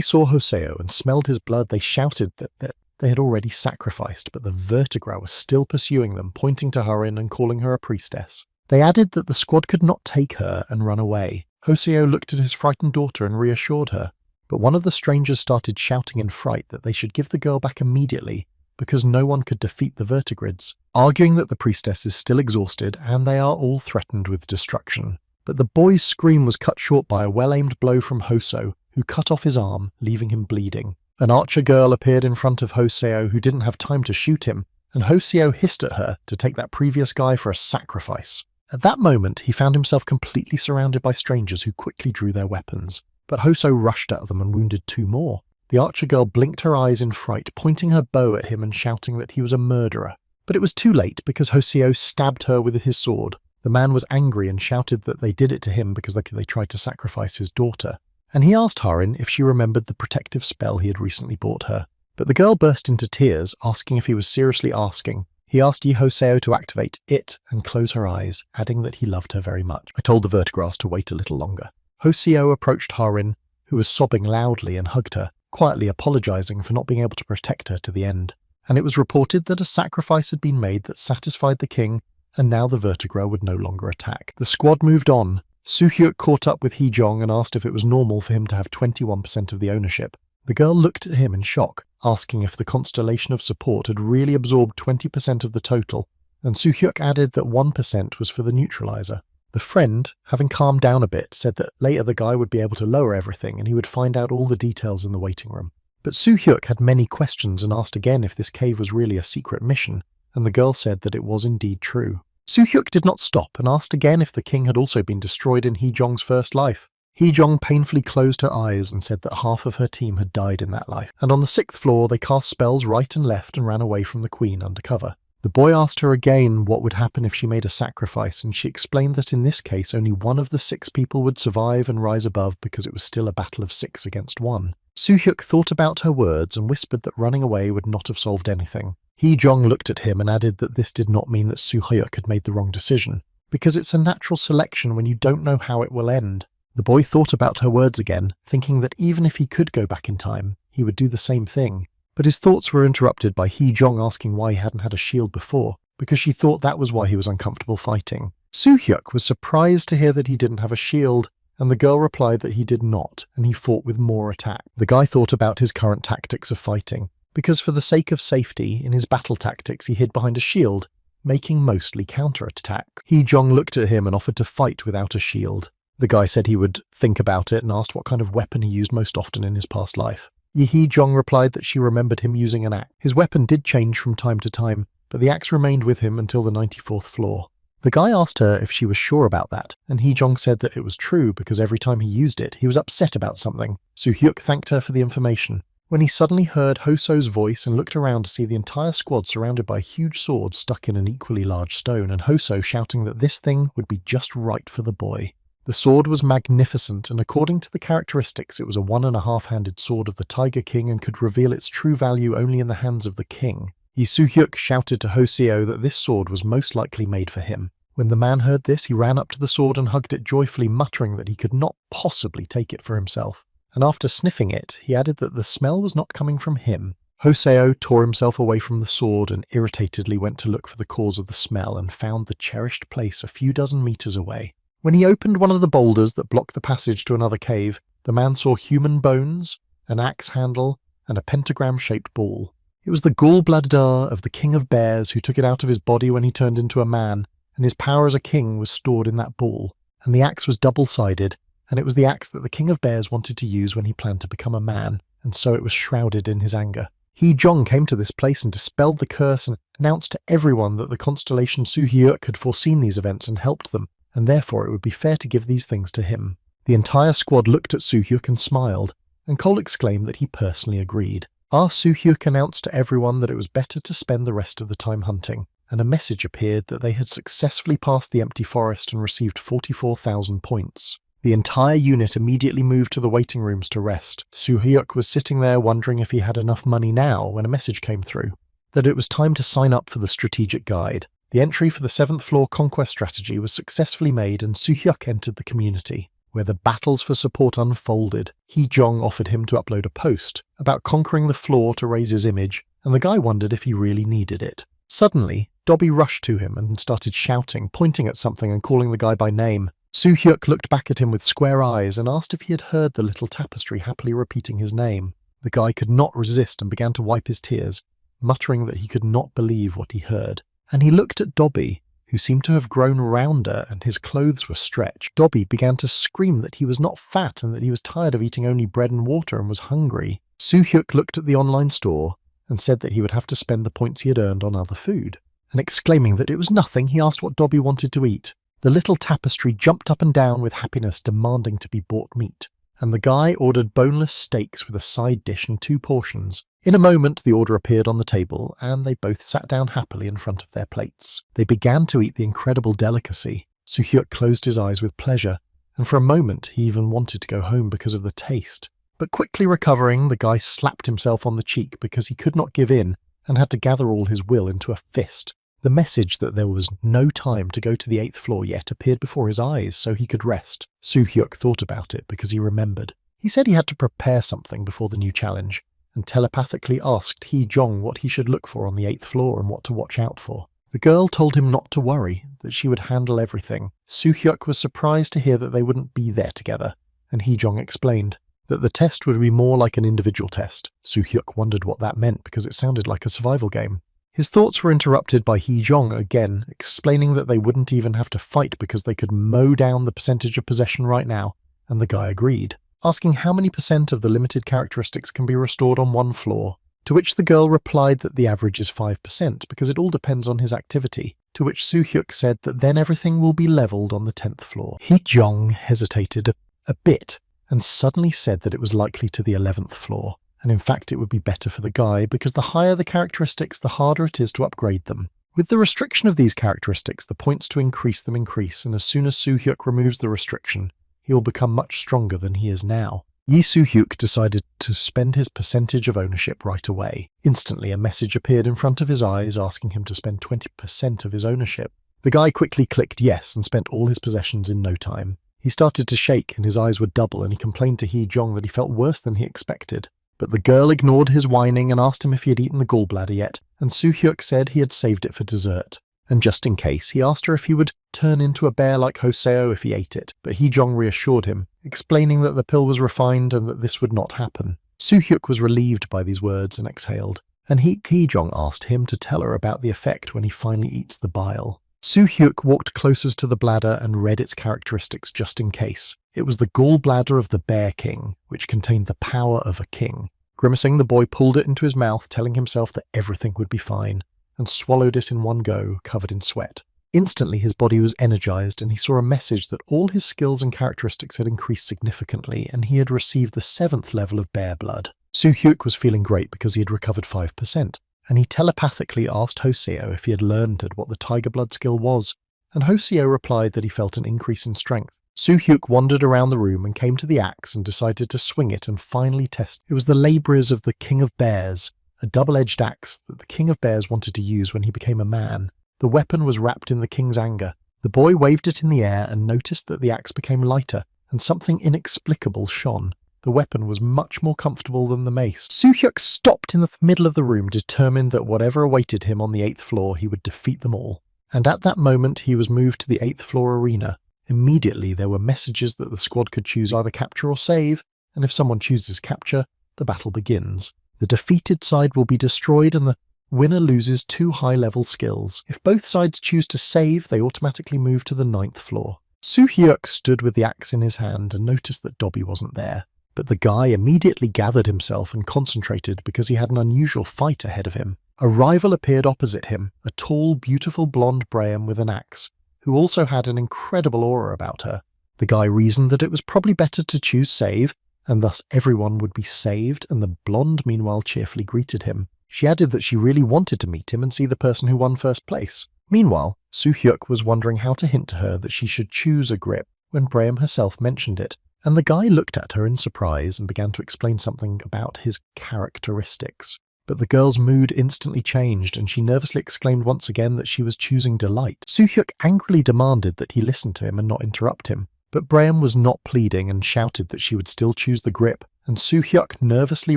saw Hoseo and smelled his blood, they shouted that they had already sacrificed, but the Vertigra was still pursuing them, pointing to Harin and calling her a priestess. They added that the squad could not take her and run away. Hoseo looked at his frightened daughter and reassured her, but one of the strangers started shouting in fright that they should give the girl back immediately because no one could defeat the Vertigrids, arguing that the priestess is still exhausted and they are all threatened with destruction. But the boy's scream was cut short by a well-aimed blow from Hoso, who cut off his arm, leaving him bleeding. An archer girl appeared in front of Hoseo, who didn't have time to shoot him, and Hoseo hissed at her to take that previous guy for a sacrifice. At that moment, he found himself completely surrounded by strangers who quickly drew their weapons. But Hoso rushed at them and wounded 2 more. The archer girl blinked her eyes in fright, pointing her bow at him and shouting that he was a murderer. But it was too late because Hoseo stabbed her with his sword. The man was angry and shouted that they did it to him because they tried to sacrifice his daughter. And he asked Harin if she remembered the protective spell he had recently bought her. But the girl burst into tears, asking if he was seriously asking. He asked Hoseo to activate it and close her eyes, adding that he loved her very much. I told the Vertigrass to wait a little longer. Hoseo approached Harin, who was sobbing loudly, and hugged her, quietly apologizing for not being able to protect her to the end. And it was reported that a sacrifice had been made that satisfied the king, and now the Vertigra would no longer attack. The squad moved on. Soo-hyuk caught up with Hee-jong and asked if it was normal for him to have 21% of the ownership. The girl looked at him in shock, asking if the constellation of support had really absorbed 20% of the total, and Soo-hyuk added that 1% was for the neutralizer. The friend, having calmed down a bit, said that later the guy would be able to lower everything and he would find out all the details in the waiting room. But Soo-hyuk had many questions and asked again if this cave was really a secret mission, and the girl said that it was indeed true. Soo-hyuk did not stop and asked again if the king had also been destroyed in Hee-jong's first life. Hee-jong painfully closed her eyes and said that half of her team had died in that life, and on the 6th floor they cast spells right and left and ran away from the queen under cover. The boy asked her again what would happen if she made a sacrifice, and she explained that in this case only one of the 6 people would survive and rise above because it was still a battle of 6 against 1. Soo-hyuk thought about her words and whispered that running away would not have solved anything. Hee-jong looked at him and added that this did not mean that Soo-hyuk had made the wrong decision, because it's a natural selection when you don't know how it will end. The boy thought about her words again, thinking that even if he could go back in time, he would do the same thing. But his thoughts were interrupted by Hee-jong asking why he hadn't had a shield before, because she thought that was why he was uncomfortable fighting. Soo-hyuk was surprised to hear that he didn't have a shield, and the girl replied that he did not, and he fought with more attack. The guy thought about his current tactics of fighting, because for the sake of safety, in his battle tactics he hid behind a shield, making mostly counter-attacks. Hee-jong looked at him and offered to fight without a shield. The guy said he would think about it and asked what kind of weapon he used most often in his past life. Hee-jong replied that she remembered him using an axe. His weapon did change from time to time, but the axe remained with him until the 94th floor. The guy asked her if she was sure about that, and Hee-jong said that it was true because every time he used it, he was upset about something. Soo-hyuk thanked her for the information, when he suddenly heard Hoso's voice and looked around to see the entire squad surrounded by a huge sword stuck in an equally large stone, and Hoso shouting that this thing would be just right for the boy. The sword was magnificent, and according to the characteristics, it was a 1.5-handed sword of the Tiger King and could reveal its true value only in the hands of the king. Yi Soo-hyuk shouted to Hoseo that this sword was most likely made for him. When the man heard this, he ran up to the sword and hugged it joyfully, muttering that he could not possibly take it for himself. And after sniffing it, he added that the smell was not coming from him. Hoseo tore himself away from the sword and irritatedly went to look for the cause of the smell and found the cherished place a few dozen meters away. When he opened one of the boulders that blocked the passage to another cave, the man saw human bones, an axe handle, and a pentagram-shaped ball. It was the gallbladder of the king of bears who took it out of his body when he turned into a man, and his power as a king was stored in that ball. And the axe was double-sided, and it was the axe that the king of bears wanted to use when he planned to become a man, and so it was shrouded in his anger. Hee-jong came to this place and dispelled the curse and announced to everyone that the constellation Soo-hyuk had foreseen these events and helped them, and therefore it would be fair to give these things to him. The entire squad looked at Soo-hyuk and smiled, and Cole exclaimed that he personally agreed. Soo-hyuk announced to everyone that it was better to spend the rest of the time hunting, and a message appeared that they had successfully passed the empty forest and received 44,000 points. The entire unit immediately moved to the waiting rooms to rest. Soo-hyuk was sitting there wondering if he had enough money now when a message came through, that it was time to sign up for the strategic guide. The entry for the 7th floor conquest strategy was successfully made, and Soo-hyuk entered the community, where the battles for support unfolded. Hee-jong offered him to upload a post about conquering the floor to raise his image, and the guy wondered if he really needed it. Suddenly, Dobby rushed to him and started shouting, pointing at something and calling the guy by name. Soo-hyuk looked back at him with square eyes and asked if he had heard the little tapestry happily repeating his name. The guy could not resist and began to wipe his tears, muttering that he could not believe what he heard. And he looked at Dobby, who seemed to have grown rounder and his clothes were stretched. Dobby began to scream that he was not fat and that he was tired of eating only bread and water and was hungry. Soo-hyuk looked at the online store and said that he would have to spend the points he had earned on other food. And exclaiming that it was nothing, he asked what Dobby wanted to eat. The little tapestry jumped up and down with happiness, demanding to be bought meat. And the guy ordered boneless steaks with a side dish and 2 portions. In a moment, the order appeared on the table, and they both sat down happily in front of their plates. They began to eat the incredible delicacy. Soo-hyuk closed his eyes with pleasure, and for a moment he even wanted to go home because of the taste. But quickly recovering, the guy slapped himself on the cheek because he could not give in and had to gather all his will into a fist. The message that there was no time to go to the 8th floor yet appeared before his eyes so he could rest. Soo-hyuk thought about it because he remembered. He said he had to prepare something before the new challenge, and telepathically asked Hee-jong what he should look for on the 8th floor and what to watch out for. The girl told him not to worry, that she would handle everything. Soo-hyuk was surprised to hear that they wouldn't be there together, and Hee-jong explained that the test would be more like an individual test. Soo-hyuk wondered what that meant because it sounded like a survival game. His thoughts were interrupted by Hee-jong again, explaining that they wouldn't even have to fight because they could mow down the percentage of possession right now, and the guy agreed, asking how many % of the limited characteristics can be restored on one floor, to which the girl replied that the average is 5% because it all depends on his activity, to which Soo-hyuk said that then everything will be leveled on the 10th floor. Hee-jong hesitated a bit, and suddenly said that it was likely to the 11th floor. And in fact it would be better for the guy because the higher the characteristics, the harder it is to upgrade them. With the restriction of these characteristics, the points to increase them increase, and as soon as Soo-hyuk removes the restriction, he will become much stronger than he is now. Yi Soo-hyuk decided to spend his percentage of ownership right away. Instantly a message appeared in front of his eyes asking him to spend 20% of his ownership. The guy quickly clicked yes and spent all his possessions in no time. He started to shake and his eyes would double, and he complained to Hee-jong that he felt worse than he expected. But the girl ignored his whining and asked him if he had eaten the gallbladder yet, and Soo-hyuk said he had saved it for dessert. And just in case, he asked her if he would turn into a bear like Hoseo if he ate it, but Hee-jong reassured him, explaining that the pill was refined and that this would not happen. Soo-hyuk was relieved by these words and exhaled, and Hee-jong asked him to tell her about the effect when he finally eats the bile. Soo-hyuk walked closest to the bladder and read its characteristics just in case. It was the gallbladder of the Bear King, which contained the power of a king. Grimacing, the boy pulled it into his mouth, telling himself that everything would be fine, and swallowed it in one go, covered in sweat. Instantly his body was energized, and he saw a message that all his skills and characteristics had increased significantly, and he had received the 7th level of bear blood. Soo-hyuk was feeling great because he had recovered 5%, and he telepathically asked Hoseo if he had learned what the Tiger Blood skill was, and Hoseo replied that he felt an increase in strength. Soo-hyuk wandered around the room and came to the axe and decided to swing it and finally test. It was the labours of the King of Bears, a double-edged axe that the King of Bears wanted to use when he became a man. The weapon was wrapped in the king's anger. The boy waved it in the air and noticed that the axe became lighter, and something inexplicable shone. The weapon was much more comfortable than the mace. Soo-hyuk stopped in the middle of the room, determined that whatever awaited him on the 8th floor, he would defeat them all. And at that moment, he was moved to the 8th floor arena. Immediately, there were messages that the squad could choose either capture or save, and if someone chooses capture, the battle begins. The defeated side will be destroyed and the winner loses 2 high-level skills. If both sides choose to save, they automatically move to the 9th floor. Soo-hyuk stood with the axe in his hand and noticed that Dobby wasn't there. But the guy immediately gathered himself and concentrated because he had an unusual fight ahead of him. A rival appeared opposite him, a tall, beautiful blonde Braham with an axe, who also had an incredible aura about her. The guy reasoned that it was probably better to choose save, and thus everyone would be saved, and the blonde meanwhile cheerfully greeted him. She added that she really wanted to meet him and see the person who won first place. Meanwhile, Soo-hyuk was wondering how to hint to her that she should choose a grip when Braham herself mentioned it, and the guy looked at her in surprise and began to explain something about his characteristics. But the girl's mood instantly changed, and she nervously exclaimed once again that she was choosing delight. Soo-hyuk angrily demanded that he listen to him and not interrupt him, but Braham was not pleading and shouted that she would still choose the grip, and Soo-hyuk nervously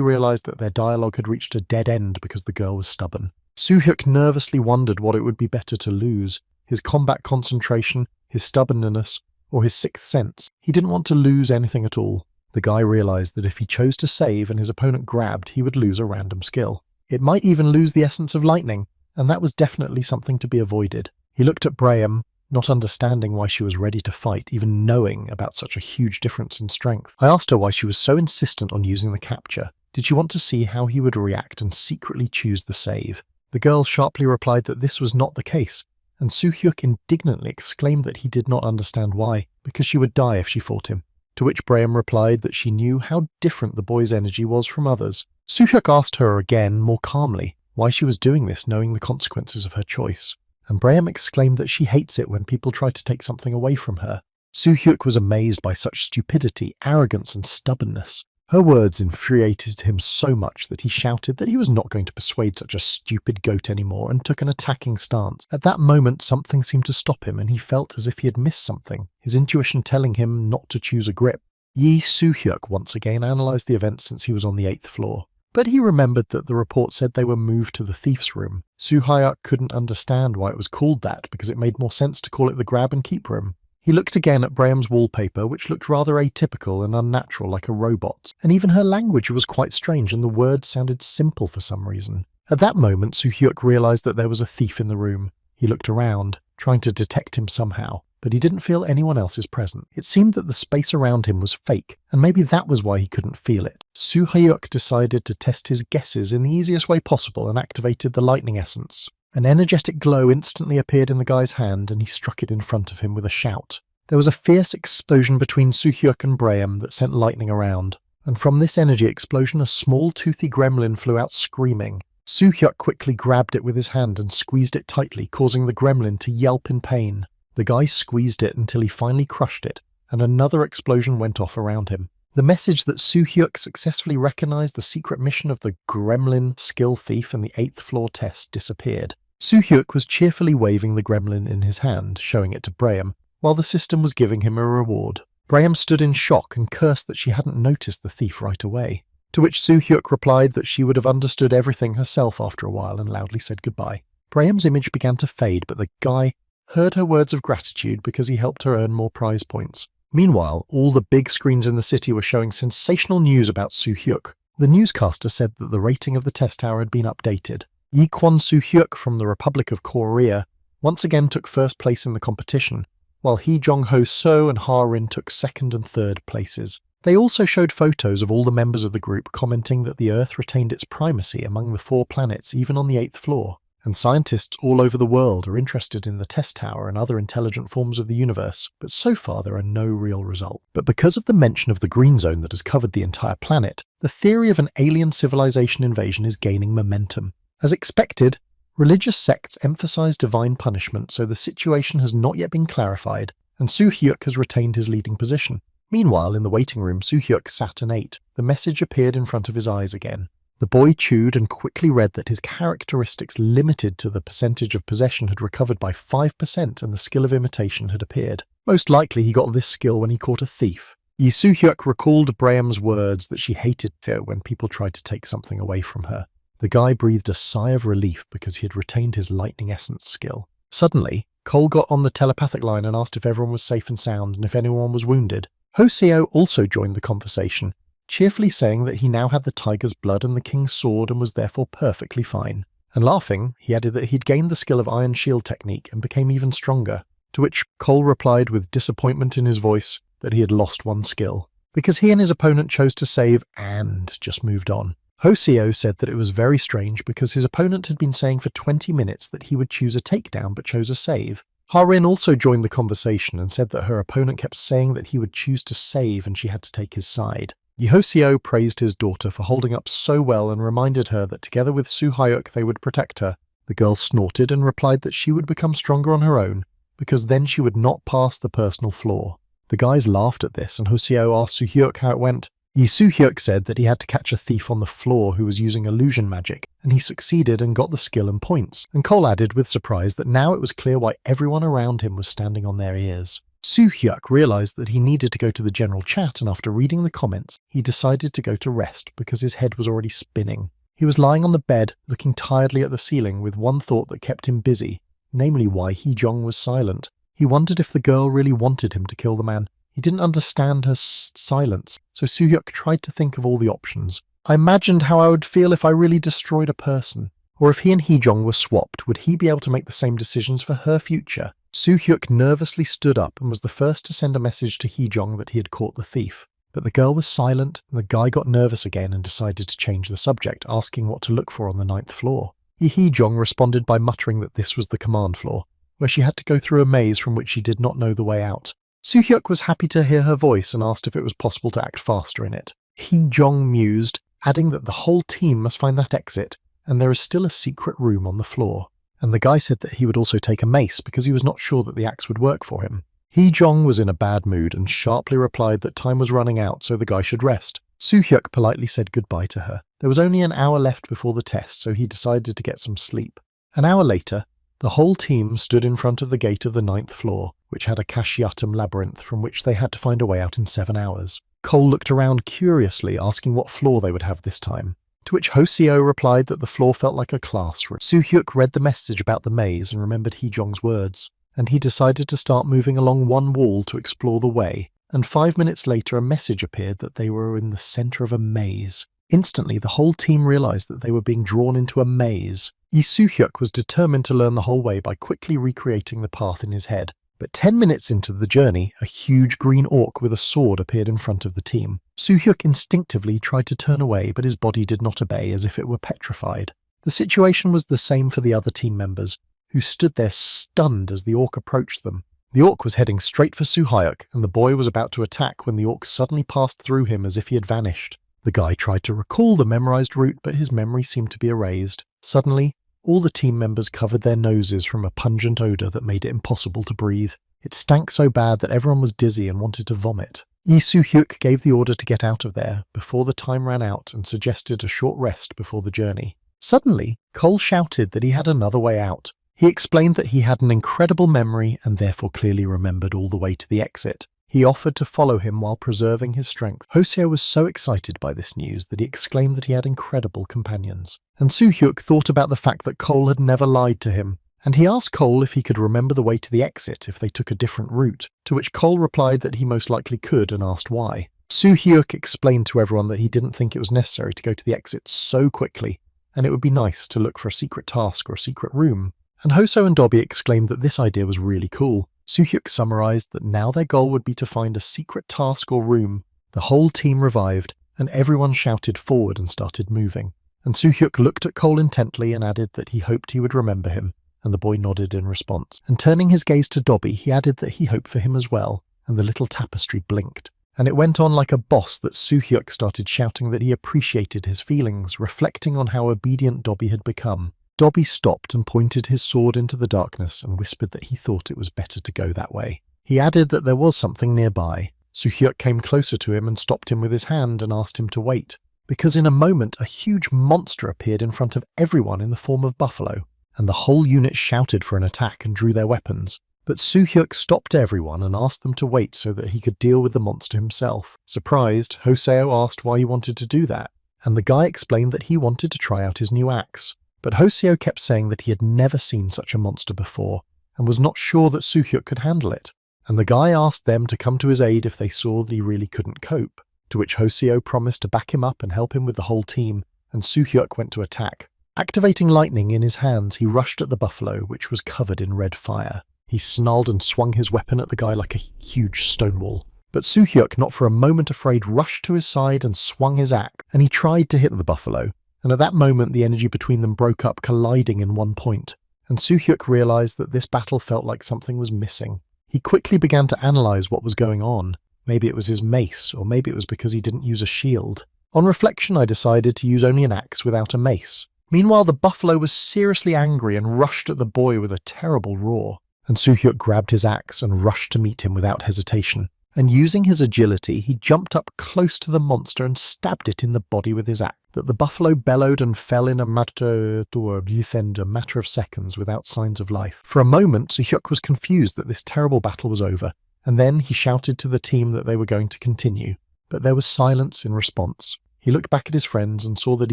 realized that their dialogue had reached a dead end because the girl was stubborn. Soo-hyuk nervously wondered what it would be better to lose, his combat concentration, his stubbornness, or his 6th sense. He didn't want to lose anything at all. The guy realized that if he chose to save and his opponent grabbed, he would lose a random skill. It might even lose the essence of lightning, and that was definitely something to be avoided. He looked at Braham, not understanding why she was ready to fight, even knowing about such a huge difference in strength. I asked her why she was so insistent on using the capture. Did she want to see how he would react and secretly choose the save? The girl sharply replied that this was not the case, and Soo-hyuk indignantly exclaimed that he did not understand why, because she would die if she fought him. To which Braham replied that she knew how different the boy's energy was from others. Soo-hyuk asked her again, more calmly, why she was doing this knowing the consequences of her choice, and Braham exclaimed that she hates it when people try to take something away from her. Soo-hyuk was amazed by such stupidity, arrogance and stubbornness. Her words infuriated him so much that he shouted that he was not going to persuade such a stupid goat anymore and took an attacking stance. At that moment, something seemed to stop him and he felt as if he had missed something, his intuition telling him not to choose a grip. Yi Soo-hyuk once again analysed the events since he was on the 8th floor, but he remembered that the report said they were moved to the thief's room. Soo-hyuk couldn't understand why it was called that because it made more sense to call it the grab and keep room. He looked again at Braham's wallpaper, which looked rather atypical and unnatural like a robot's, and even her language was quite strange and the words sounded simple for some reason. At that moment, Soo-hyuk realised that there was a thief in the room. He looked around, trying to detect him somehow, but he didn't feel anyone else's presence. It seemed that the space around him was fake, and maybe that was why he couldn't feel it. Soo-hyuk decided to test his guesses in the easiest way possible and activated the lightning essence. An energetic glow instantly appeared in the guy's hand and he struck it in front of him with a shout. There was a fierce explosion between Soo-hyuk and Braham that sent lightning around, and from this energy explosion a small toothy gremlin flew out screaming. Soo-hyuk quickly grabbed it with his hand and squeezed it tightly, causing the gremlin to yelp in pain. The guy squeezed it until he finally crushed it, and another explosion went off around him. The message that Soo-hyuk successfully recognized the secret mission of the gremlin skill thief and the 8th floor test disappeared. Soo-hyuk was cheerfully waving the gremlin in his hand, showing it to Braham, while the system was giving him a reward. Braham stood in shock and cursed that she hadn't noticed the thief right away, to which Soo-hyuk replied that she would have understood everything herself after a while and loudly said goodbye. Braham's image began to fade, but the guy heard her words of gratitude because he helped her earn more prize points. Meanwhile, all the big screens in the city were showing sensational news about Soo-hyuk. The newscaster said that the rating of the test tower had been updated. Lee-kwon Soo-hyuk from the Republic of Korea once again took first place in the competition, while Hee Jong-ho So and Ha-rin took 2nd and 3rd places. They also showed photos of all the members of the group commenting that the Earth retained its primacy among the 4 planets even on the 8th floor. and scientists all over the world are interested in the test tower and other intelligent forms of the universe, but so far there are no real results. But because of the mention of the green zone that has covered the entire planet, the theory of an alien civilization invasion is gaining momentum. As expected, religious sects emphasize divine punishment, so the situation has not yet been clarified, and Soo-hyuk has retained his leading position. Meanwhile, in the waiting room, Soo-hyuk sat and ate. The message appeared in front of his eyes again. The boy chewed and quickly read that his characteristics limited to the percentage of possession had recovered by 5% and the skill of imitation had appeared. Most likely he got this skill when he caught a thief. Yi Soo-hyuk recalled Braham's words that she hated it when people tried to take something away from her. The guy breathed a sigh of relief because he had retained his lightning essence skill. Suddenly, Cole got on the telepathic line and asked if everyone was safe and sound and if anyone was wounded. Hoseo also joined the conversation, cheerfully saying that he now had the tiger's blood and the king's sword and was therefore perfectly fine. And laughing, he added that he'd gained the skill of Iron Shield technique and became even stronger, to which Cole replied with disappointment in his voice that he had lost one skill, because he and his opponent chose to save and just moved on. Hoseo said that it was very strange because his opponent had been saying for 20 minutes that he would choose a takedown but chose a save. Harin also joined the conversation and said that her opponent kept saying that he would choose to save and she had to take his side. Hoseo praised his daughter for holding up so well and reminded her that together with Soo-hyuk they would protect her. The girl snorted and replied that she would become stronger on her own, because then she would not pass the personal flaw. The guys laughed at this and Hoseo asked Soo-hyuk how it went. Yi Soo-hyuk said that he had to catch a thief on the floor who was using illusion magic, and he succeeded and got the skill and points. And Cole added with surprise that now it was clear why everyone around him was standing on their ears. Soo-hyuk realized that he needed to go to the general chat, and after reading the comments, he decided to go to rest because his head was already spinning. He was lying on the bed, looking tiredly at the ceiling with one thought that kept him busy, namely why Hee-jong was silent. He wondered if the girl really wanted him to kill the man. He didn't understand her silence, so Soo-hyuk tried to think of all the options. I imagined how I would feel if I really destroyed a person. Or if he and Hee-jong were swapped, would he be able to make the same decisions for her future? Soo-hyuk nervously stood up and was the first to send a message to Hee-jong that he had caught the thief. But the girl was silent, and the guy got nervous again and decided to change the subject, asking what to look for on the 9th floor. Hee-jong responded by muttering that this was the command floor, where she had to go through a maze from which she did not know the way out. Soo-hyuk was happy to hear her voice and asked if it was possible to act faster in it. Hee-jong mused, adding that the whole team must find that exit, and there is still a secret room on the floor. And the guy said that he would also take a mace because he was not sure that the axe would work for him. Hee-jong was in a bad mood and sharply replied that time was running out so the guy should rest. Soo-hyuk politely said goodbye to her. There was only an hour left before the test, so he decided to get some sleep. An hour later, the whole team stood in front of the gate of the 9th floor, which had a Kashyatam labyrinth from which they had to find a way out in 7 hours. Cole looked around curiously, asking what floor they would have this time, to which Hoseo replied that the floor felt like a classroom. Soo-hyuk read the message about the maze and remembered Hee-jong's words, and he decided to start moving along one wall to explore the way, and 5 minutes later a message appeared that they were in the center of a maze. Instantly, the whole team realized that they were being drawn into a maze. Yi Soo-hyuk was determined to learn the whole way by quickly recreating the path in his head. But 10 minutes into the journey, a huge green orc with a sword appeared in front of the team. Soo-hyuk instinctively tried to turn away, but his body did not obey, as if it were petrified. The situation was the same for the other team members, who stood there stunned as the orc approached them. The orc was heading straight for Soo-hyuk, and the boy was about to attack when the orc suddenly passed through him as if he had vanished. The guy tried to recall the memorized route, but his memory seemed to be erased. Suddenly, all the team members covered their noses from a pungent odor that made it impossible to breathe. It stank so bad that everyone was dizzy and wanted to vomit. Yi Soo-hyuk gave the order to get out of there before the time ran out and suggested a short rest before the journey. Suddenly, Cole shouted that he had another way out. He explained that he had an incredible memory and therefore clearly remembered all the way to the exit. He offered to follow him while preserving his strength. Hoseo was so excited by this news that he exclaimed that he had incredible companions. And Soo-hyuk thought about the fact that Cole had never lied to him, and he asked Cole if he could remember the way to the exit if they took a different route, to which Cole replied that he most likely could and asked why. Soo-hyuk explained to everyone that he didn't think it was necessary to go to the exit so quickly, and it would be nice to look for a secret task or a secret room. And Hoso and Dobby exclaimed that this idea was really cool. Soo-hyuk summarized that now their goal would be to find a secret task or room. The whole team revived, and everyone shouted forward and started moving. And Soo-hyuk looked at Cole intently and added that he hoped he would remember him, and the boy nodded in response. And turning his gaze to Dobby, he added that he hoped for him as well, and the little tapestry blinked. And it went on like a boss that Soo-hyuk started shouting that he appreciated his feelings, reflecting on how obedient Dobby had become. Dobby stopped and pointed his sword into the darkness and whispered that he thought it was better to go that way. He added that there was something nearby. Soo-hyuk came closer to him and stopped him with his hand and asked him to wait, because in a moment a huge monster appeared in front of everyone in the form of Buffalo, and the whole unit shouted for an attack and drew their weapons. But Soo-hyuk stopped everyone and asked them to wait so that he could deal with the monster himself. Surprised, Hoseo asked why he wanted to do that, and the guy explained that he wanted to try out his new axe. But Hoseo kept saying that he had never seen such a monster before, and was not sure that Soo-hyuk could handle it. And the guy asked them to come to his aid if they saw that he really couldn't cope, to which Hoseo promised to back him up and help him with the whole team, and Soo-hyuk went to attack. Activating lightning in his hands, he rushed at the buffalo, which was covered in red fire. He snarled and swung his weapon at the guy like a huge stone wall. But Soo-hyuk, not for a moment afraid, rushed to his side and swung his axe, and he tried to hit the buffalo. And at that moment the energy between them broke up, colliding in one point. And Soo-hyuk realized that this battle felt like something was missing. He quickly began to analyze what was going on. Maybe it was his mace, or maybe it was because he didn't use a shield. On reflection, I decided to use only an axe without a mace. Meanwhile, the buffalo was seriously angry and rushed at the boy with a terrible roar. And Soo-hyuk grabbed his axe and rushed to meet him without hesitation. And using his agility, he jumped up close to the monster and stabbed it in the body with his axe. That the buffalo bellowed and fell in a matter of seconds without signs of life. For a moment, Soo-hyuk was confused that this terrible battle was over, and then he shouted to the team that they were going to continue. But there was silence in response. He looked back at his friends and saw that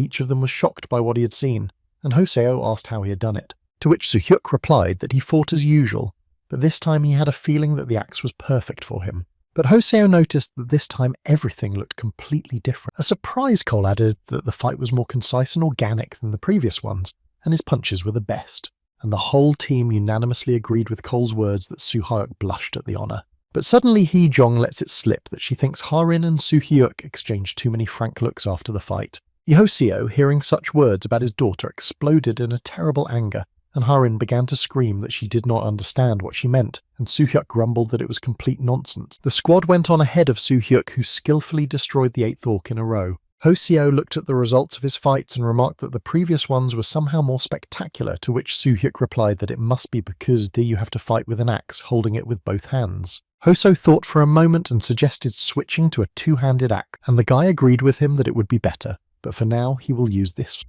each of them was shocked by what he had seen, and Hoseo asked how he had done it. To which Soo-hyuk replied that he fought as usual, but this time he had a feeling that the axe was perfect for him. But Hoseo noticed that this time everything looked completely different. A surprise, Cole added that the fight was more concise and organic than the previous ones, and his punches were the best. And the whole team unanimously agreed with Cole's words that Soo-hyuk blushed at the honour. But suddenly Hee-jong lets it slip that she thinks Harin and Soo-hyuk exchanged too many frank looks after the fight. Hoseo, hearing such words about his daughter, exploded in a terrible anger, and Harin began to scream that she did not understand what she meant, and Soo-hyuk grumbled that it was complete nonsense. The squad went on ahead of Soo-hyuk, who skillfully destroyed the 8th orc in a row. Hoseo looked at the results of his fights and remarked that the previous ones were somehow more spectacular, to which Soo-hyuk replied that it must be because there you have to fight with an axe, holding it with both hands. Hoso thought for a moment and suggested switching to a two-handed axe, and the guy agreed with him that it would be better, but for now he will use this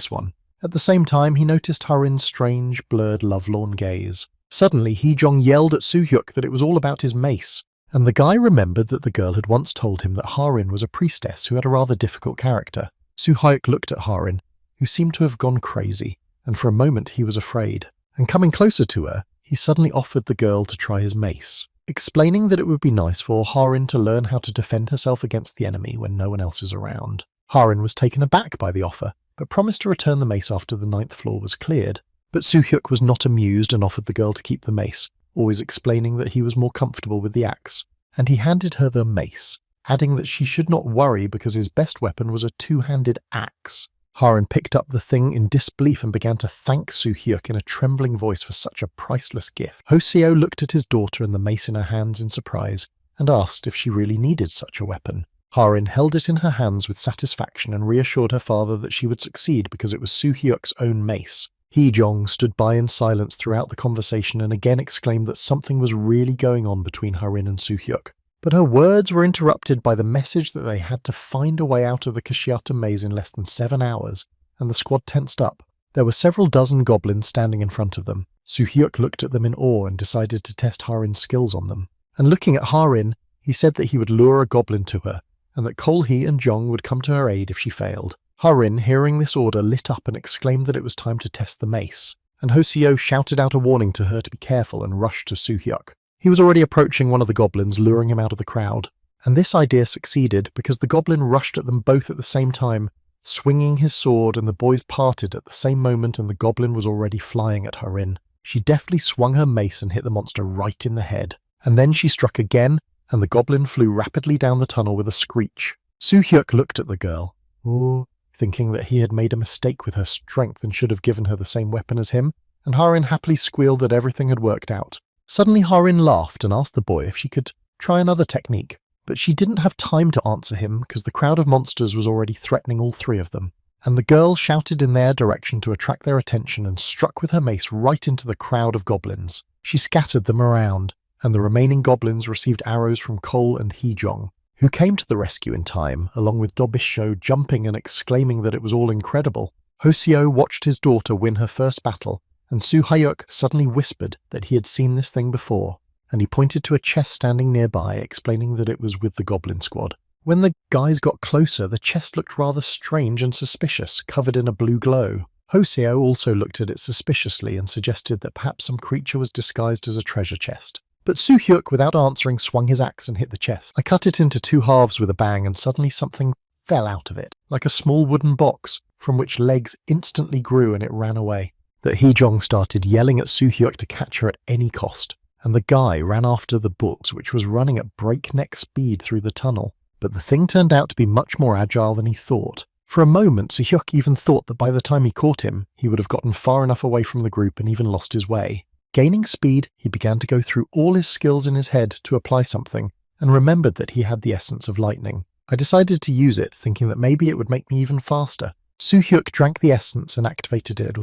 one. At the same time, he noticed Harin's strange, blurred, lovelorn gaze. Suddenly, Hee-jong yelled at Soo-hyuk that it was all about his mace, and the guy remembered that the girl had once told him that Harin was a priestess who had a rather difficult character. Soo-hyuk looked at Harin, who seemed to have gone crazy, and for a moment he was afraid. And coming closer to her, he suddenly offered the girl to try his mace, explaining that it would be nice for Harin to learn how to defend herself against the enemy when no one else is around. Harin was taken aback by the offer, but promised to return the mace after the 9th floor was cleared. But Soo-hyuk was not amused and offered the girl to keep the mace, always explaining that he was more comfortable with the axe. And he handed her the mace, adding that she should not worry because his best weapon was a two-handed axe. Harin picked up the thing in disbelief and began to thank Soo-hyuk in a trembling voice for such a priceless gift. Hoseo looked at his daughter and the mace in her hands in surprise, and asked if she really needed such a weapon. Harin held it in her hands with satisfaction and reassured her father that she would succeed because it was Soo-hyuk's own mace. Hee-jong stood by in silence throughout the conversation and again exclaimed that something was really going on between Harin and Soo-hyuk. But her words were interrupted by the message that they had to find a way out of the Kashiata maze in less than 7 hours, and the squad tensed up. There were several dozen goblins standing in front of them. Soo-hyuk looked at them in awe and decided to test Harin's skills on them. And looking at Harin, he said that he would lure a goblin to her, and that Cole-hee and Jong would come to her aid if she failed. Harin, hearing this order, lit up and exclaimed that it was time to test the mace, and Hoseo shouted out a warning to her to be careful and rushed to Soo-hyuk. He was already approaching one of the goblins, luring him out of the crowd, and this idea succeeded because the goblin rushed at them both at the same time, swinging his sword, and the boys parted at the same moment and the goblin was already flying at Harin. She deftly swung her mace and hit the monster right in the head, and then she struck again, and the goblin flew rapidly down the tunnel with a screech. Soo-hyuk looked at the girl. "Oh, thinking that he had made a mistake with her strength and should have given her the same weapon as him, and Harin happily squealed that everything had worked out. Suddenly Harin laughed and asked the boy if she could try another technique, but she didn't have time to answer him because the crowd of monsters was already threatening all three of them, and the girl shouted in their direction to attract their attention and struck with her mace right into the crowd of goblins. She scattered them around, and the remaining goblins received arrows from Cole and Hee-jong, who came to the rescue in time, along with Dobisho jumping and exclaiming that it was all incredible. Hoseo watched his daughter win her first battle, and Su-hyuk suddenly whispered that he had seen this thing before, and he pointed to a chest standing nearby, explaining that it was with the goblin squad. When the guys got closer, the chest looked rather strange and suspicious, covered in a blue glow. Hoseo also looked at it suspiciously and suggested that perhaps some creature was disguised as a treasure chest. But Su-hyuk, without answering, swung his axe and hit the chest. I cut it into two halves with a bang, and suddenly something fell out of it, like a small wooden box, from which legs instantly grew and it ran away. That Hee-jong started yelling at Su-hyuk to catch her at any cost, and the guy ran after the box, which was running at breakneck speed through the tunnel. But the thing turned out to be much more agile than he thought. For a moment, Su-hyuk even thought that by the time he caught him, he would have gotten far enough away from the group and even lost his way. Gaining speed, he began to go through all his skills in his head to apply something, and remembered that he had the essence of lightning. I decided to use it, thinking that maybe it would make me even faster. Su-hyuk drank the essence and activated it,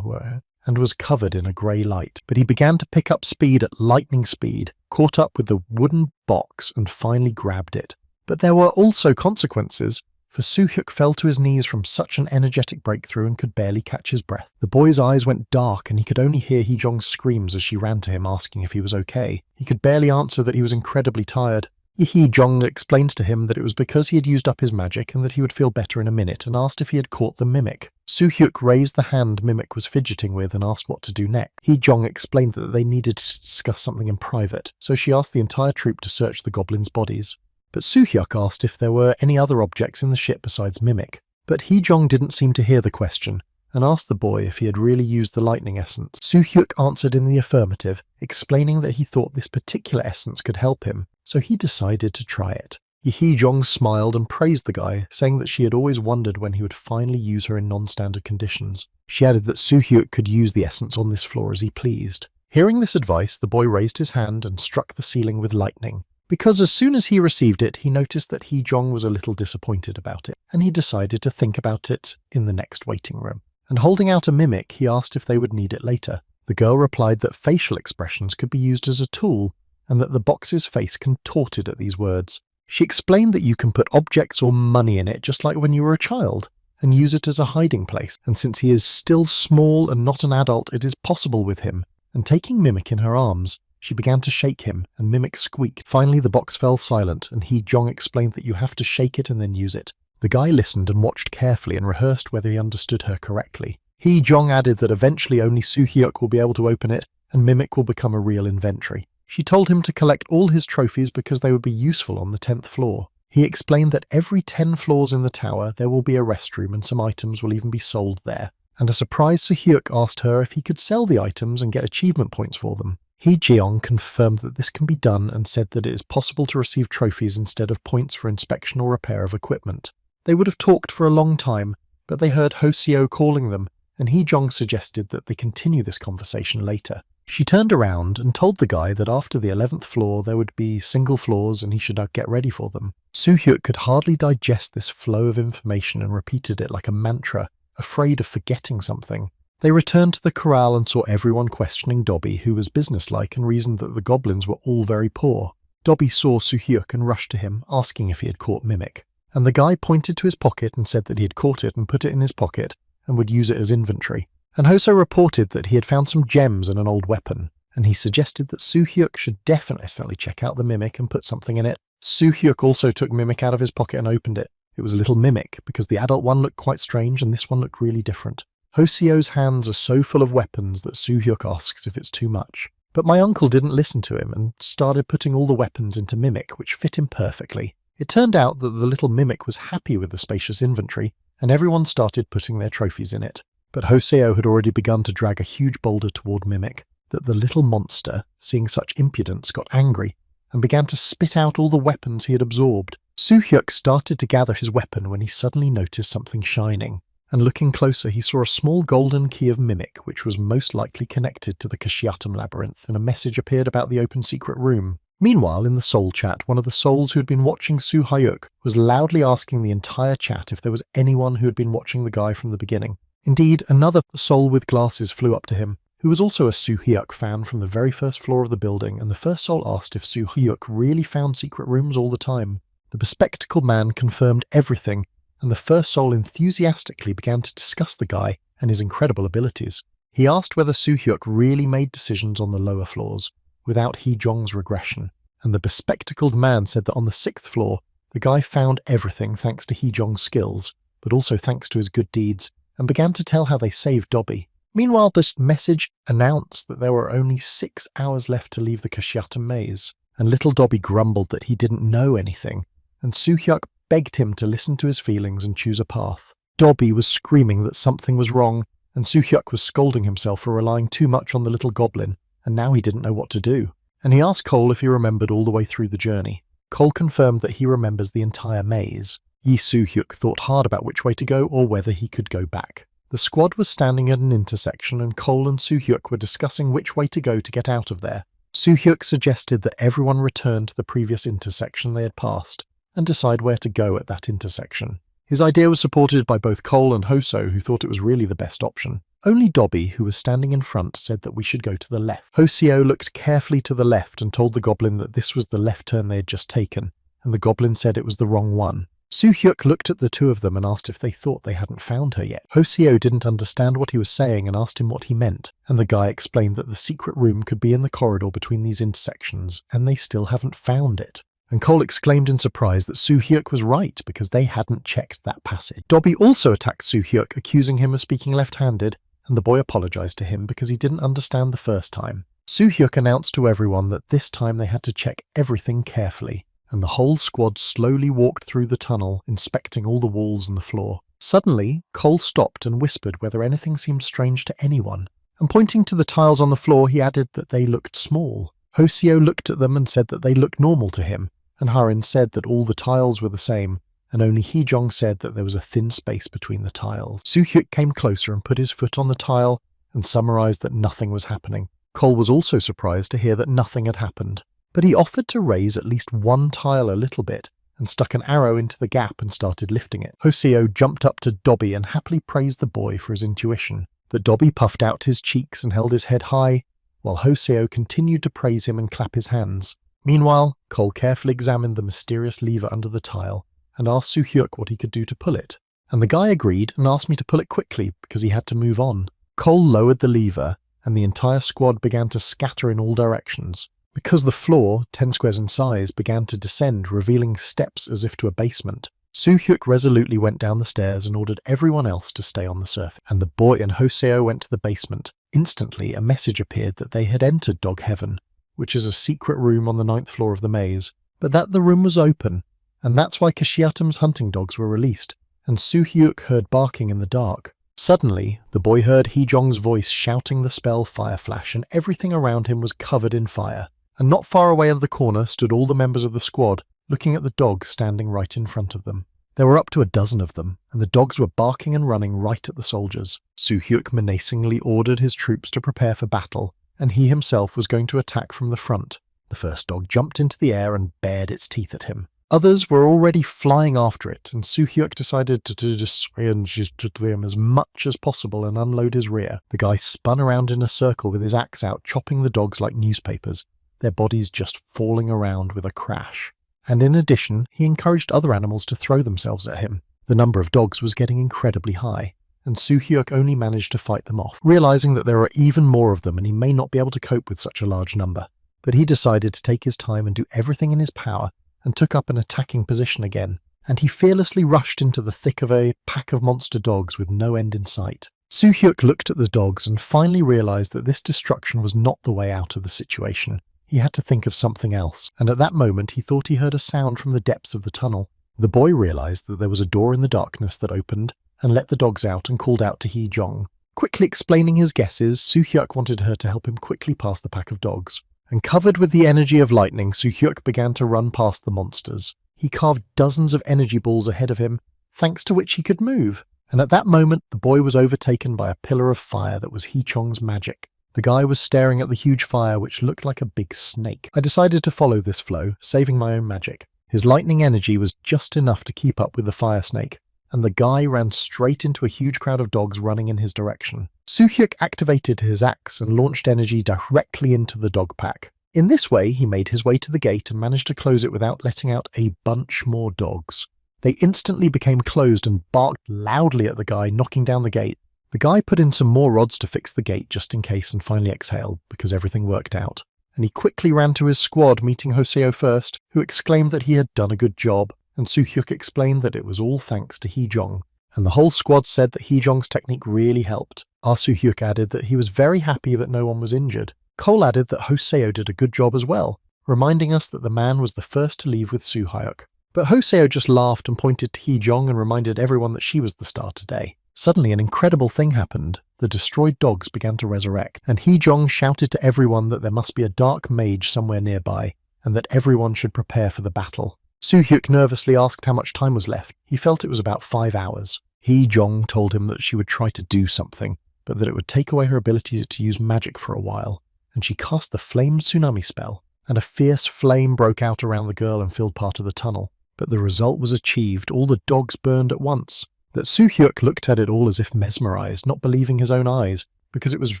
and was covered in a grey light. But he began to pick up speed at lightning speed, caught up with the wooden box, and finally grabbed it. But there were also consequences, for Su-hyuk fell to his knees from such an energetic breakthrough and could barely catch his breath. The boy's eyes went dark and he could only hear Hee-jong's screams as she ran to him asking if he was okay. He could barely answer that he was incredibly tired. Hee-jong explained to him that it was because he had used up his magic and that he would feel better in a minute, and asked if he had caught the mimic. Su-hyuk raised the hand Mimic was fidgeting with and asked what to do next. Hee-jong explained that they needed to discuss something in private, so she asked the entire troop to search the goblins' bodies. But Su-hyuk asked if there were any other objects in the ship besides Mimic. But Hee-jong didn't seem to hear the question, and asked the boy if he had really used the lightning essence. Su-hyuk answered in the affirmative, explaining that he thought this particular essence could help him, so he decided to try it. Hee-jong smiled and praised the guy, saying that she had always wondered when he would finally use her in non-standard conditions. She added that Su-hyuk could use the essence on this floor as he pleased. Hearing this advice, the boy raised his hand and struck the ceiling with lightning. Because as soon as he received it, he noticed that Hee-jong was a little disappointed about it, and he decided to think about it in the next waiting room. And holding out a mimic, he asked if they would need it later. The girl replied that facial expressions could be used as a tool, and that the box's face contorted at these words. She explained that you can put objects or money in it just like when you were a child, and use it as a hiding place, and since he is still small and not an adult, it is possible with him. And taking Mimic in her arms, she began to shake him, and Mimic squeaked. Finally, the box fell silent, and Hee-jong explained that you have to shake it and then use it. The guy listened and watched carefully and rehearsed whether he understood her correctly. Hee-jong added that eventually only Su-hyuk will be able to open it, and Mimic will become a real inventory. She told him to collect all his trophies because they would be useful on the 10th floor. He explained that every 10 floors in the tower there will be a restroom and some items will even be sold there. And a surprised Su-hyuk asked her if he could sell the items and get achievement points for them. Hee-jeong confirmed that this can be done and said that it is possible to receive trophies instead of points for inspection or repair of equipment. They would have talked for a long time, but they heard Hoseo calling them, and Hee-jong suggested that they continue this conversation later. She turned around and told the guy that after the 11th floor there would be single floors and he should get ready for them. Su-hyuk could hardly digest this flow of information and repeated it like a mantra, afraid of forgetting something. They returned to the corral and saw everyone questioning Dobby, who was businesslike and reasoned that the goblins were all very poor. Dobby saw Su-hyuk and rushed to him, asking if he had caught Mimic. And the guy pointed to his pocket and said that he had caught it and put it in his pocket and would use it as inventory. And Hoso reported that he had found some gems and an old weapon, and he suggested that Su-hyuk should definitely check out the Mimic and put something in it. Su-hyuk also took Mimic out of his pocket and opened it. It was a little Mimic, because the adult one looked quite strange and this one looked really different. Hoseo's hands are so full of weapons that Su-hyuk asks if it's too much. But my uncle didn't listen to him and started putting all the weapons into Mimic, which fit him perfectly. It turned out that the little Mimic was happy with the spacious inventory, and everyone started putting their trophies in it. But Hoseo had already begun to drag a huge boulder toward Mimic, that the little monster, seeing such impudence, got angry, and began to spit out all the weapons he had absorbed. Soo-hyuk started to gather his weapon when he suddenly noticed something shining, and looking closer he saw a small golden key of mimic which was most likely connected to the Kashiatum labyrinth, and a message appeared about the open secret room. Meanwhile, in the soul chat, one of the souls who had been watching Soo-hyuk was loudly asking the entire chat if there was anyone who had been watching the guy from the beginning. Indeed, another soul with glasses flew up to him, who was also a Soo-hyuk fan from the very first floor of the building, and the first soul asked if Soo-hyuk really found secret rooms all the time. The bespectacled man confirmed everything, and the first soul enthusiastically began to discuss the guy and his incredible abilities. He asked whether Soo-hyuk really made decisions on the lower floors, without Hee-jong's regression, and the bespectacled man said that on the 6th floor, the guy found everything thanks to Hee-jong's skills, but also thanks to his good deeds, and began to tell how they saved Dobby. Meanwhile, this message announced that there were only 6 hours left to leave the Kashiatum maze, and little Dobby grumbled that he didn't know anything, and Soo-hyuk begged him to listen to his feelings and choose a path. Dobby was screaming that something was wrong, and Soo-hyuk was scolding himself for relying too much on the little goblin, and now he didn't know what to do. And he asked Cole if he remembered all the way through the journey. Cole confirmed that he remembers the entire maze. Yi Soo-hyuk thought hard about which way to go or whether he could go back. The squad was standing at an intersection, and Cole and Soo-hyuk were discussing which way to go to get out of there. Soo-hyuk suggested that everyone return to the previous intersection they had passed, and decide where to go at that intersection. His idea was supported by both Cole and Hoso, who thought it was really the best option. Only Dobby, who was standing in front, said that we should go to the left. Hoseo looked carefully to the left and told the goblin that this was the left turn they had just taken, and the goblin said it was the wrong one. Soo-hyuk looked at the two of them and asked if they thought they hadn't found her yet. Hoseo didn't understand what he was saying and asked him what he meant, and the guy explained that the secret room could be in the corridor between these intersections, and they still haven't found it. And Cole exclaimed in surprise that Soo-hyuk was right because they hadn't checked that passage. Dobby also attacked Soo-hyuk, accusing him of speaking left-handed, and the boy apologized to him because he didn't understand the first time. Soo-hyuk announced to everyone that this time they had to check everything carefully, and the whole squad slowly walked through the tunnel, inspecting all the walls and the floor. Suddenly, Cole stopped and whispered whether anything seemed strange to anyone, and pointing to the tiles on the floor he added that they looked small. Hoseo looked at them and said that they looked normal to him, and Harin said that all the tiles were the same, and only Hee-jong said that there was a thin space between the tiles. Soo-hyuk came closer and put his foot on the tile and summarized that nothing was happening. Cole was also surprised to hear that nothing had happened, but he offered to raise at least one tile a little bit and stuck an arrow into the gap and started lifting it. Hoseo jumped up to Dobby and happily praised the boy for his intuition. That Dobby puffed out his cheeks and held his head high, while Hoseo continued to praise him and clap his hands. Meanwhile, Cole carefully examined the mysterious lever under the tile and asked Soo-hyuk what he could do to pull it, and the guy agreed and asked me to pull it quickly because he had to move on. Cole lowered the lever, and the entire squad began to scatter in all directions. Because the floor, 10 squares in size, began to descend, revealing steps as if to a basement, Soo-hyuk resolutely went down the stairs and ordered everyone else to stay on the surface, and the boy and Hoseo went to the basement. Instantly, a message appeared that they had entered Dog Heaven, which is a secret room on the 9th floor of the maze, but that the room was open, and that's why Kashiatum's hunting dogs were released, and Soo-hyuk heard barking in the dark. Suddenly, the boy heard Hee-jong's voice shouting the spell Fire Flash, and everything around him was covered in fire. And not far away in the corner stood all the members of the squad, looking at the dogs standing right in front of them. There were up to a dozen of them, and the dogs were barking and running right at the soldiers. Soo-hyuk menacingly ordered his troops to prepare for battle, and he himself was going to attack from the front. The first dog jumped into the air and bared its teeth at him. Others were already flying after it, and Soo-hyuk decided to him as much as possible and unload his rear. The guy spun around in a circle with his axe out, chopping the dogs like newspapers, their bodies just falling around with a crash. And in addition, he encouraged other animals to throw themselves at him. The number of dogs was getting incredibly high, and Soo-hyuk only managed to fight them off, realizing that there are even more of them and he may not be able to cope with such a large number. But he decided to take his time and do everything in his power, and took up an attacking position again, and he fearlessly rushed into the thick of a pack of monster dogs with no end in sight. Soo-hyuk looked at the dogs and finally realized that this destruction was not the way out of the situation. He had to think of something else, and at that moment he thought he heard a sound from the depths of the tunnel. The boy realized that there was a door in the darkness that opened, and let the dogs out and called out to Hee-jong. Quickly explaining his guesses, Soo-hyuk wanted her to help him quickly past the pack of dogs, and covered with the energy of lightning, Soo-hyuk began to run past the monsters. He carved dozens of energy balls ahead of him, thanks to which he could move. And at that moment, the boy was overtaken by a pillar of fire that was Hee-chong's magic. The guy was staring at the huge fire, which looked like a big snake. I decided to follow this flow, saving my own magic. His lightning energy was just enough to keep up with the fire snake, and the guy ran straight into a huge crowd of dogs running in his direction. Soo-hyuk activated his axe and launched energy directly into the dog pack. In this way, he made his way to the gate and managed to close it without letting out a bunch more dogs. They instantly became closed and barked loudly at the guy, knocking down the gate. The guy put in some more rods to fix the gate just in case and finally exhaled because everything worked out. And he quickly ran to his squad, meeting Hoseo first, who exclaimed that he had done a good job, and Soo-hyuk explained that it was all thanks to Hee-jong. And the whole squad said that Hee-jong's technique really helped. Our Soo-hyuk added that he was very happy that no one was injured. Cole added that Hoseo did a good job as well, reminding us that the man was the first to leave with Soo-hyuk. But Hoseo just laughed and pointed to Hee-jong and reminded everyone that she was the star today. Suddenly an incredible thing happened. The destroyed dogs began to resurrect, and Hee-jong shouted to everyone that there must be a dark mage somewhere nearby, and that everyone should prepare for the battle. Soo-hyuk nervously asked how much time was left. He felt it was about 5 hours. Hee-jong told him that she would try to do something, but that it would take away her ability to use magic for a while, and she cast the Flame Tsunami spell, and a fierce flame broke out around the girl and filled part of the tunnel. But the result was achieved. All the dogs burned at once. That Soo-hyuk looked at it all as if mesmerized, not believing his own eyes, because it was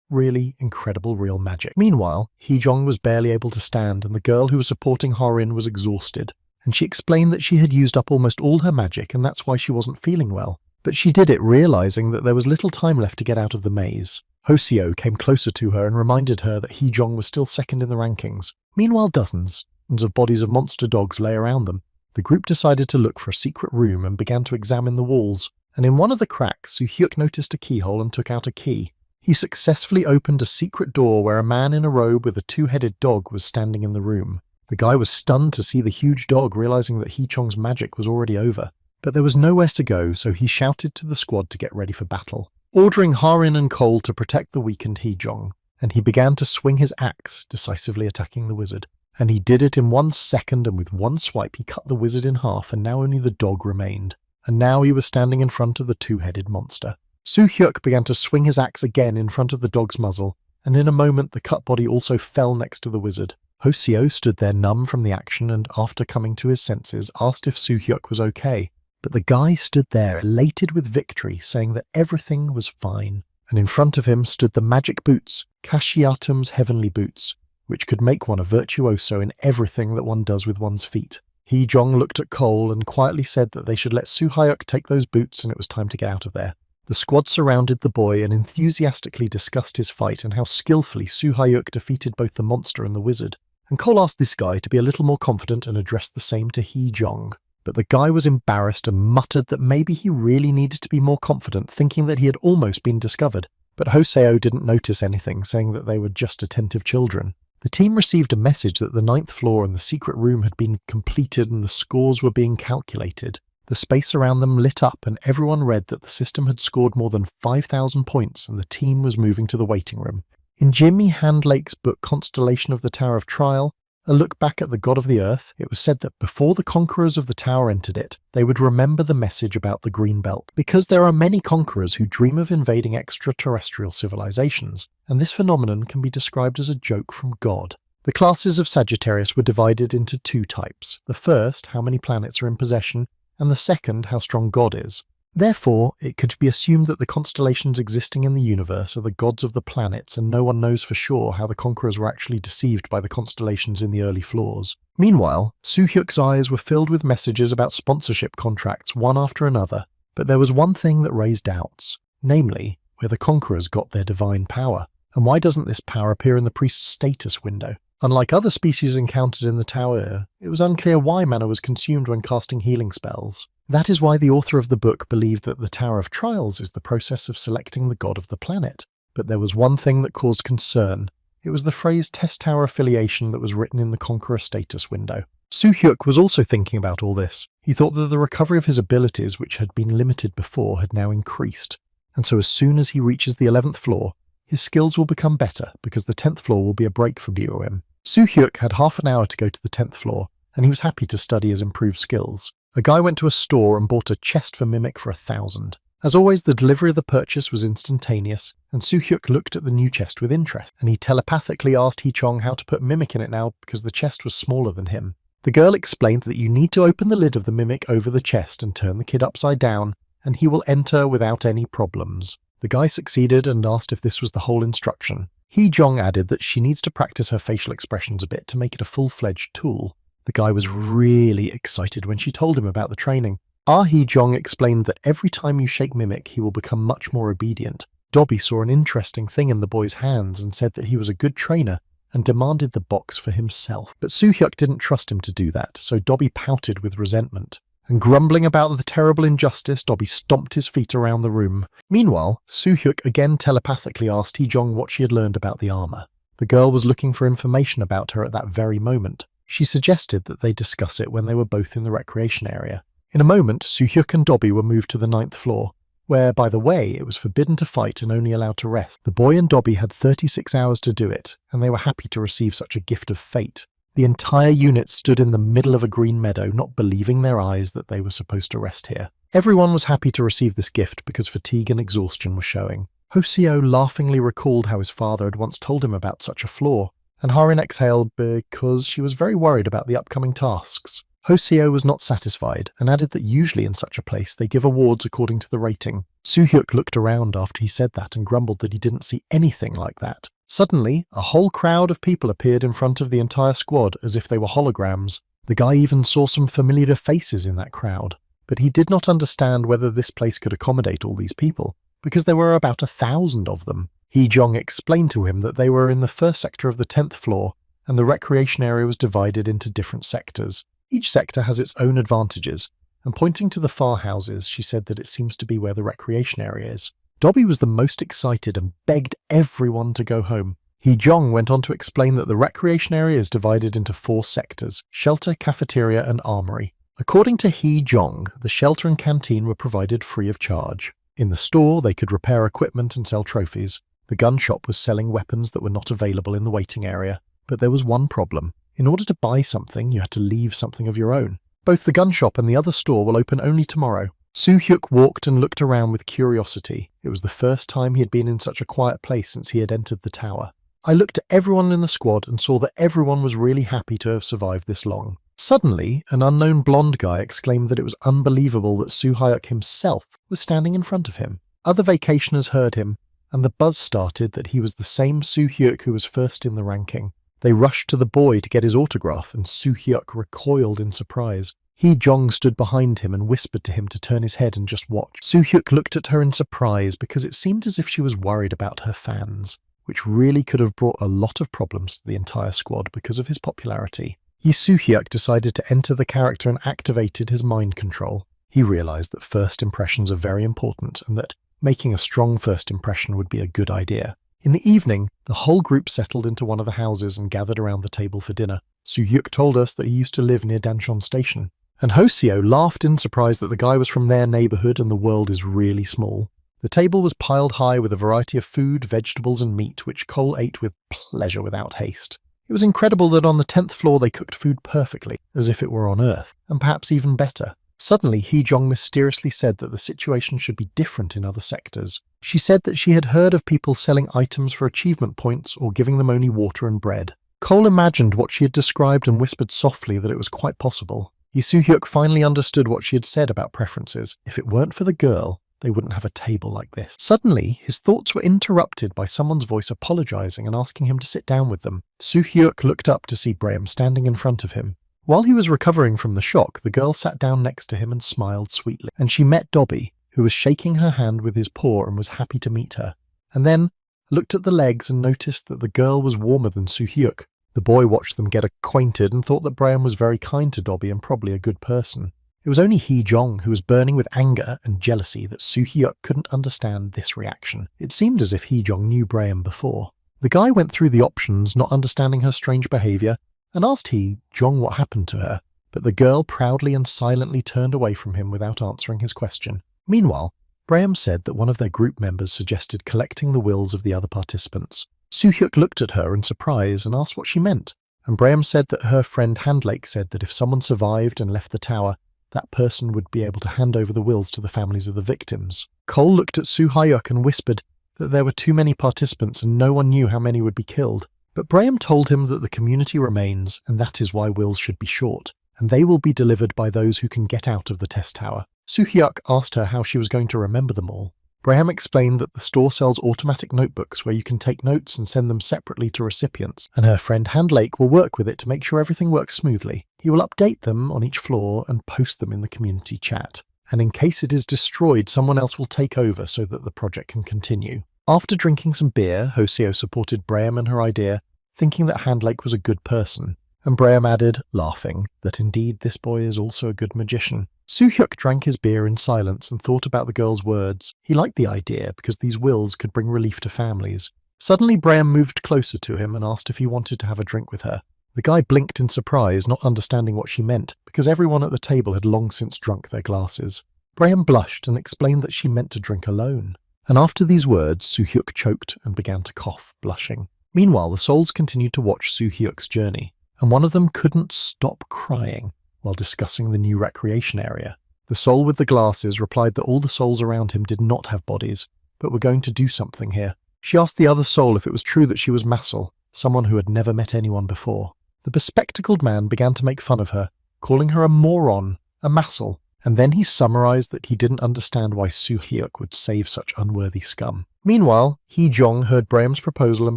really incredible real magic. Meanwhile, Hee-jong was barely able to stand, and the girl who was supporting Harin was exhausted, and she explained that she had used up almost all her magic and that's why she wasn't feeling well. But she did it realizing that there was little time left to get out of the maze. Hoseo came closer to her and reminded her that Hee-jong was still second in the rankings. Meanwhile, dozens of bodies of monster dogs lay around them. The group decided to look for a secret room and began to examine the walls, and in one of the cracks, Soo-hyuk noticed a keyhole and took out a key. He successfully opened a secret door where a man in a robe with a two-headed dog was standing in the room. The guy was stunned to see the huge dog, realizing that Hee-chong's magic was already over. But there was nowhere to go, so he shouted to the squad to get ready for battle, ordering Harin and Cole to protect the weakened Hee-jong, and he began to swing his axe, decisively attacking the wizard. And he did it in 1 second, and with one swipe he cut the wizard in half, and now only the dog remained. And now he was standing in front of the two-headed monster. Soo-hyuk began to swing his axe again in front of the dog's muzzle, and in a moment the cut body also fell next to the wizard. Hoseo stood there numb from the action and, after coming to his senses, asked if Soo-hyuk was okay. But the guy stood there, elated with victory, saying that everything was fine. And in front of him stood the magic boots, Kashiatum's heavenly boots, which could make one a virtuoso in everything that one does with one's feet. Hee-jong looked at Cole and quietly said that they should let Soo-hyuk take those boots and it was time to get out of there. The squad surrounded the boy and enthusiastically discussed his fight and how skillfully Soo-hyuk defeated both the monster and the wizard. And Cole asked this guy to be a little more confident and addressed the same to Hee-jong. But the guy was embarrassed and muttered that maybe he really needed to be more confident, thinking that he had almost been discovered. But Hoseo didn't notice anything, saying that they were just attentive children. The team received a message that the 9th floor and the secret room had been completed and the scores were being calculated. The space around them lit up and everyone read that the system had scored more than 5,000 points and the team was moving to the waiting room. In Jimmy Handlake's book Constellation of the Tower of Trial, a look back at the god of the earth, it was said that before the conquerors of the tower entered it, they would remember the message about the green belt, because there are many conquerors who dream of invading extraterrestrial civilizations, and this phenomenon can be described as a joke from God. The classes of Sagittarius were divided into 2 types. The first, how many planets are in possession, and the second, how strong God is. Therefore, it could be assumed that the constellations existing in the universe are the gods of the planets, and no one knows for sure how the conquerors were actually deceived by the constellations in the early floors. Meanwhile, Soo-hyuk's eyes were filled with messages about sponsorship contracts one after another, but there was one thing that raised doubts, namely, where the conquerors got their divine power. And why doesn't this power appear in the priest's status window? Unlike other species encountered in the tower, it was unclear why mana was consumed when casting healing spells. That is why the author of the book believed that the Tower of Trials is the process of selecting the god of the planet. But there was one thing that caused concern. It was the phrase test tower affiliation that was written in the Conqueror status window. Soo-hyuk was also thinking about all this. He thought that the recovery of his abilities, which had been limited before, had now increased. And so as soon as he reaches the 11th floor, his skills will become better because the 10th floor will be a break for BOM. Soo-hyuk had half an hour to go to the 10th floor, and he was happy to study his improved skills. A guy went to a store and bought a chest for Mimic for 1,000. As always, the delivery of the purchase was instantaneous, and Soo-hyuk looked at the new chest with interest, and he telepathically asked Hee-chong how to put Mimic in it now because the chest was smaller than him. The girl explained that you need to open the lid of the Mimic over the chest and turn the kid upside down, and he will enter without any problems. The guy succeeded and asked if this was the whole instruction. Hee-jong added that she needs to practice her facial expressions a bit to make it a full-fledged tool. The guy was really excited when she told him about the training. Hee-jong explained that every time you shake Mimic, he will become much more obedient. Dobby saw an interesting thing in the boy's hands and said that he was a good trainer and demanded the box for himself. But Soo-hyuk didn't trust him to do that, so Dobby pouted with resentment. And grumbling about the terrible injustice, Dobby stomped his feet around the room. Meanwhile, Soo-hyuk again telepathically asked Hee-jong what she had learned about the armor. The girl was looking for information about her at that very moment. She suggested that they discuss it when they were both in the recreation area. In a moment, Soo-hyuk and Dobby were moved to the 9th floor, where, by the way, it was forbidden to fight and only allowed to rest. The boy and Dobby had 36 hours to do it, and they were happy to receive such a gift of fate. The entire unit stood in the middle of a green meadow, not believing their eyes that they were supposed to rest here. Everyone was happy to receive this gift because fatigue and exhaustion were showing. Hoseo laughingly recalled how his father had once told him about such a flaw, and Harin exhaled because she was very worried about the upcoming tasks. Hoseo was not satisfied and added that usually in such a place they give awards according to the rating. Soo-hyuk looked around after he said that and grumbled that he didn't see anything like that. Suddenly, a whole crowd of people appeared in front of the entire squad as if they were holograms. The guy even saw some familiar faces in that crowd, but he did not understand whether this place could accommodate all these people, because there were about 1,000 of them. Hee-jong explained to him that they were in the first sector of the 10th floor, and the recreation area was divided into different sectors. Each sector has its own advantages, and pointing to the far houses, she said that it seems to be where the recreation area is. Dobby was the most excited and begged everyone to go home. Hee-jong went on to explain that the recreation area is divided into 4 sectors: shelter, cafeteria, and armory. According to Hee-jong, the shelter and canteen were provided free of charge. In the store, they could repair equipment and sell trophies. The gun shop was selling weapons that were not available in the waiting area. But there was one problem. In order to buy something, you had to leave something of your own. Both the gun shop and the other store will open only tomorrow. Soo-hyuk walked and looked around with curiosity. It was the first time he had been in such a quiet place since he had entered the tower. I looked at everyone in the squad and saw that everyone was really happy to have survived this long. Suddenly, an unknown blonde guy exclaimed that it was unbelievable that Soo-hyuk himself was standing in front of him. Other vacationers heard him, and the buzz started that he was the same Soo-hyuk who was first in the ranking. They rushed to the boy to get his autograph, and Soo-hyuk recoiled in surprise. Hee-jong stood behind him and whispered to him to turn his head and just watch. Soo-hyuk looked at her in surprise because it seemed as if she was worried about her fans, which really could have brought a lot of problems to the entire squad because of his popularity. Soo-hyuk decided to enter the character and activated his mind control. He realized that first impressions are very important and that making a strong first impression would be a good idea. In the evening, the whole group settled into one of the houses and gathered around the table for dinner. Soo-hyuk told us that he used to live near Danchon Station, and Hoseo laughed in surprise that the guy was from their neighborhood and the world is really small. The table was piled high with a variety of food, vegetables and meat, which Cole ate with pleasure without haste. It was incredible that on the 10th floor they cooked food perfectly, as if it were on Earth, and perhaps even better. Suddenly, Hee-jong mysteriously said that the situation should be different in other sectors. She said that she had heard of people selling items for achievement points or giving them only water and bread. Cole imagined what she had described and whispered softly that it was quite possible. Soo-hyuk finally understood what she had said about preferences. If it weren't for the girl, they wouldn't have a table like this. Suddenly, his thoughts were interrupted by someone's voice apologizing and asking him to sit down with them. Soo-hyuk looked up to see Braham standing in front of him. While he was recovering from the shock, the girl sat down next to him and smiled sweetly, and she met Dobby, who was shaking her hand with his paw and was happy to meet her, and then looked at the legs and noticed that the girl was warmer than Soo-hyuk. The boy watched them get acquainted and thought that Braham was very kind to Dobby and probably a good person. It was only Hee-jong, who was burning with anger and jealousy, that Soo-hyuk couldn't understand this reaction. It seemed as if Hee-jong knew Braham before. The guy went through the options, not understanding her strange behaviour, and asked Hee-jong what happened to her, but the girl proudly and silently turned away from him without answering his question. Meanwhile, Braham said that one of their group members suggested collecting the wills of the other participants. Soo-hyuk looked at her in surprise and asked what she meant, and Graham said that her friend Handlake said that if someone survived and left the tower, that person would be able to hand over the wills to the families of the victims. Cole looked at Soo-hyuk and whispered that there were too many participants and no one knew how many would be killed. But Graham told him that the community remains, and that is why wills should be short, and they will be delivered by those who can get out of the test tower. Soo-hyuk asked her how she was going to remember them all. Graham explained that the store sells automatic notebooks where you can take notes and send them separately to recipients, and her friend Handlake will work with it to make sure everything works smoothly. He will update them on each floor and post them in the community chat. And in case it is destroyed, someone else will take over so that the project can continue. After drinking some beer, Hoseo supported Graham and her idea, thinking that Handlake was a good person. And Graham added, laughing, that indeed this boy is also a good magician. Soo-hyuk drank his beer in silence and thought about the girl's words. He liked the idea because these wills could bring relief to families. Suddenly Graham moved closer to him and asked if he wanted to have a drink with her. The guy blinked in surprise, not understanding what she meant, because everyone at the table had long since drunk their glasses. Graham blushed and explained that she meant to drink alone. And after these words, Soo-hyuk choked and began to cough, blushing. Meanwhile, the souls continued to watch Soo-hyuk's journey, and one of them couldn't stop crying while discussing the new recreation area. The soul with the glasses replied that all the souls around him did not have bodies, but were going to do something here. She asked the other soul if it was true that she was Masel, someone who had never met anyone before. The bespectacled man began to make fun of her, calling her a moron, a Masel, and then he summarized that he didn't understand why Soo-hyuk would save such unworthy scum. Meanwhile, Hee-jong heard Graham's proposal and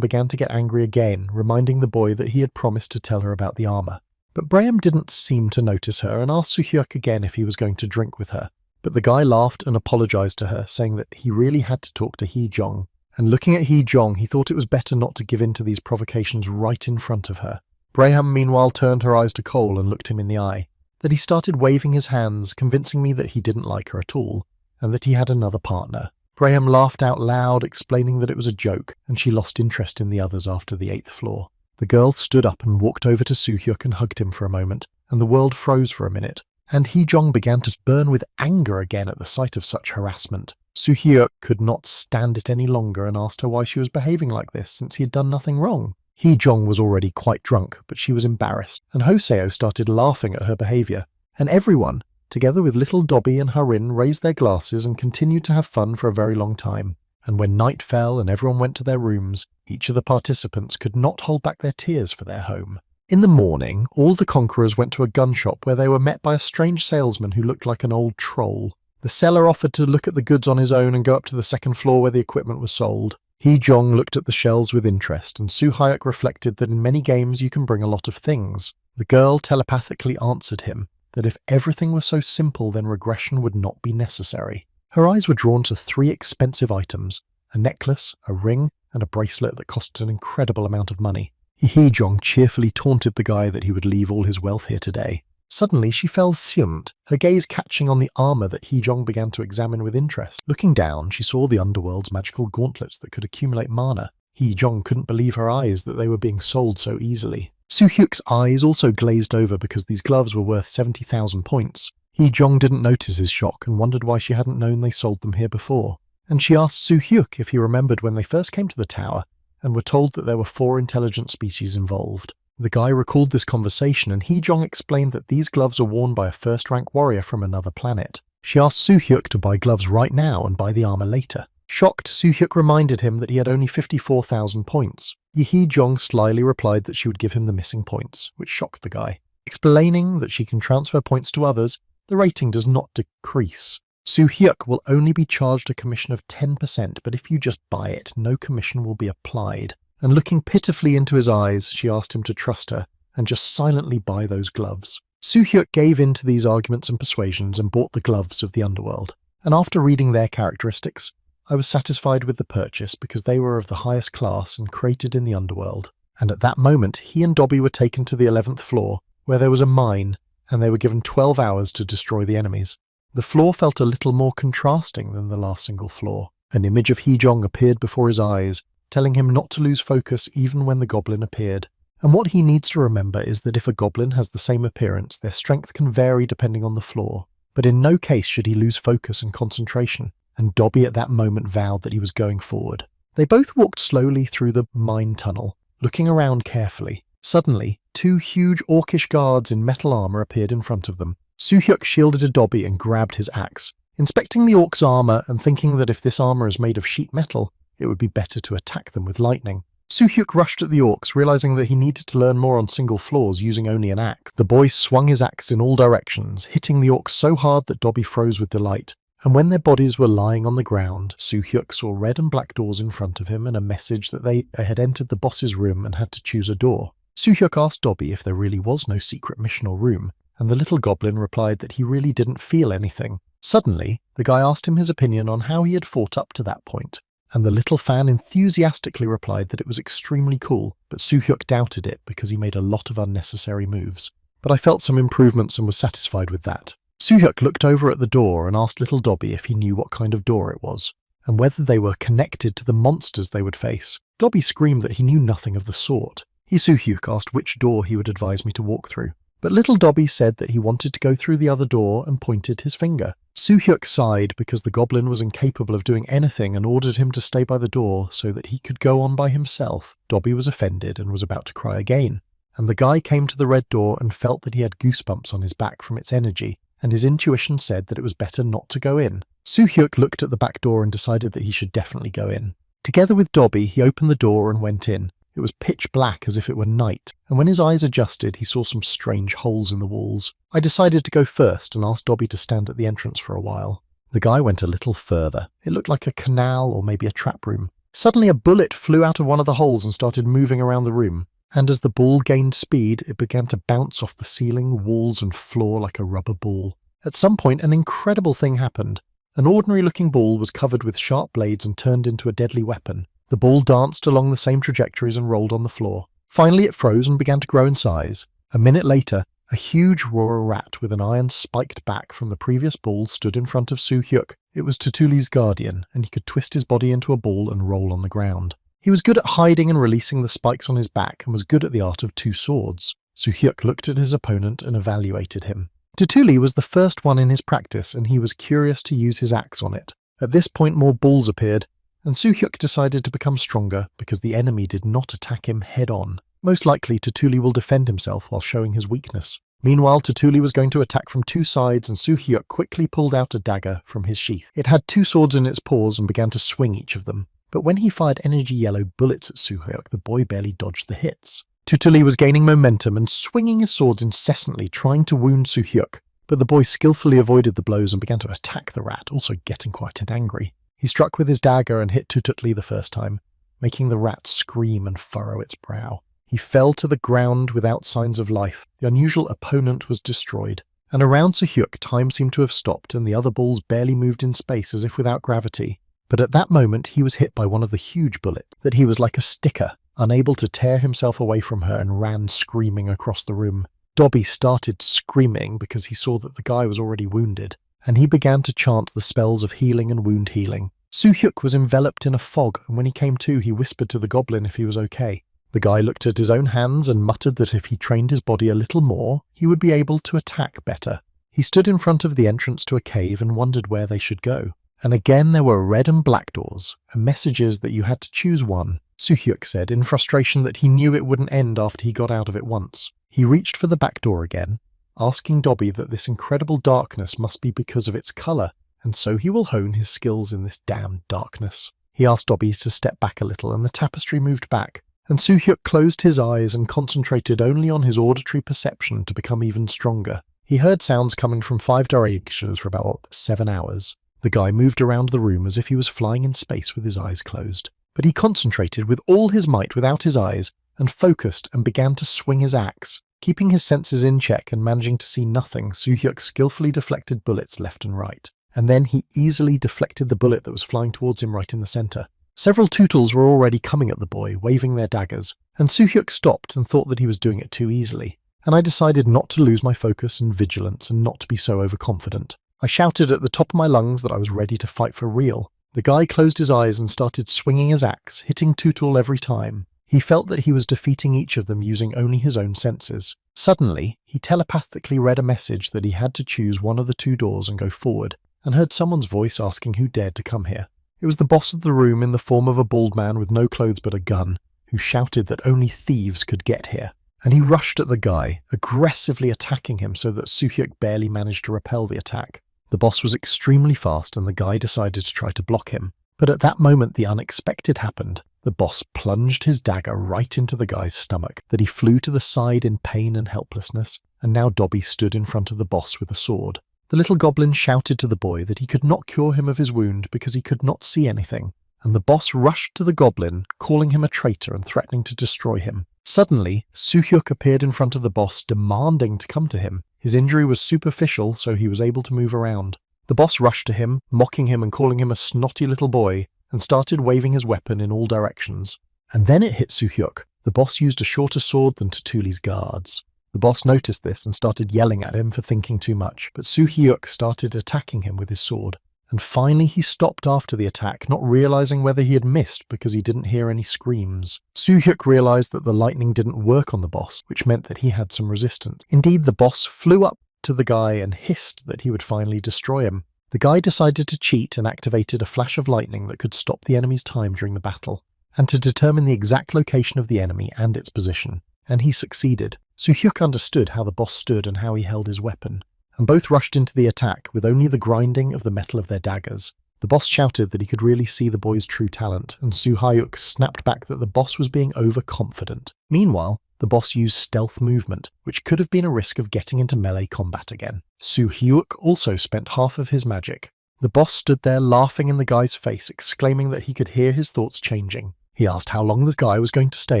began to get angry again, reminding the boy that he had promised to tell her about the armor. But Graham didn't seem to notice her and asked Soo-hyuk again if he was going to drink with her. But the guy laughed and apologized to her, saying that he really had to talk to Hee-jong. And looking at Hee-jong, he thought it was better not to give in to these provocations right in front of her. Graham meanwhile turned her eyes to Cole and looked him in the eye. That he started waving his hands, convincing me that he didn't like her at all, and that he had another partner. Graham laughed out loud, explaining that it was a joke, and she lost interest in the others after the 8th floor. The girl stood up and walked over to Soo-hyuk and hugged him for a moment, and the world froze for a minute, and Hee-jong began to burn with anger again at the sight of such harassment. Soo-hyuk could not stand it any longer and asked her why she was behaving like this, since he had done nothing wrong. Hee-jong was already quite drunk, but she was embarrassed, and Hoseo started laughing at her behaviour, and everyone, together with little Dobby and Harin, raised their glasses and continued to have fun for a very long time. And when night fell and everyone went to their rooms, each of the participants could not hold back their tears for their home. In the morning, all the conquerors went to a gun shop where they were met by a strange salesman who looked like an old troll. The seller offered to look at the goods on his own and go up to the 2nd floor where the equipment was sold. Hee-jong looked at the shelves with interest, and Soo-hyuk reflected that in many games you can bring a lot of things. The girl telepathically answered him that if everything were so simple, then regression would not be necessary. Her eyes were drawn to 3 expensive items, a necklace, a ring, and a bracelet that cost an incredible amount of money. Hee-jong cheerfully taunted the guy that he would leave all his wealth here today. Suddenly she fell silent, her gaze catching on the armor that Hee-jong began to examine with interest. Looking down, she saw the underworld's magical gauntlets that could accumulate mana. Hee-jong couldn't believe her eyes that they were being sold so easily. Soo-hyuk's eyes also glazed over because these gloves were worth 70,000 points. Hee-jong didn't notice his shock and wondered why she hadn't known they sold them here before. And she asked Soo-hyuk if he remembered when they first came to the tower and were told that there were 4 intelligent species involved. The guy recalled this conversation, and Hee-jong explained that these gloves are worn by a first-rank warrior from another planet. She asked Soo-hyuk to buy gloves right now and buy the armor later. Shocked, Soo-hyuk reminded him that he had only 54,000 points. Hee-jong slyly replied that she would give him the missing points, which shocked the guy. Explaining that she can transfer points to others, the rating does not decrease. Soo-hyuk will only be charged a commission of 10%, but if you just buy it, no commission will be applied. And looking pitifully into his eyes, she asked him to trust her and just silently buy those gloves. Soo-hyuk gave in to these arguments and persuasions and bought the gloves of the underworld. And after reading their characteristics, I was satisfied with the purchase because they were of the highest class and created in the underworld. And at that moment, he and Dobby were taken to the 11th floor, where there was a mine, and they were given 12 hours to destroy the enemies. The floor felt a little more contrasting than the last single floor. An image of Hee-jong appeared before his eyes, telling him not to lose focus even when the goblin appeared. And what he needs to remember is that if a goblin has the same appearance, their strength can vary depending on the floor. But in no case should he lose focus and concentration, and Dobby at that moment vowed that he was going forward. They both walked slowly through the mine tunnel, looking around carefully. Suddenly, 2 huge orcish guards in metal armor appeared in front of them. Soo-hyuk shielded a Dobby and grabbed his axe. Inspecting the orc's armor and thinking that if this armor is made of sheet metal, it would be better to attack them with lightning. Soo-hyuk rushed at the orcs, realizing that he needed to learn more on single floors using only an axe. The boy swung his axe in all directions, hitting the orcs so hard that Dobby froze with delight. And when their bodies were lying on the ground, Soo-hyuk saw red and black doors in front of him and a message that they had entered the boss's room and had to choose a door. Soo-hyuk asked Dobby if there really was no secret mission or room, and the little goblin replied that he really didn't feel anything. Suddenly, the guy asked him his opinion on how he had fought up to that point, and the little fan enthusiastically replied that it was extremely cool, but Soo-hyuk doubted it because he made a lot of unnecessary moves. But I felt some improvements and was satisfied with that. Soo-hyuk looked over at the door and asked little Dobby if he knew what kind of door it was, and whether they were connected to the monsters they would face. Dobby screamed that he knew nothing of the sort. Soo-hyuk asked which door he would advise me to walk through, but little Dobby said that he wanted to go through the other door and pointed his finger. Soo-hyuk sighed because the goblin was incapable of doing anything and ordered him to stay by the door so that he could go on by himself. Dobby was offended and was about to cry again, and the guy came to the red door and felt that he had goosebumps on his back from its energy, and his intuition said that it was better not to go in. Soo-hyuk looked at the back door and decided that he should definitely go in. Together with Dobby, he opened the door and went in. It was pitch black as if it were night, and when his eyes adjusted, he saw some strange holes in the walls. I decided to go first and asked Dobby to stand at the entrance for a while. The guy went a little further. It looked like a canal or maybe a trap room. Suddenly a bullet flew out of one of the holes and started moving around the room, and as the ball gained speed, it began to bounce off the ceiling, walls and floor like a rubber ball. At some point, an incredible thing happened. An ordinary-looking ball was covered with sharp blades and turned into a deadly weapon. The ball danced along the same trajectories and rolled on the floor. Finally it froze and began to grow in size. A minute later, a huge raw rat with an iron spiked back from the previous ball stood in front of Soo-hyuk. It was Tutuli's guardian, and he could twist his body into a ball and roll on the ground. He was good at hiding and releasing the spikes on his back and was good at the art of 2 swords. Soo-hyuk looked at his opponent and evaluated him. Tutuli was the first one in his practice, and he was curious to use his axe on it. At this point more balls appeared, and Soo-hyuk decided to become stronger because the enemy did not attack him head-on. Most likely, Tutuli will defend himself while showing his weakness. Meanwhile, Tutuli was going to attack from 2 sides, and Soo-hyuk quickly pulled out a dagger from his sheath. It had 2 swords in its paws and began to swing each of them. But when he fired energy yellow bullets at Soo-hyuk, the boy barely dodged the hits. Tutuli was gaining momentum and swinging his swords incessantly, trying to wound Soo-hyuk, but the boy skillfully avoided the blows and began to attack the rat, also getting quite angry. He struck with his dagger and hit Tutuli the first time, making the rat scream and furrow its brow. He fell to the ground without signs of life. The unusual opponent was destroyed, and around Soo-hyuk time seemed to have stopped and the other balls barely moved in space as if without gravity. But at that moment he was hit by one of the huge bullets, that he was like a sticker, unable to tear himself away from her, and ran screaming across the room. Dobby started screaming because he saw that the guy was already wounded, and he began to chant the spells of healing and wound healing. Soo-hyuk was enveloped in a fog, and when he came to, he whispered to the goblin if he was okay. The guy looked at his own hands and muttered that if he trained his body a little more, he would be able to attack better. He stood in front of the entrance to a cave and wondered where they should go. And again there were red and black doors, and messages that you had to choose one. Soo-hyuk said in frustration that he knew it wouldn't end after he got out of it once. He reached for the back door again, asking Dobby that this incredible darkness must be because of its colour, and so he will hone his skills in this damned darkness. He asked Dobby to step back a little, and the tapestry moved back, and Soo-hyuk closed his eyes and concentrated only on his auditory perception to become even stronger. He heard sounds coming from 5 directions for about 7 hours. The guy moved around the room as if he was flying in space with his eyes closed. But he concentrated with all his might without his eyes, and focused and began to swing his axe. Keeping his senses in check and managing to see nothing, Soo-hyuk skillfully deflected bullets left and right. And then he easily deflected the bullet that was flying towards him right in the centre. Several Tootles were already coming at the boy, waving their daggers, and Soo-hyuk stopped and thought that he was doing it too easily. And I decided not to lose my focus and vigilance and not to be so overconfident. I shouted at the top of my lungs that I was ready to fight for real. The guy closed his eyes and started swinging his axe, hitting Tootle every time. He felt that he was defeating each of them using only his own senses. Suddenly, he telepathically read a message that he had to choose one of the 2 doors and go forward, and heard someone's voice asking who dared to come here. It was the boss of the room in the form of a bald man with no clothes but a gun, who shouted that only thieves could get here. and he rushed at the guy, aggressively attacking him so that Soo-hyuk barely managed to repel the attack. The boss was extremely fast and the guy decided to try to block him. But at that moment the unexpected happened. The boss plunged his dagger right into the guy's stomach, that he flew to the side in pain and helplessness, and now Dobby stood in front of the boss with a sword. The little goblin shouted to the boy that he could not cure him of his wound because he could not see anything, and the boss rushed to the goblin, calling him a traitor and threatening to destroy him. Suddenly, Soo-hyuk appeared in front of the boss, demanding to come to him. His injury was superficial, so he was able to move around. The boss rushed to him, mocking him and calling him a snotty little boy, and started waving his weapon in all directions. And then it hit Soo-hyuk. The boss used a shorter sword than Tutuli's guards. The boss noticed this and started yelling at him for thinking too much, but Soo-hyuk started attacking him with his sword. And finally he stopped after the attack, not realizing whether he had missed because he didn't hear any screams. Soo-hyuk realized that the lightning didn't work on the boss, which meant that he had some resistance. Indeed, the boss flew up to the guy and hissed that he would finally destroy him. The guy decided to cheat and activated a flash of lightning that could stop the enemy's time during the battle, and to determine the exact location of the enemy and its position. And he succeeded. Soo-hyuk understood how the boss stood and how he held his weapon, and both rushed into the attack with only the grinding of the metal of their daggers. The boss shouted that he could really see the boy's true talent, and Soo-hyuk snapped back that the boss was being overconfident. Meanwhile, the boss used stealth movement, which could have been a risk of getting into melee combat again. Soo-hyuk also spent half of his magic. The boss stood there laughing in the guy's face, exclaiming that he could hear his thoughts changing. He asked how long this guy was going to stay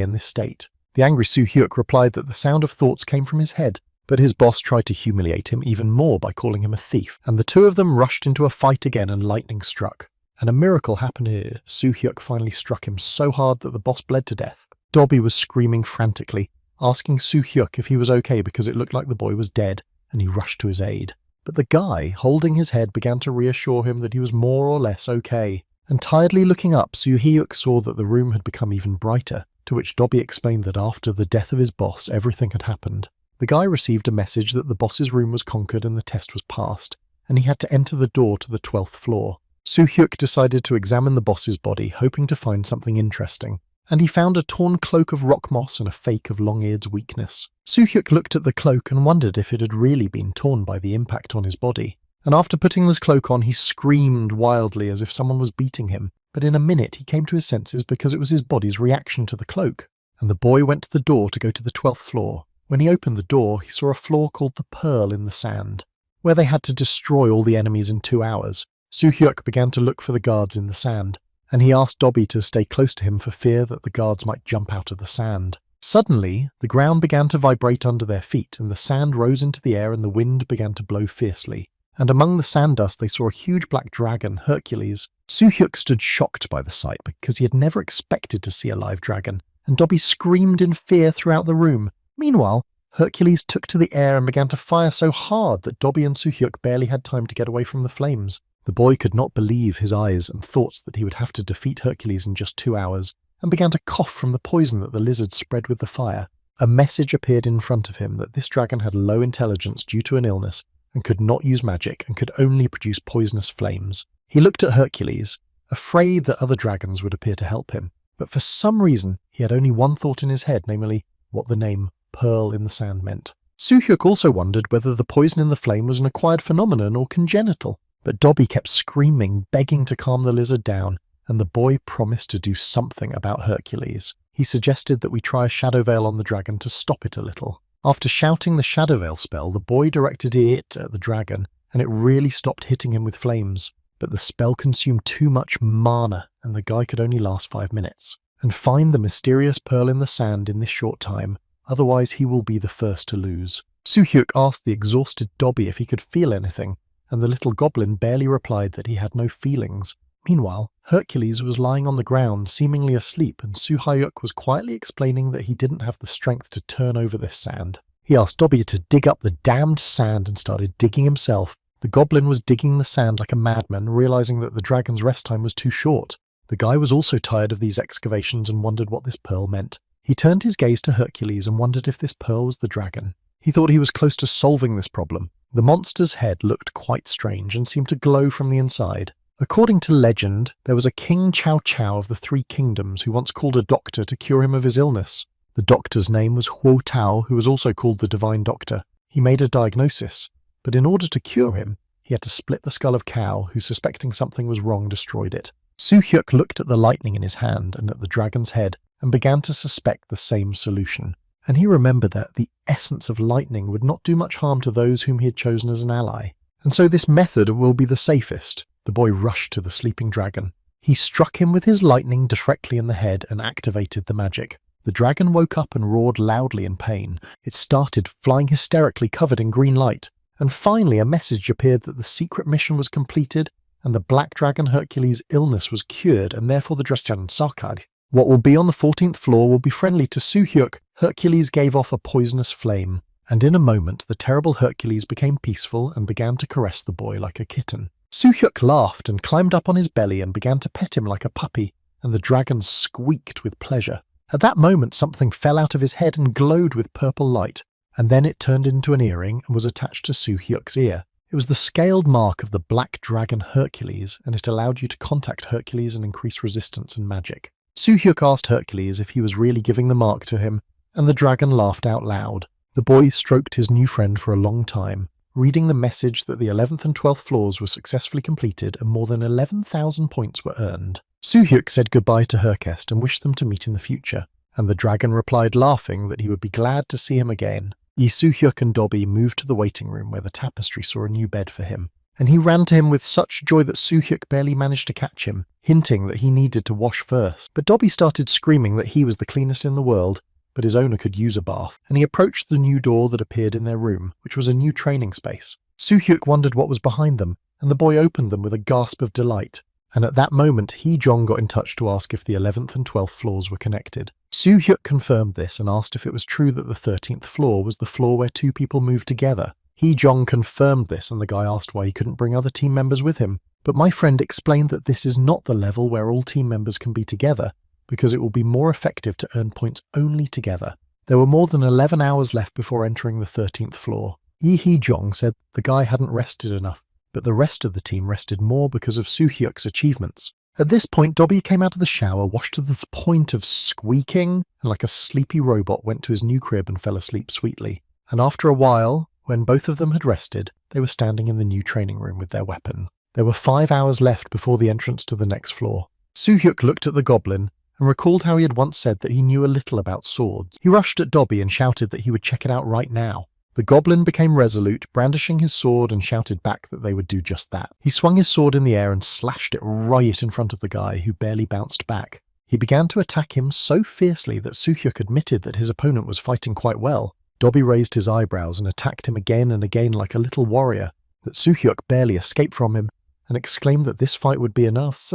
in this state. The angry Soo-hyuk replied that the sound of thoughts came from his head, but his boss tried to humiliate him even more by calling him a thief, and the two of them rushed into a fight again and lightning struck. And a miracle happened here. Soo-hyuk finally struck him so hard that the boss bled to death. Dobby was screaming frantically, asking Soo-hyuk if he was okay because it looked like the boy was dead, and he rushed to his aid. But the guy, holding his head, began to reassure him that he was more or less okay. And tiredly looking up, Soo-hyuk saw that the room had become even brighter, to which Dobby explained that after the death of his boss, everything had happened. The guy received a message that the boss's room was conquered and the test was passed, and he had to enter the door to the 12th floor. Soo-hyuk decided to examine the boss's body, hoping to find something interesting, and he found a torn cloak of rock moss and a fake of Long-Eared's weakness. Soo-hyuk looked at the cloak and wondered if it had really been torn by the impact on his body, and after putting this cloak on he screamed wildly as if someone was beating him, but in a minute he came to his senses because it was his body's reaction to the cloak, and the boy went to the door to go to the 12th floor. When he opened the door, he saw a floor called the Pearl in the sand, where they had to destroy all the enemies in 2 hours. Soo-hyuk began to look for the guards in the sand, and he asked Dobby to stay close to him for fear that the guards might jump out of the sand. Suddenly, the ground began to vibrate under their feet, and the sand rose into the air and the wind began to blow fiercely. And among the sand dust they saw a huge black dragon, Hercules. Soo-hyuk stood shocked by the sight because he had never expected to see a live dragon, and Dobby screamed in fear throughout the room. Meanwhile, Hercules took to the air and began to fire so hard that Dobby and Soo-hyuk barely had time to get away from the flames. The boy could not believe his eyes and thought that he would have to defeat Hercules in just 2 hours, and began to cough from the poison that the lizard spread with the fire. A message appeared in front of him that this dragon had low intelligence due to an illness, and could not use magic and could only produce poisonous flames. He looked at Hercules, afraid that other dragons would appear to help him, but for some reason he had only one thought in his head, namely, what the name Pearl in the Sand meant. Soo-hyuk also wondered whether the poison in the flame was an acquired phenomenon or congenital, but Dobby kept screaming, begging to calm the lizard down, and the boy promised to do something about Hercules. He suggested that we try a shadow veil on the dragon to stop it a little. After shouting the shadow veil spell, the boy directed it at the dragon, and it really stopped hitting him with flames. But the spell consumed too much mana, and the guy could only last 5 minutes. And find the mysterious pearl in the sand in this short time, otherwise he will be the first to lose. Soo-hyuk asked the exhausted Dobby if he could feel anything, and the little goblin barely replied that he had no feelings. Meanwhile, Hercules was lying on the ground, seemingly asleep, and Soo-hyuk was quietly explaining that he didn't have the strength to turn over this sand. He asked Dobby to dig up the damned sand and started digging himself. The goblin was digging the sand like a madman, realizing that the dragon's rest time was too short. The guy was also tired of these excavations and wondered what this pearl meant. He turned his gaze to Hercules and wondered if this pearl was the dragon. He thought he was close to solving this problem. The monster's head looked quite strange and seemed to glow from the inside. According to legend, there was a King Chow Chow of the 3 Kingdoms who once called a doctor to cure him of his illness. The doctor's name was Huo Tao, who was also called the Divine Doctor. He made a diagnosis, but in order to cure him, he had to split the skull of Cao, who, suspecting something was wrong, destroyed it. Su Hyuk looked at the lightning in his hand and at the dragon's head and began to suspect the same solution. And he remembered that the essence of lightning would not do much harm to those whom he had chosen as an ally. And so this method will be the safest. The boy rushed to the sleeping dragon. He struck him with his lightning directly in the head and activated the magic. The dragon woke up and roared loudly in pain. It started flying hysterically, covered in green light. And finally a message appeared that the secret mission was completed and the black dragon Hercules' illness was cured, and therefore the Dresden Sarkad. What will be on the 14th floor will be friendly to Su Hyuk. Hercules gave off a poisonous flame, and in a moment the terrible Hercules became peaceful and began to caress the boy like a kitten. Su Hyuk laughed and climbed up on his belly and began to pet him like a puppy, and the dragon squeaked with pleasure. At that moment something fell out of his head and glowed with purple light, and then it turned into an earring and was attached to Su Hyuk's ear. It was the scaled mark of the black dragon Hercules, and it allowed you to contact Hercules and increase resistance and magic. Su Hyuk asked Hercules if he was really giving the mark to him, and the dragon laughed out loud. The boy stroked his new friend for a long time, reading the message that the 11th and 12th floors were successfully completed and more than 11,000 points were earned. Su Hyuk said goodbye to Herkest and wished them to meet in the future, and the dragon replied laughing that he would be glad to see him again. Su Hyuk and Dobby moved to the waiting room where the tapestry saw a new bed for him, and he ran to him with such joy that Su Hyuk barely managed to catch him, hinting that he needed to wash first. But Dobby started screaming that he was the cleanest in the world, but his owner could use a bath, and he approached the new door that appeared in their room, which was a new training space. Su Hyuk wondered what was behind them, and the boy opened them with a gasp of delight. And at that moment, Hee-jong got in touch to ask if the 11th and 12th floors were connected. Su Hyuk confirmed this and asked if it was true that the 13th floor was the floor where two people moved together. Hee-jong confirmed this, and the guy asked why he couldn't bring other team members with him. But my friend explained that this is not the level where all team members can be together, because it will be more effective to earn points only together. There were more than 11 hours left before entering the 13th floor. Hee-jong said the guy hadn't rested enough, but the rest of the team rested more because of Su Hyuk's achievements. At this point, Dobby came out of the shower, washed to the point of squeaking, and like a sleepy robot went to his new crib and fell asleep sweetly. And after a while, when both of them had rested, they were standing in the new training room with their weapon. There were 5 hours left before the entrance to the next floor. Su Hyuk looked at the goblin and recalled how he had once said that he knew a little about swords. He rushed at Dobby and shouted that he would check it out right now. The goblin became resolute, brandishing his sword, and shouted back that they would do just that. He swung his sword in the air and slashed it right in front of the guy, who barely bounced back. He began to attack him so fiercely that Su Hyuk admitted that his opponent was fighting quite well. Dobby raised his eyebrows and attacked him again and again like a little warrior, that Su Hyuk barely escaped from him, and exclaimed that this fight would be enough,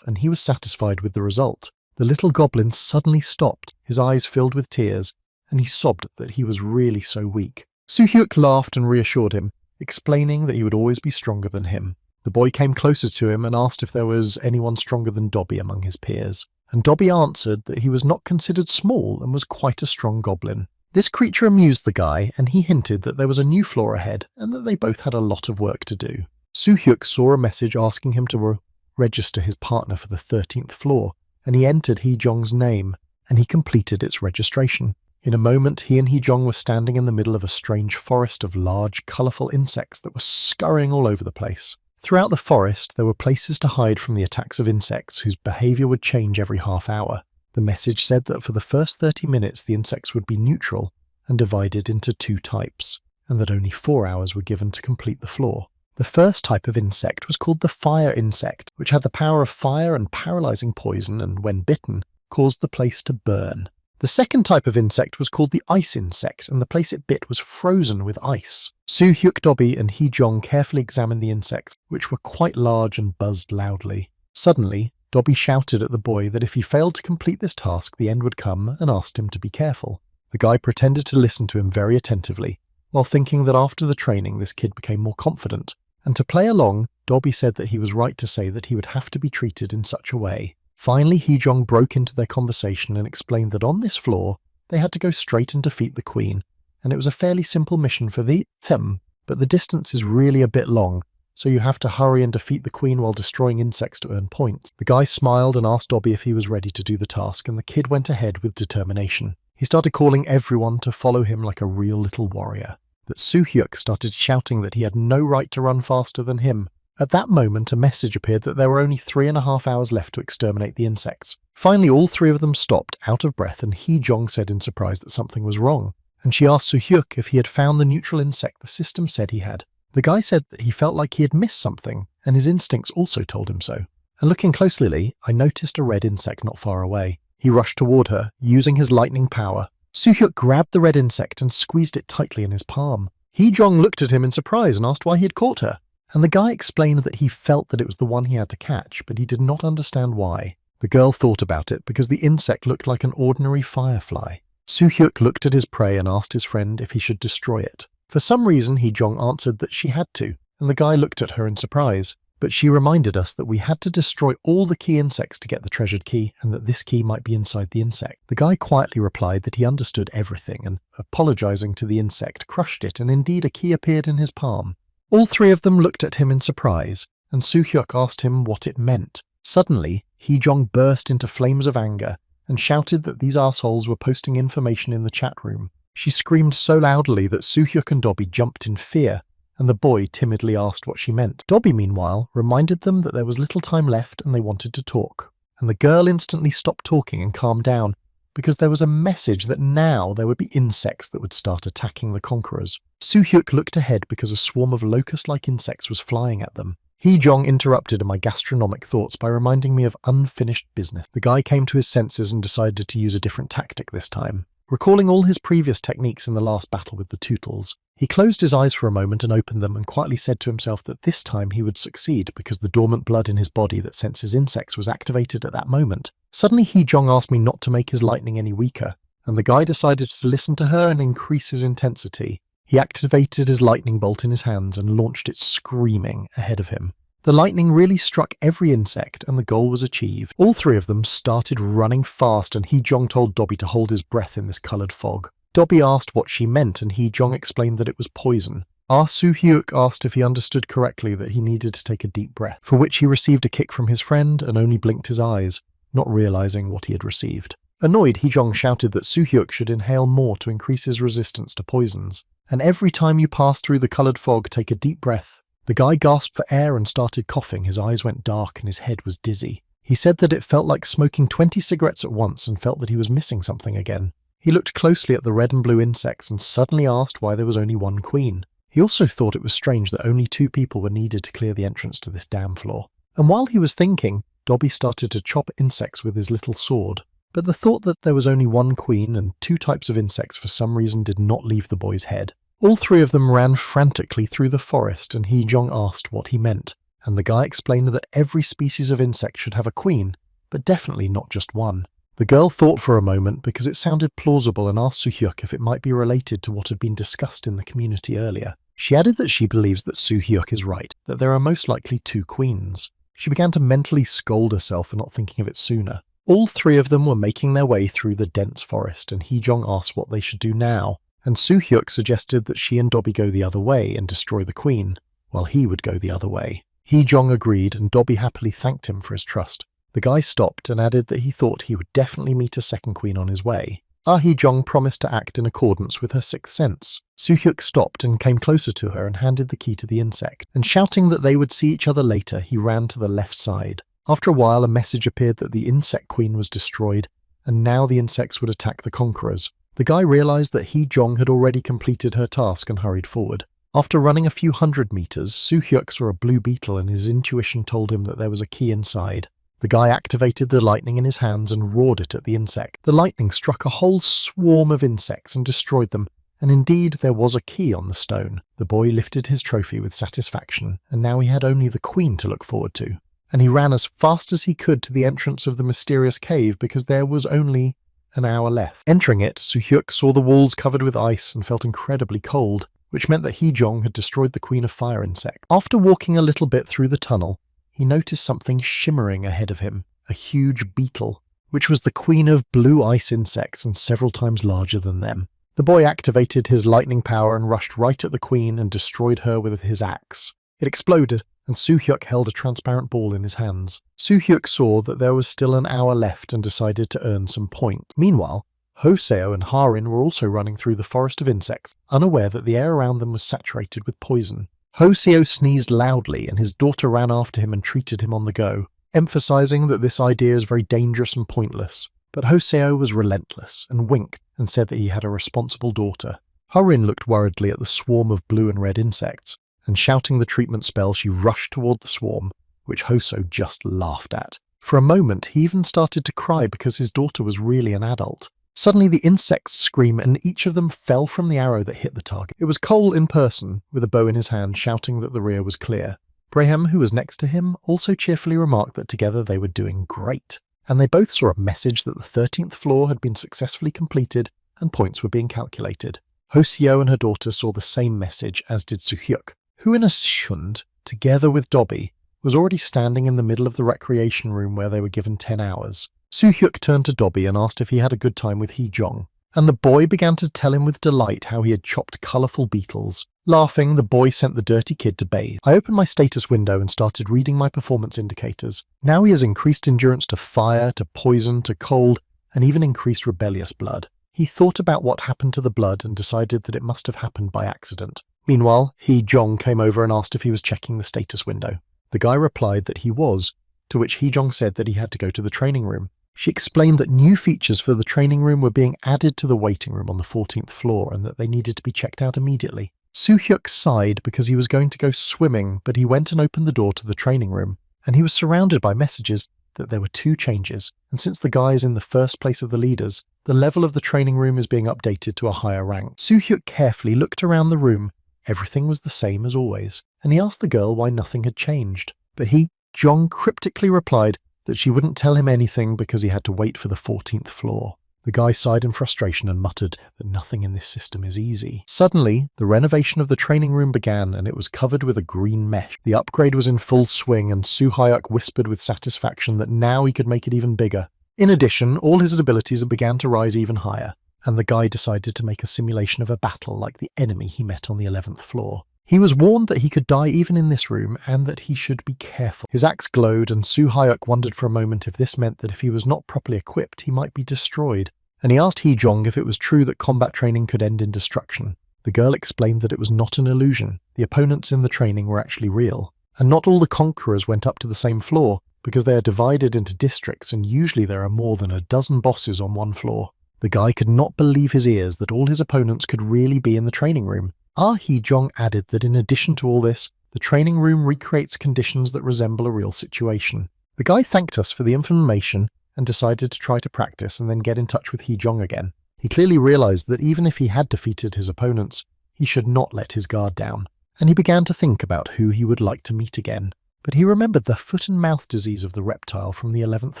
and he was satisfied with the result. The little goblin suddenly stopped, his eyes filled with tears, and he sobbed that he was really so weak. Su Hyuk laughed and reassured him, explaining that he would always be stronger than him. The boy came closer to him and asked if there was anyone stronger than Dobby among his peers, and Dobby answered that he was not considered small and was quite a strong goblin. This creature amused the guy, and he hinted that there was a new floor ahead and that they both had a lot of work to do. Su Hyuk saw a message asking him to register his partner for the 13th floor, and he entered Hee-jong's name, and he completed its registration. In a moment, he and Hee-jong were standing in the middle of a strange forest of large, colourful insects that were scurrying all over the place. Throughout the forest, there were places to hide from the attacks of insects whose behaviour would change every half hour. The message said that for the first 30 minutes the insects would be neutral and divided into 2 types, and that only 4 hours were given to complete the floor. The first type of insect was called the fire insect, which had the power of fire and paralysing poison, and when bitten, caused the place to burn. The second type of insect was called the ice insect, and the place it bit was frozen with ice. Su Hyuk, Dobby and Hee-jong carefully examined the insects, which were quite large and buzzed loudly. Suddenly, Dobby shouted at the boy that if he failed to complete this task, the end would come, and asked him to be careful. The guy pretended to listen to him very attentively, while thinking that after the training this kid became more confident. And to play along, Dobby said that he was right to say that he would have to be treated in such a way. Finally, Hee-jong broke into their conversation and explained that on this floor, they had to go straight and defeat the queen, and it was a fairly simple mission for them, but the distance is really a bit long, so you have to hurry and defeat the queen while destroying insects to earn points. The guy smiled and asked Dobby if he was ready to do the task, and the kid went ahead with determination. He started calling everyone to follow him like a real little warrior. That Soo-hyuk started shouting that he had no right to run faster than him. At that moment, a message appeared that there were only 3.5 hours left to exterminate the insects. Finally, all three of them stopped, out of breath, and Hee-jong said in surprise that something was wrong. And she asked Soo-hyuk if he had found the neutral insect the system said he had. The guy said that he felt like he had missed something, and his instincts also told him so. And looking closely, I noticed a red insect not far away. He rushed toward her, using his lightning power. Soo-hyuk grabbed the red insect and squeezed it tightly in his palm. Hee-jong looked at him in surprise and asked why he had caught her. And the guy explained that he felt that it was the one he had to catch, but he did not understand why. The girl thought about it because the insect looked like an ordinary firefly. Soo-hyuk looked at his prey and asked his friend if he should destroy it. For some reason, Hee-jong answered that she had to, and the guy looked at her in surprise. But she reminded us that we had to destroy all the key insects to get the treasured key, and that this key might be inside the insect. The guy quietly replied that he understood everything, and, apologizing to the insect, crushed it, and indeed a key appeared in his palm. All three of them looked at him in surprise, and Soo-hyuk asked him what it meant. Suddenly, Hee-jong burst into flames of anger, and shouted that these assholes were posting information in the chat room. She screamed so loudly that Soo-hyuk and Dobby jumped in fear, and the boy timidly asked what she meant. Dobby, meanwhile, reminded them that there was little time left and they wanted to talk. And the girl instantly stopped talking and calmed down, because there was a message that now there would be insects that would start attacking the conquerors. Soo-hyuk looked ahead because a swarm of locust-like insects was flying at them. Hee-jong interrupted my gastronomic thoughts by reminding me of unfinished business. The guy came to his senses and decided to use a different tactic this time. Recalling all his previous techniques in the last battle with the Tootles, he closed his eyes for a moment and opened them and quietly said to himself that this time he would succeed because the dormant blood in his body that senses insects was activated at that moment. Suddenly Hee-jong asked me not to make his lightning any weaker, and the guy decided to listen to her and increase his intensity. He activated his lightning bolt in his hands and launched it screaming ahead of him. The lightning really struck every insect, and the goal was achieved. All three of them started running fast, and Hee-jong told Dobby to hold his breath in this coloured fog. Dobby asked what she meant, and Hee-jong explained that it was poison. Soo-hyuk asked if he understood correctly that he needed to take a deep breath, for which he received a kick from his friend and only blinked his eyes, not realising what he had received. Annoyed, Hee-jong shouted that Soo-hyuk should inhale more to increase his resistance to poisons. And every time you pass through the coloured fog, take a deep breath. The guy gasped for air and started coughing. His eyes went dark and his head was dizzy. He said that it felt like smoking 20 cigarettes at once and felt that he was missing something again. He looked closely at the red and blue insects and suddenly asked why there was only one queen. He also thought it was strange that only 2 people were needed to clear the entrance to this damn floor. And while he was thinking, Dobby started to chop insects with his little sword. But the thought that there was only one queen and 2 types of insects for some reason did not leave the boy's head. All 3 of them ran frantically through the forest, and Hee-jong asked what he meant, and the guy explained that every species of insect should have a queen, but definitely not just one. The girl thought for a moment because it sounded plausible and asked Soo-hyuk if it might be related to what had been discussed in the community earlier. She added that she believes that Soo-hyuk is right, that there are most likely 2 queens. She began to mentally scold herself for not thinking of it sooner. All 3 of them were making their way through the dense forest, and Hee-jong asked what they should do now. And Soo-hyuk suggested that she and Dobby go the other way and destroy the queen, while he would go the other way. Hee-jong agreed, and Dobby happily thanked him for his trust. The guy stopped and added that he thought he would definitely meet a second queen on his way. Hee-jong promised to act in accordance with her 6th sense. Soo-hyuk stopped and came closer to her and handed the key to the insect, and shouting that they would see each other later, he ran to the left side. After a while, a message appeared that the insect queen was destroyed, and now the insects would attack the conquerors. The guy realised that Hee-jong had already completed her task and hurried forward. After running a few 100 metres, Soo-hyuk saw a blue beetle and his intuition told him that there was a key inside. The guy activated the lightning in his hands and roared it at the insect. The lightning struck a whole swarm of insects and destroyed them, and indeed there was a key on the stone. The boy lifted his trophy with satisfaction, and now he had only the queen to look forward to. And he ran as fast as he could to the entrance of the mysterious cave because there was only an hour left. Entering it, Soo-hyuk saw the walls covered with ice and felt incredibly cold, which meant that Hee-jong had destroyed the queen of fire insects. After walking a little bit through the tunnel, he noticed something shimmering ahead of him, a huge beetle, which was the queen of blue ice insects and several times larger than them. The boy activated his lightning power and rushed right at the queen and destroyed her with his axe. It exploded, and Soo-hyuk held a transparent ball in his hands. Soo-hyuk saw that there was still an hour left and decided to earn some points. Meanwhile, Hoseo and Harin were also running through the forest of insects, unaware that the air around them was saturated with poison. Hoseo sneezed loudly and his daughter ran after him and treated him on the go, emphasizing that this idea is very dangerous and pointless. But Hoseo was relentless and winked and said that he had a responsible daughter. Harin looked worriedly at the swarm of blue and red insects, and shouting the treatment spell, she rushed toward the swarm, which Hoso just laughed at. For a moment, he even started to cry because his daughter was really an adult. Suddenly the insects screamed and each of them fell from the arrow that hit the target. It was Cole in person, with a bow in his hand, shouting that the rear was clear. Braham, who was next to him, also cheerfully remarked that together they were doing great, and they both saw a message that the 13th floor had been successfully completed and points were being calculated. Hoseo and her daughter saw the same message, as did Suhyuk, who in a shund, together with Dobby, was already standing in the middle of the recreation room where they were given 10 hours. Suhyuk turned to Dobby and asked if he had a good time with Hee-jong, and the boy began to tell him with delight how he had chopped colourful beetles. Laughing, the boy sent the dirty kid to bathe. I opened my status window and started reading my performance indicators. Now he has increased endurance to fire, to poison, to cold, and even increased rebellious blood. He thought about what happened to the blood and decided that it must have happened by accident. Meanwhile, Hee-jong came over and asked if he was checking the status window. The guy replied that he was, to which Hee-jong said that he had to go to the training room. She explained that new features for the training room were being added to the waiting room on the 14th floor and that they needed to be checked out immediately. Suhyuk sighed because he was going to go swimming, but he went and opened the door to the training room, and he was surrounded by messages that there were 2 changes, and since the guy is in the first place of the leaders, the level of the training room is being updated to a higher rank. Suhyuk carefully looked around the room. Everything was the same as always, and he asked the girl why nothing had changed. But Jong cryptically replied that she wouldn't tell him anything because he had to wait for the 14th floor. The guy sighed in frustration and muttered that nothing in this system is easy. Suddenly, the renovation of the training room began and it was covered with a green mesh. The upgrade was in full swing and Suhyuk whispered with satisfaction that now he could make it even bigger. In addition, all his abilities began to rise even higher, and the guy decided to make a simulation of a battle like the enemy he met on the 11th floor. He was warned that he could die even in this room and that he should be careful. His axe glowed and Suhyuk wondered for a moment if this meant that if he was not properly equipped he might be destroyed, and he asked Hee-jong if it was true that combat training could end in destruction. The girl explained that it was not an illusion. The opponents in the training were actually real, and not all the conquerors went up to the same floor because they are divided into districts and usually there are more than a dozen bosses on one floor. The guy could not believe his ears that all his opponents could really be in the training room. Hee-jong added that in addition to all this, the training room recreates conditions that resemble a real situation. The guy thanked us for the information and decided to try to practice and then get in touch with Hee-jong again. He clearly realized that even if he had defeated his opponents, he should not let his guard down, and he began to think about who he would like to meet again. But he remembered the foot and mouth disease of the reptile from the 11th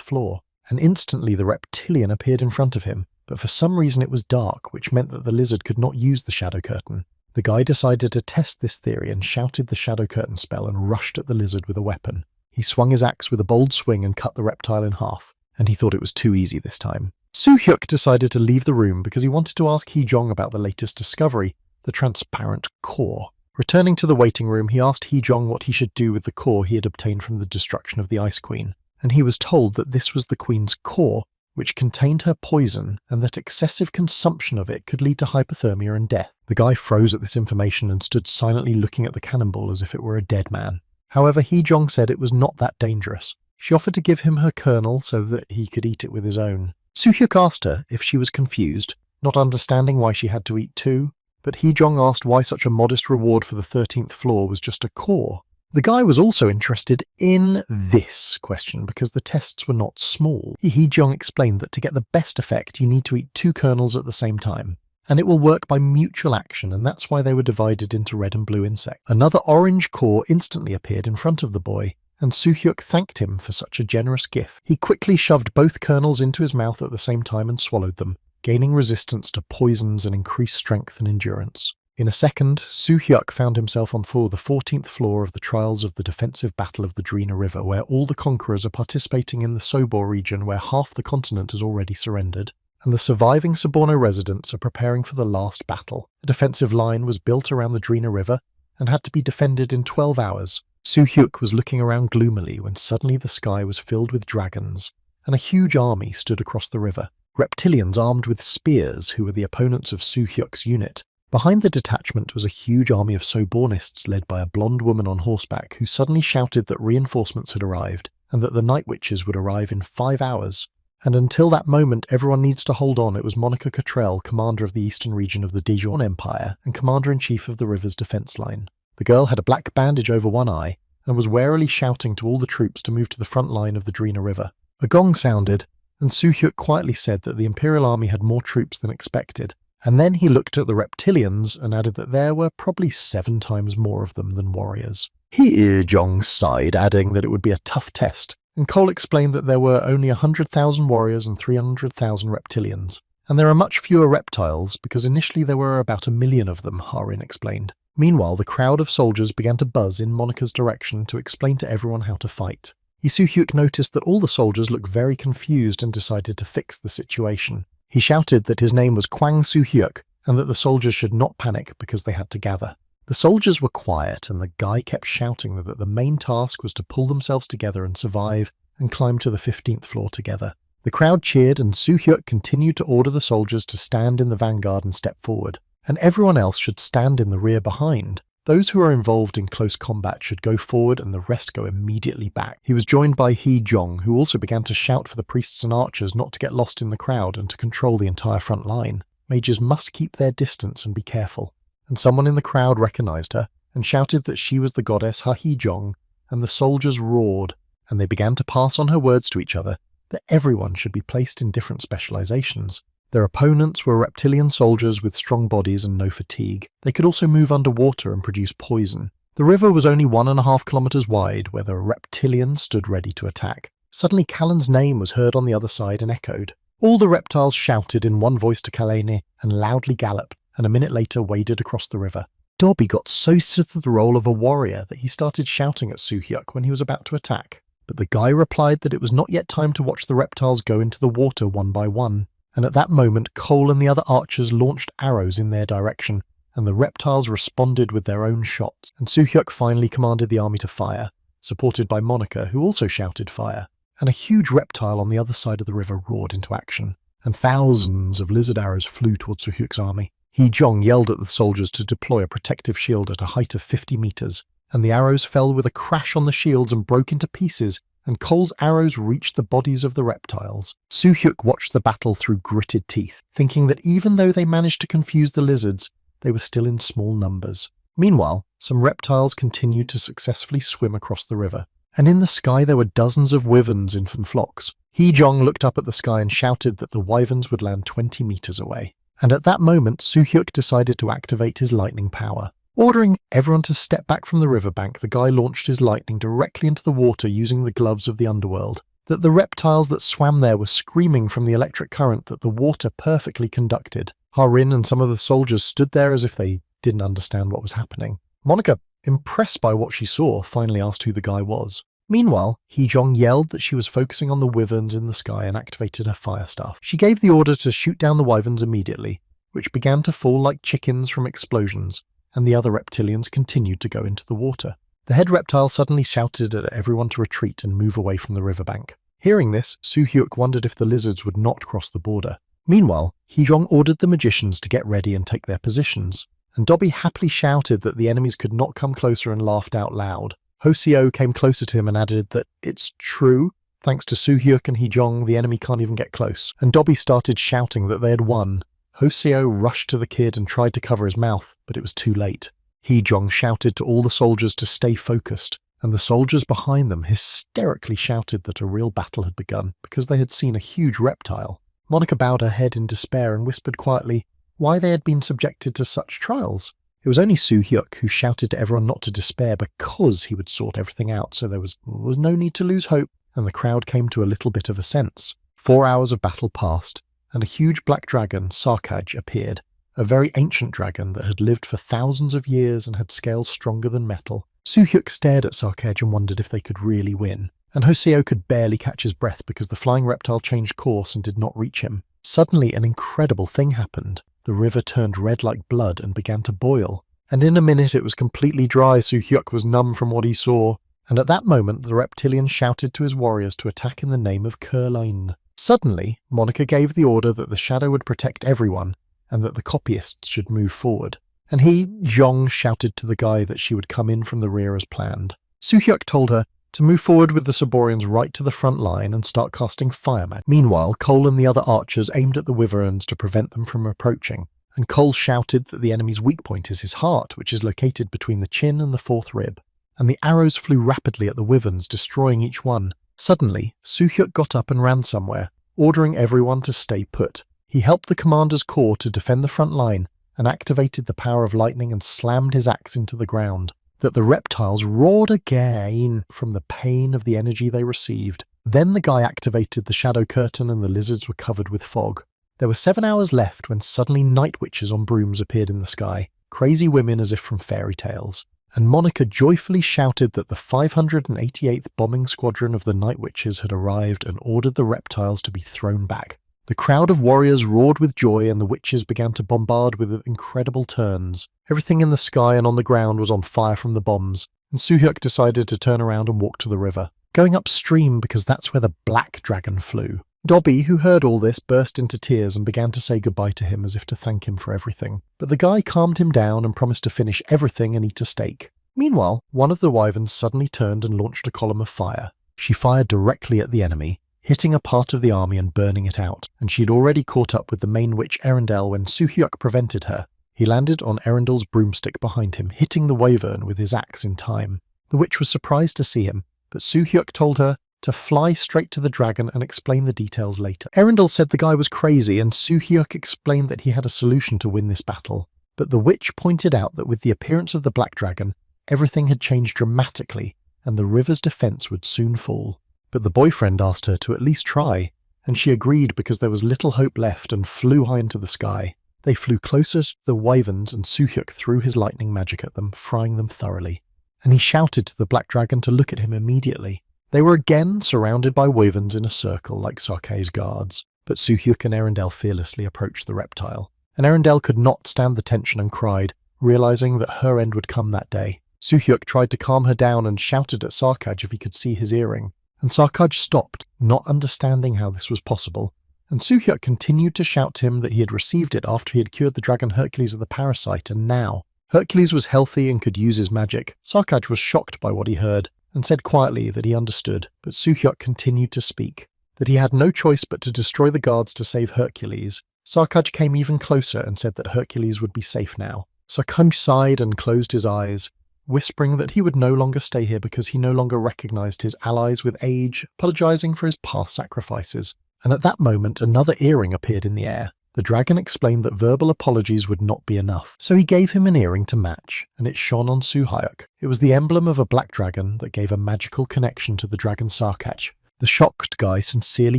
floor, and instantly the reptilian appeared in front of him, but for some reason it was dark, which meant that the lizard could not use the shadow curtain. The guy decided to test this theory and shouted the shadow curtain spell and rushed at the lizard with a weapon. He swung his axe with a bold swing and cut the reptile in half, and he thought it was too easy this time. Suhyuk decided to leave the room because he wanted to ask Hee-jong about the latest discovery, the transparent core. Returning to the waiting room, he asked Hee-jong what he should do with the core he had obtained from the destruction of the Ice Queen, and he was told that this was the Queen's core, which contained her poison, and that excessive consumption of it could lead to hypothermia and death. The guy froze at this information and stood silently looking at the cannonball as if it were a dead man. However, Hee-jong said it was not that dangerous. She offered to give him her kernel so that he could eat it with his own. Suhyuk asked her if she was confused, not understanding why she had to eat 2, but Hee-jong asked why such a modest reward for the 13th floor was just a core. The guy was also interested in this question because the tests were not small. Hee-jong explained that to get the best effect you need to eat 2 kernels at the same time, and it will work by mutual action, and that's why they were divided into red and blue insects. Another orange core instantly appeared in front of the boy, and Suhyuk thanked him for such a generous gift. He quickly shoved both kernels into his mouth at the same time and swallowed them, gaining resistance to poisons and increased strength and endurance. In a second, Suhyuk found himself on the 14th floor of the trials of the defensive battle of the Drina River, where all the conquerors are participating in the Sobor region where half the continent has already surrendered, and the surviving Soborno residents are preparing for the last battle. A defensive line was built around the Drina River and had to be defended in 12 hours. Suhyuk was looking around gloomily when suddenly the sky was filled with dragons, and a huge army stood across the river. reptilians armed with spears who were the opponents of Soo-hyuk's unit. Behind the detachment was a huge army of Sobornists led by a blonde woman on horseback who suddenly shouted that reinforcements had arrived and that the Night Witches would arrive in 5 hours. And until that moment, everyone needs to hold on. It was Monica Cottrell, commander of the eastern region of the Daejeon Empire and commander-in-chief of the river's defense line. The girl had a black bandage over one eye and was warily shouting to all the troops to move to the front line of the Drina River. A gong sounded, and Soo-hyuk quietly said that the Imperial Army had more troops than expected. And then he looked at the reptilians and added that there were probably 7 times more of them than warriors. Hee-jong sighed, adding that it would be a tough test, and Cole explained that there were only 100,000 warriors and 300,000 reptilians. And there are much fewer reptiles, because initially there were about 1 million of them, Harin explained. Meanwhile, the crowd of soldiers began to buzz in Monica's direction to explain to everyone how to fight. Soo-hyuk noticed that all the soldiers looked very confused and decided to fix the situation. He shouted that his name was Kwang Soo-hyuk and that the soldiers should not panic because they had to gather. The soldiers were quiet and the guy kept shouting that the main task was to pull themselves together and survive and climb to the 15th floor together. The crowd cheered and Soo-hyuk continued to order the soldiers to stand in the vanguard and step forward, and everyone else should stand in the rear behind. Those who are involved in close combat should go forward and the rest go immediately back. He was joined by Hee-jong, who also began to shout for the priests and archers not to get lost in the crowd and to control the entire front line. Mages must keep their distance and be careful. And someone in the crowd recognized her and shouted that she was the goddess Ha-hee-jong, and the soldiers roared, and they began to pass on her words to each other, that everyone should be placed in different specializations. Their opponents were reptilian soldiers with strong bodies and no fatigue. They could also move underwater and produce poison. The river was only 1.5 kilometers wide, where the reptilians stood ready to attack. Suddenly Callan's name was heard on the other side and echoed. All the reptiles shouted in one voice to Kalene and loudly galloped, and a minute later waded across the river. Dobby got so used to the role of a warrior that he started shouting at Soo-hyuk when he was about to attack. But the guy replied that it was not yet time to watch the reptiles go into the water one by one. And at that moment, Cole and the other archers launched arrows in their direction, and the reptiles responded with their own shots. And Soo-hyuk finally commanded the army to fire, supported by Monica, who also shouted fire. And a huge reptile on the other side of the river roared into action, and thousands of lizard arrows flew towards Soo-hyuk's army. Hee-jong yelled at the soldiers to deploy a protective shield at a height of 50 meters, and the arrows fell with a crash on the shields and broke into pieces, and Cole's arrows reached the bodies of the reptiles. Soo-hyuk watched the battle through gritted teeth, thinking that even though they managed to confuse the lizards, they were still in small numbers. Meanwhile, some reptiles continued to successfully swim across the river, and in the sky there were dozens of wyverns in flocks. Hee-jong looked up at the sky and shouted that the wyverns would land 20 meters away. And at that moment, Soo-hyuk decided to activate his lightning power. Ordering everyone to step back from the riverbank, the guy launched his lightning directly into the water using the gloves of the underworld. That the reptiles that swam there were screaming from the electric current that the water perfectly conducted. Harin and some of the soldiers stood there as if they didn't understand what was happening. Monica, impressed by what she saw, finally asked who the guy was. Meanwhile, Hee-jong yelled that she was focusing on the wyverns in the sky and activated her fire staff. She gave the order to shoot down the wyverns immediately, which began to fall like chickens from explosions, and the other reptilians continued to go into the water. The head reptile suddenly shouted at everyone to retreat and move away from the riverbank. Hearing this, Soo-hyuk wondered if the lizards would not cross the border. Meanwhile, Hee-jong ordered the magicians to get ready and take their positions, and Dobby happily shouted that the enemies could not come closer and laughed out loud. Hoseo came closer to him and added that it's true. Thanks to Soo-hyuk and Hee-jong, the enemy can't even get close. And Dobby started shouting that they had won. Hoseo rushed to the kid and tried to cover his mouth, but it was too late. Hee-jong shouted to all the soldiers to stay focused, and the soldiers behind them hysterically shouted that a real battle had begun because they had seen a huge reptile. Monica bowed her head in despair and whispered quietly why they had been subjected to such trials. It was only Soo-hyuk who shouted to everyone not to despair because he would sort everything out, so there was no need to lose hope, and the crowd came to a little bit of a sense. 4 hours of battle passed, and a huge black dragon, Sarkaj, appeared, a very ancient dragon that had lived for thousands of years and had scales stronger than metal. Soo-hyuk stared at Sarkaj and wondered if they could really win, and Hoseo could barely catch his breath because the flying reptile changed course and did not reach him. Suddenly an incredible thing happened. The river turned red like blood and began to boil, and in a minute it was completely dry. Soo-hyuk was numb from what he saw, and at that moment the reptilian shouted to his warriors to attack in the name of Kurlain. Suddenly, Monica gave the order that the shadow would protect everyone and that the copyists should move forward. And he, Jong, shouted to the guy that she would come in from the rear as planned. Soo-hyuk told her to move forward with the Saborians right to the front line and start casting fire magic. Meanwhile, Cole and the other archers aimed at the wyverns to prevent them from approaching, and Cole shouted that the enemy's weak point is his heart, which is located between the chin and the fourth rib, and the arrows flew rapidly at the wyverns, destroying each one. Suddenly, Soo-hyuk got up and ran somewhere, ordering everyone to stay put. He helped the commander's corps to defend the front line and activated the power of lightning and slammed his axe into the ground. That the reptiles roared again from the pain of the energy they received. Then the guy activated the shadow curtain and the lizards were covered with fog. There were 7 hours left when suddenly night witches on brooms appeared in the sky, crazy women as if from fairy tales. And Monica joyfully shouted that the 588th bombing squadron of the night witches had arrived and ordered the reptiles to be thrown back. The crowd of warriors roared with joy and the witches began to bombard with incredible turns. Everything in the sky and on the ground was on fire from the bombs, and Soo-hyuk decided to turn around and walk to the river, going upstream because that's where the black dragon flew. Dobby, who heard all this, burst into tears and began to say goodbye to him as if to thank him for everything. But the guy calmed him down and promised to finish everything and eat a steak. Meanwhile, one of the wyverns suddenly turned and launched a column of fire. She fired directly at the enemy, hitting a part of the army and burning it out, and she had already caught up with the main witch Erendel when Soo-hyuk prevented her. He landed on Erendel's broomstick behind him, hitting the wyvern with his axe in time. The witch was surprised to see him, but Soo-hyuk told her to fly straight to the dragon and explain the details later. Erendel said the guy was crazy, and Soo-hyuk explained that he had a solution to win this battle. But the witch pointed out that with the appearance of the black dragon, everything had changed dramatically, and the river's defense would soon fall. But the boyfriend asked her to at least try, and she agreed because there was little hope left and flew high into the sky. They flew closer to the wyverns and Soo-hyuk threw his lightning magic at them, frying them thoroughly. And he shouted to the black dragon to look at him immediately. They were again surrounded by wyverns in a circle like Sarkei's guards, but Soo-hyuk and Erendel fearlessly approached the reptile. And Erendel could not stand the tension and cried, realizing that her end would come that day. Soo-hyuk tried to calm her down and shouted at Sarkaj if he could see his earring. And Sarkaj stopped, not understanding how this was possible, and Soo-hyuk continued to shout to him that he had received it after he had cured the dragon Hercules of the parasite, and now Hercules was healthy and could use his magic. Sarkaj was shocked by what he heard, and said quietly that he understood, but Soo-hyuk continued to speak, that he had no choice but to destroy the guards to save Hercules. Sarkaj came even closer and said that Hercules would be safe now. Sarkaj sighed and closed his eyes, whispering that he would no longer stay here because he no longer recognized his allies with age, apologizing for his past sacrifices. And at that moment, another earring appeared in the air. The dragon explained that verbal apologies would not be enough, so he gave him an earring to match, and it shone on Soo-hyuk. It was the emblem of a black dragon that gave a magical connection to the dragon Sarkaj. The shocked guy sincerely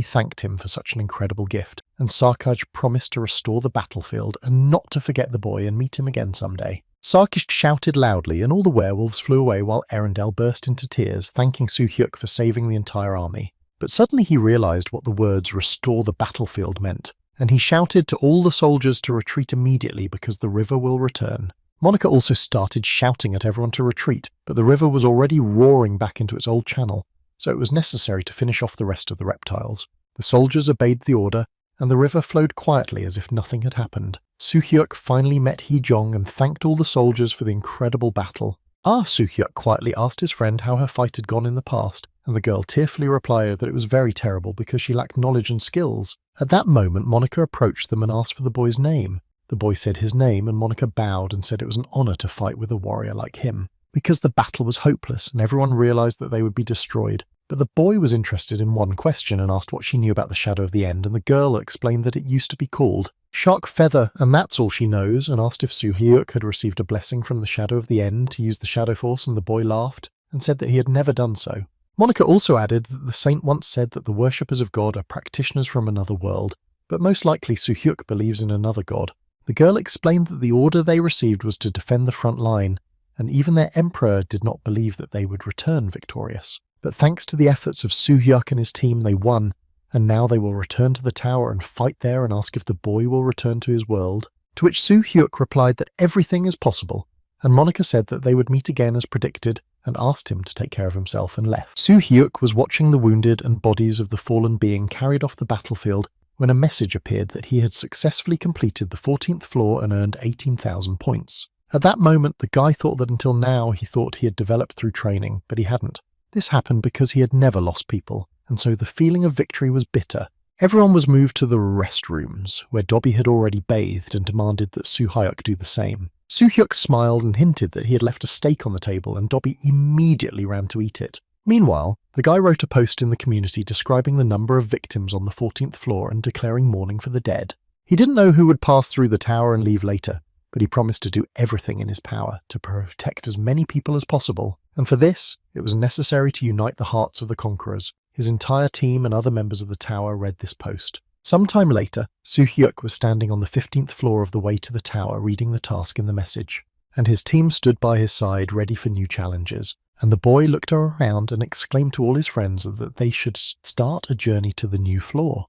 thanked him for such an incredible gift, and Sarkaj promised to restore the battlefield and not to forget the boy and meet him again someday. Sarkaj shouted loudly and all the werewolves flew away while Erendel burst into tears, thanking Soo-hyuk for saving the entire army. But suddenly he realized what the words "restore the battlefield" meant, and he shouted to all the soldiers to retreat immediately because the river will return. Monica also started shouting at everyone to retreat, but the river was already roaring back into its old channel, so it was necessary to finish off the rest of the reptiles. The soldiers obeyed the order, and the river flowed quietly as if nothing had happened. Soo-hyuk finally met Hee-jong and thanked all the soldiers for the incredible battle. Soo-hyuk quietly asked his friend how her fight had gone in the past, and the girl tearfully replied that it was very terrible because she lacked knowledge and skills. At that moment, Monica approached them and asked for the boy's name. The boy said his name, and Monica bowed and said it was an honor to fight with a warrior like him, because the battle was hopeless and everyone realized that they would be destroyed. But the boy was interested in one question and asked what she knew about the Shadow of the End, and the girl explained that it used to be called Shark Feather, and that's all she knows, and asked if Soo-hyuk had received a blessing from the Shadow of the End to use the Shadow Force, and the boy laughed and said that he had never done so. Monica also added that the saint once said that the worshippers of God are practitioners from another world, but most likely Soo-hyuk believes in another god. The girl explained that the order they received was to defend the front line, and even their emperor did not believe that they would return victorious. But thanks to the efforts of Soo-hyuk and his team, they won, and now they will return to the tower and fight there and ask if the boy will return to his world. To which Soo-hyuk replied that everything is possible, and Monica said that they would meet again as predicted, and asked him to take care of himself and left. Soo-hyuk was watching the wounded and bodies of the fallen being carried off the battlefield when a message appeared that he had successfully completed the 14th floor and earned 18,000 points. At that moment, the guy thought that until now he thought he had developed through training, but he hadn't. This happened because he had never lost people, and so the feeling of victory was bitter. Everyone was moved to the restrooms, where Dobby had already bathed and demanded that Soo-hyuk do the same. Soo-hyuk smiled and hinted that he had left a steak on the table, and Dobby immediately ran to eat it. Meanwhile, the guy wrote a post in the community describing the number of victims on the 14th floor and declaring mourning for the dead. He didn't know who would pass through the tower and leave later, but he promised to do everything in his power to protect as many people as possible, and for this, it was necessary to unite the hearts of the conquerors. His entire team and other members of the tower read this post. Sometime later, Soo-hyuk was standing on the 15th floor of the way to the tower reading the task in the message, and his team stood by his side ready for new challenges. And the boy looked around and exclaimed to all his friends that they should start a journey to the new floor.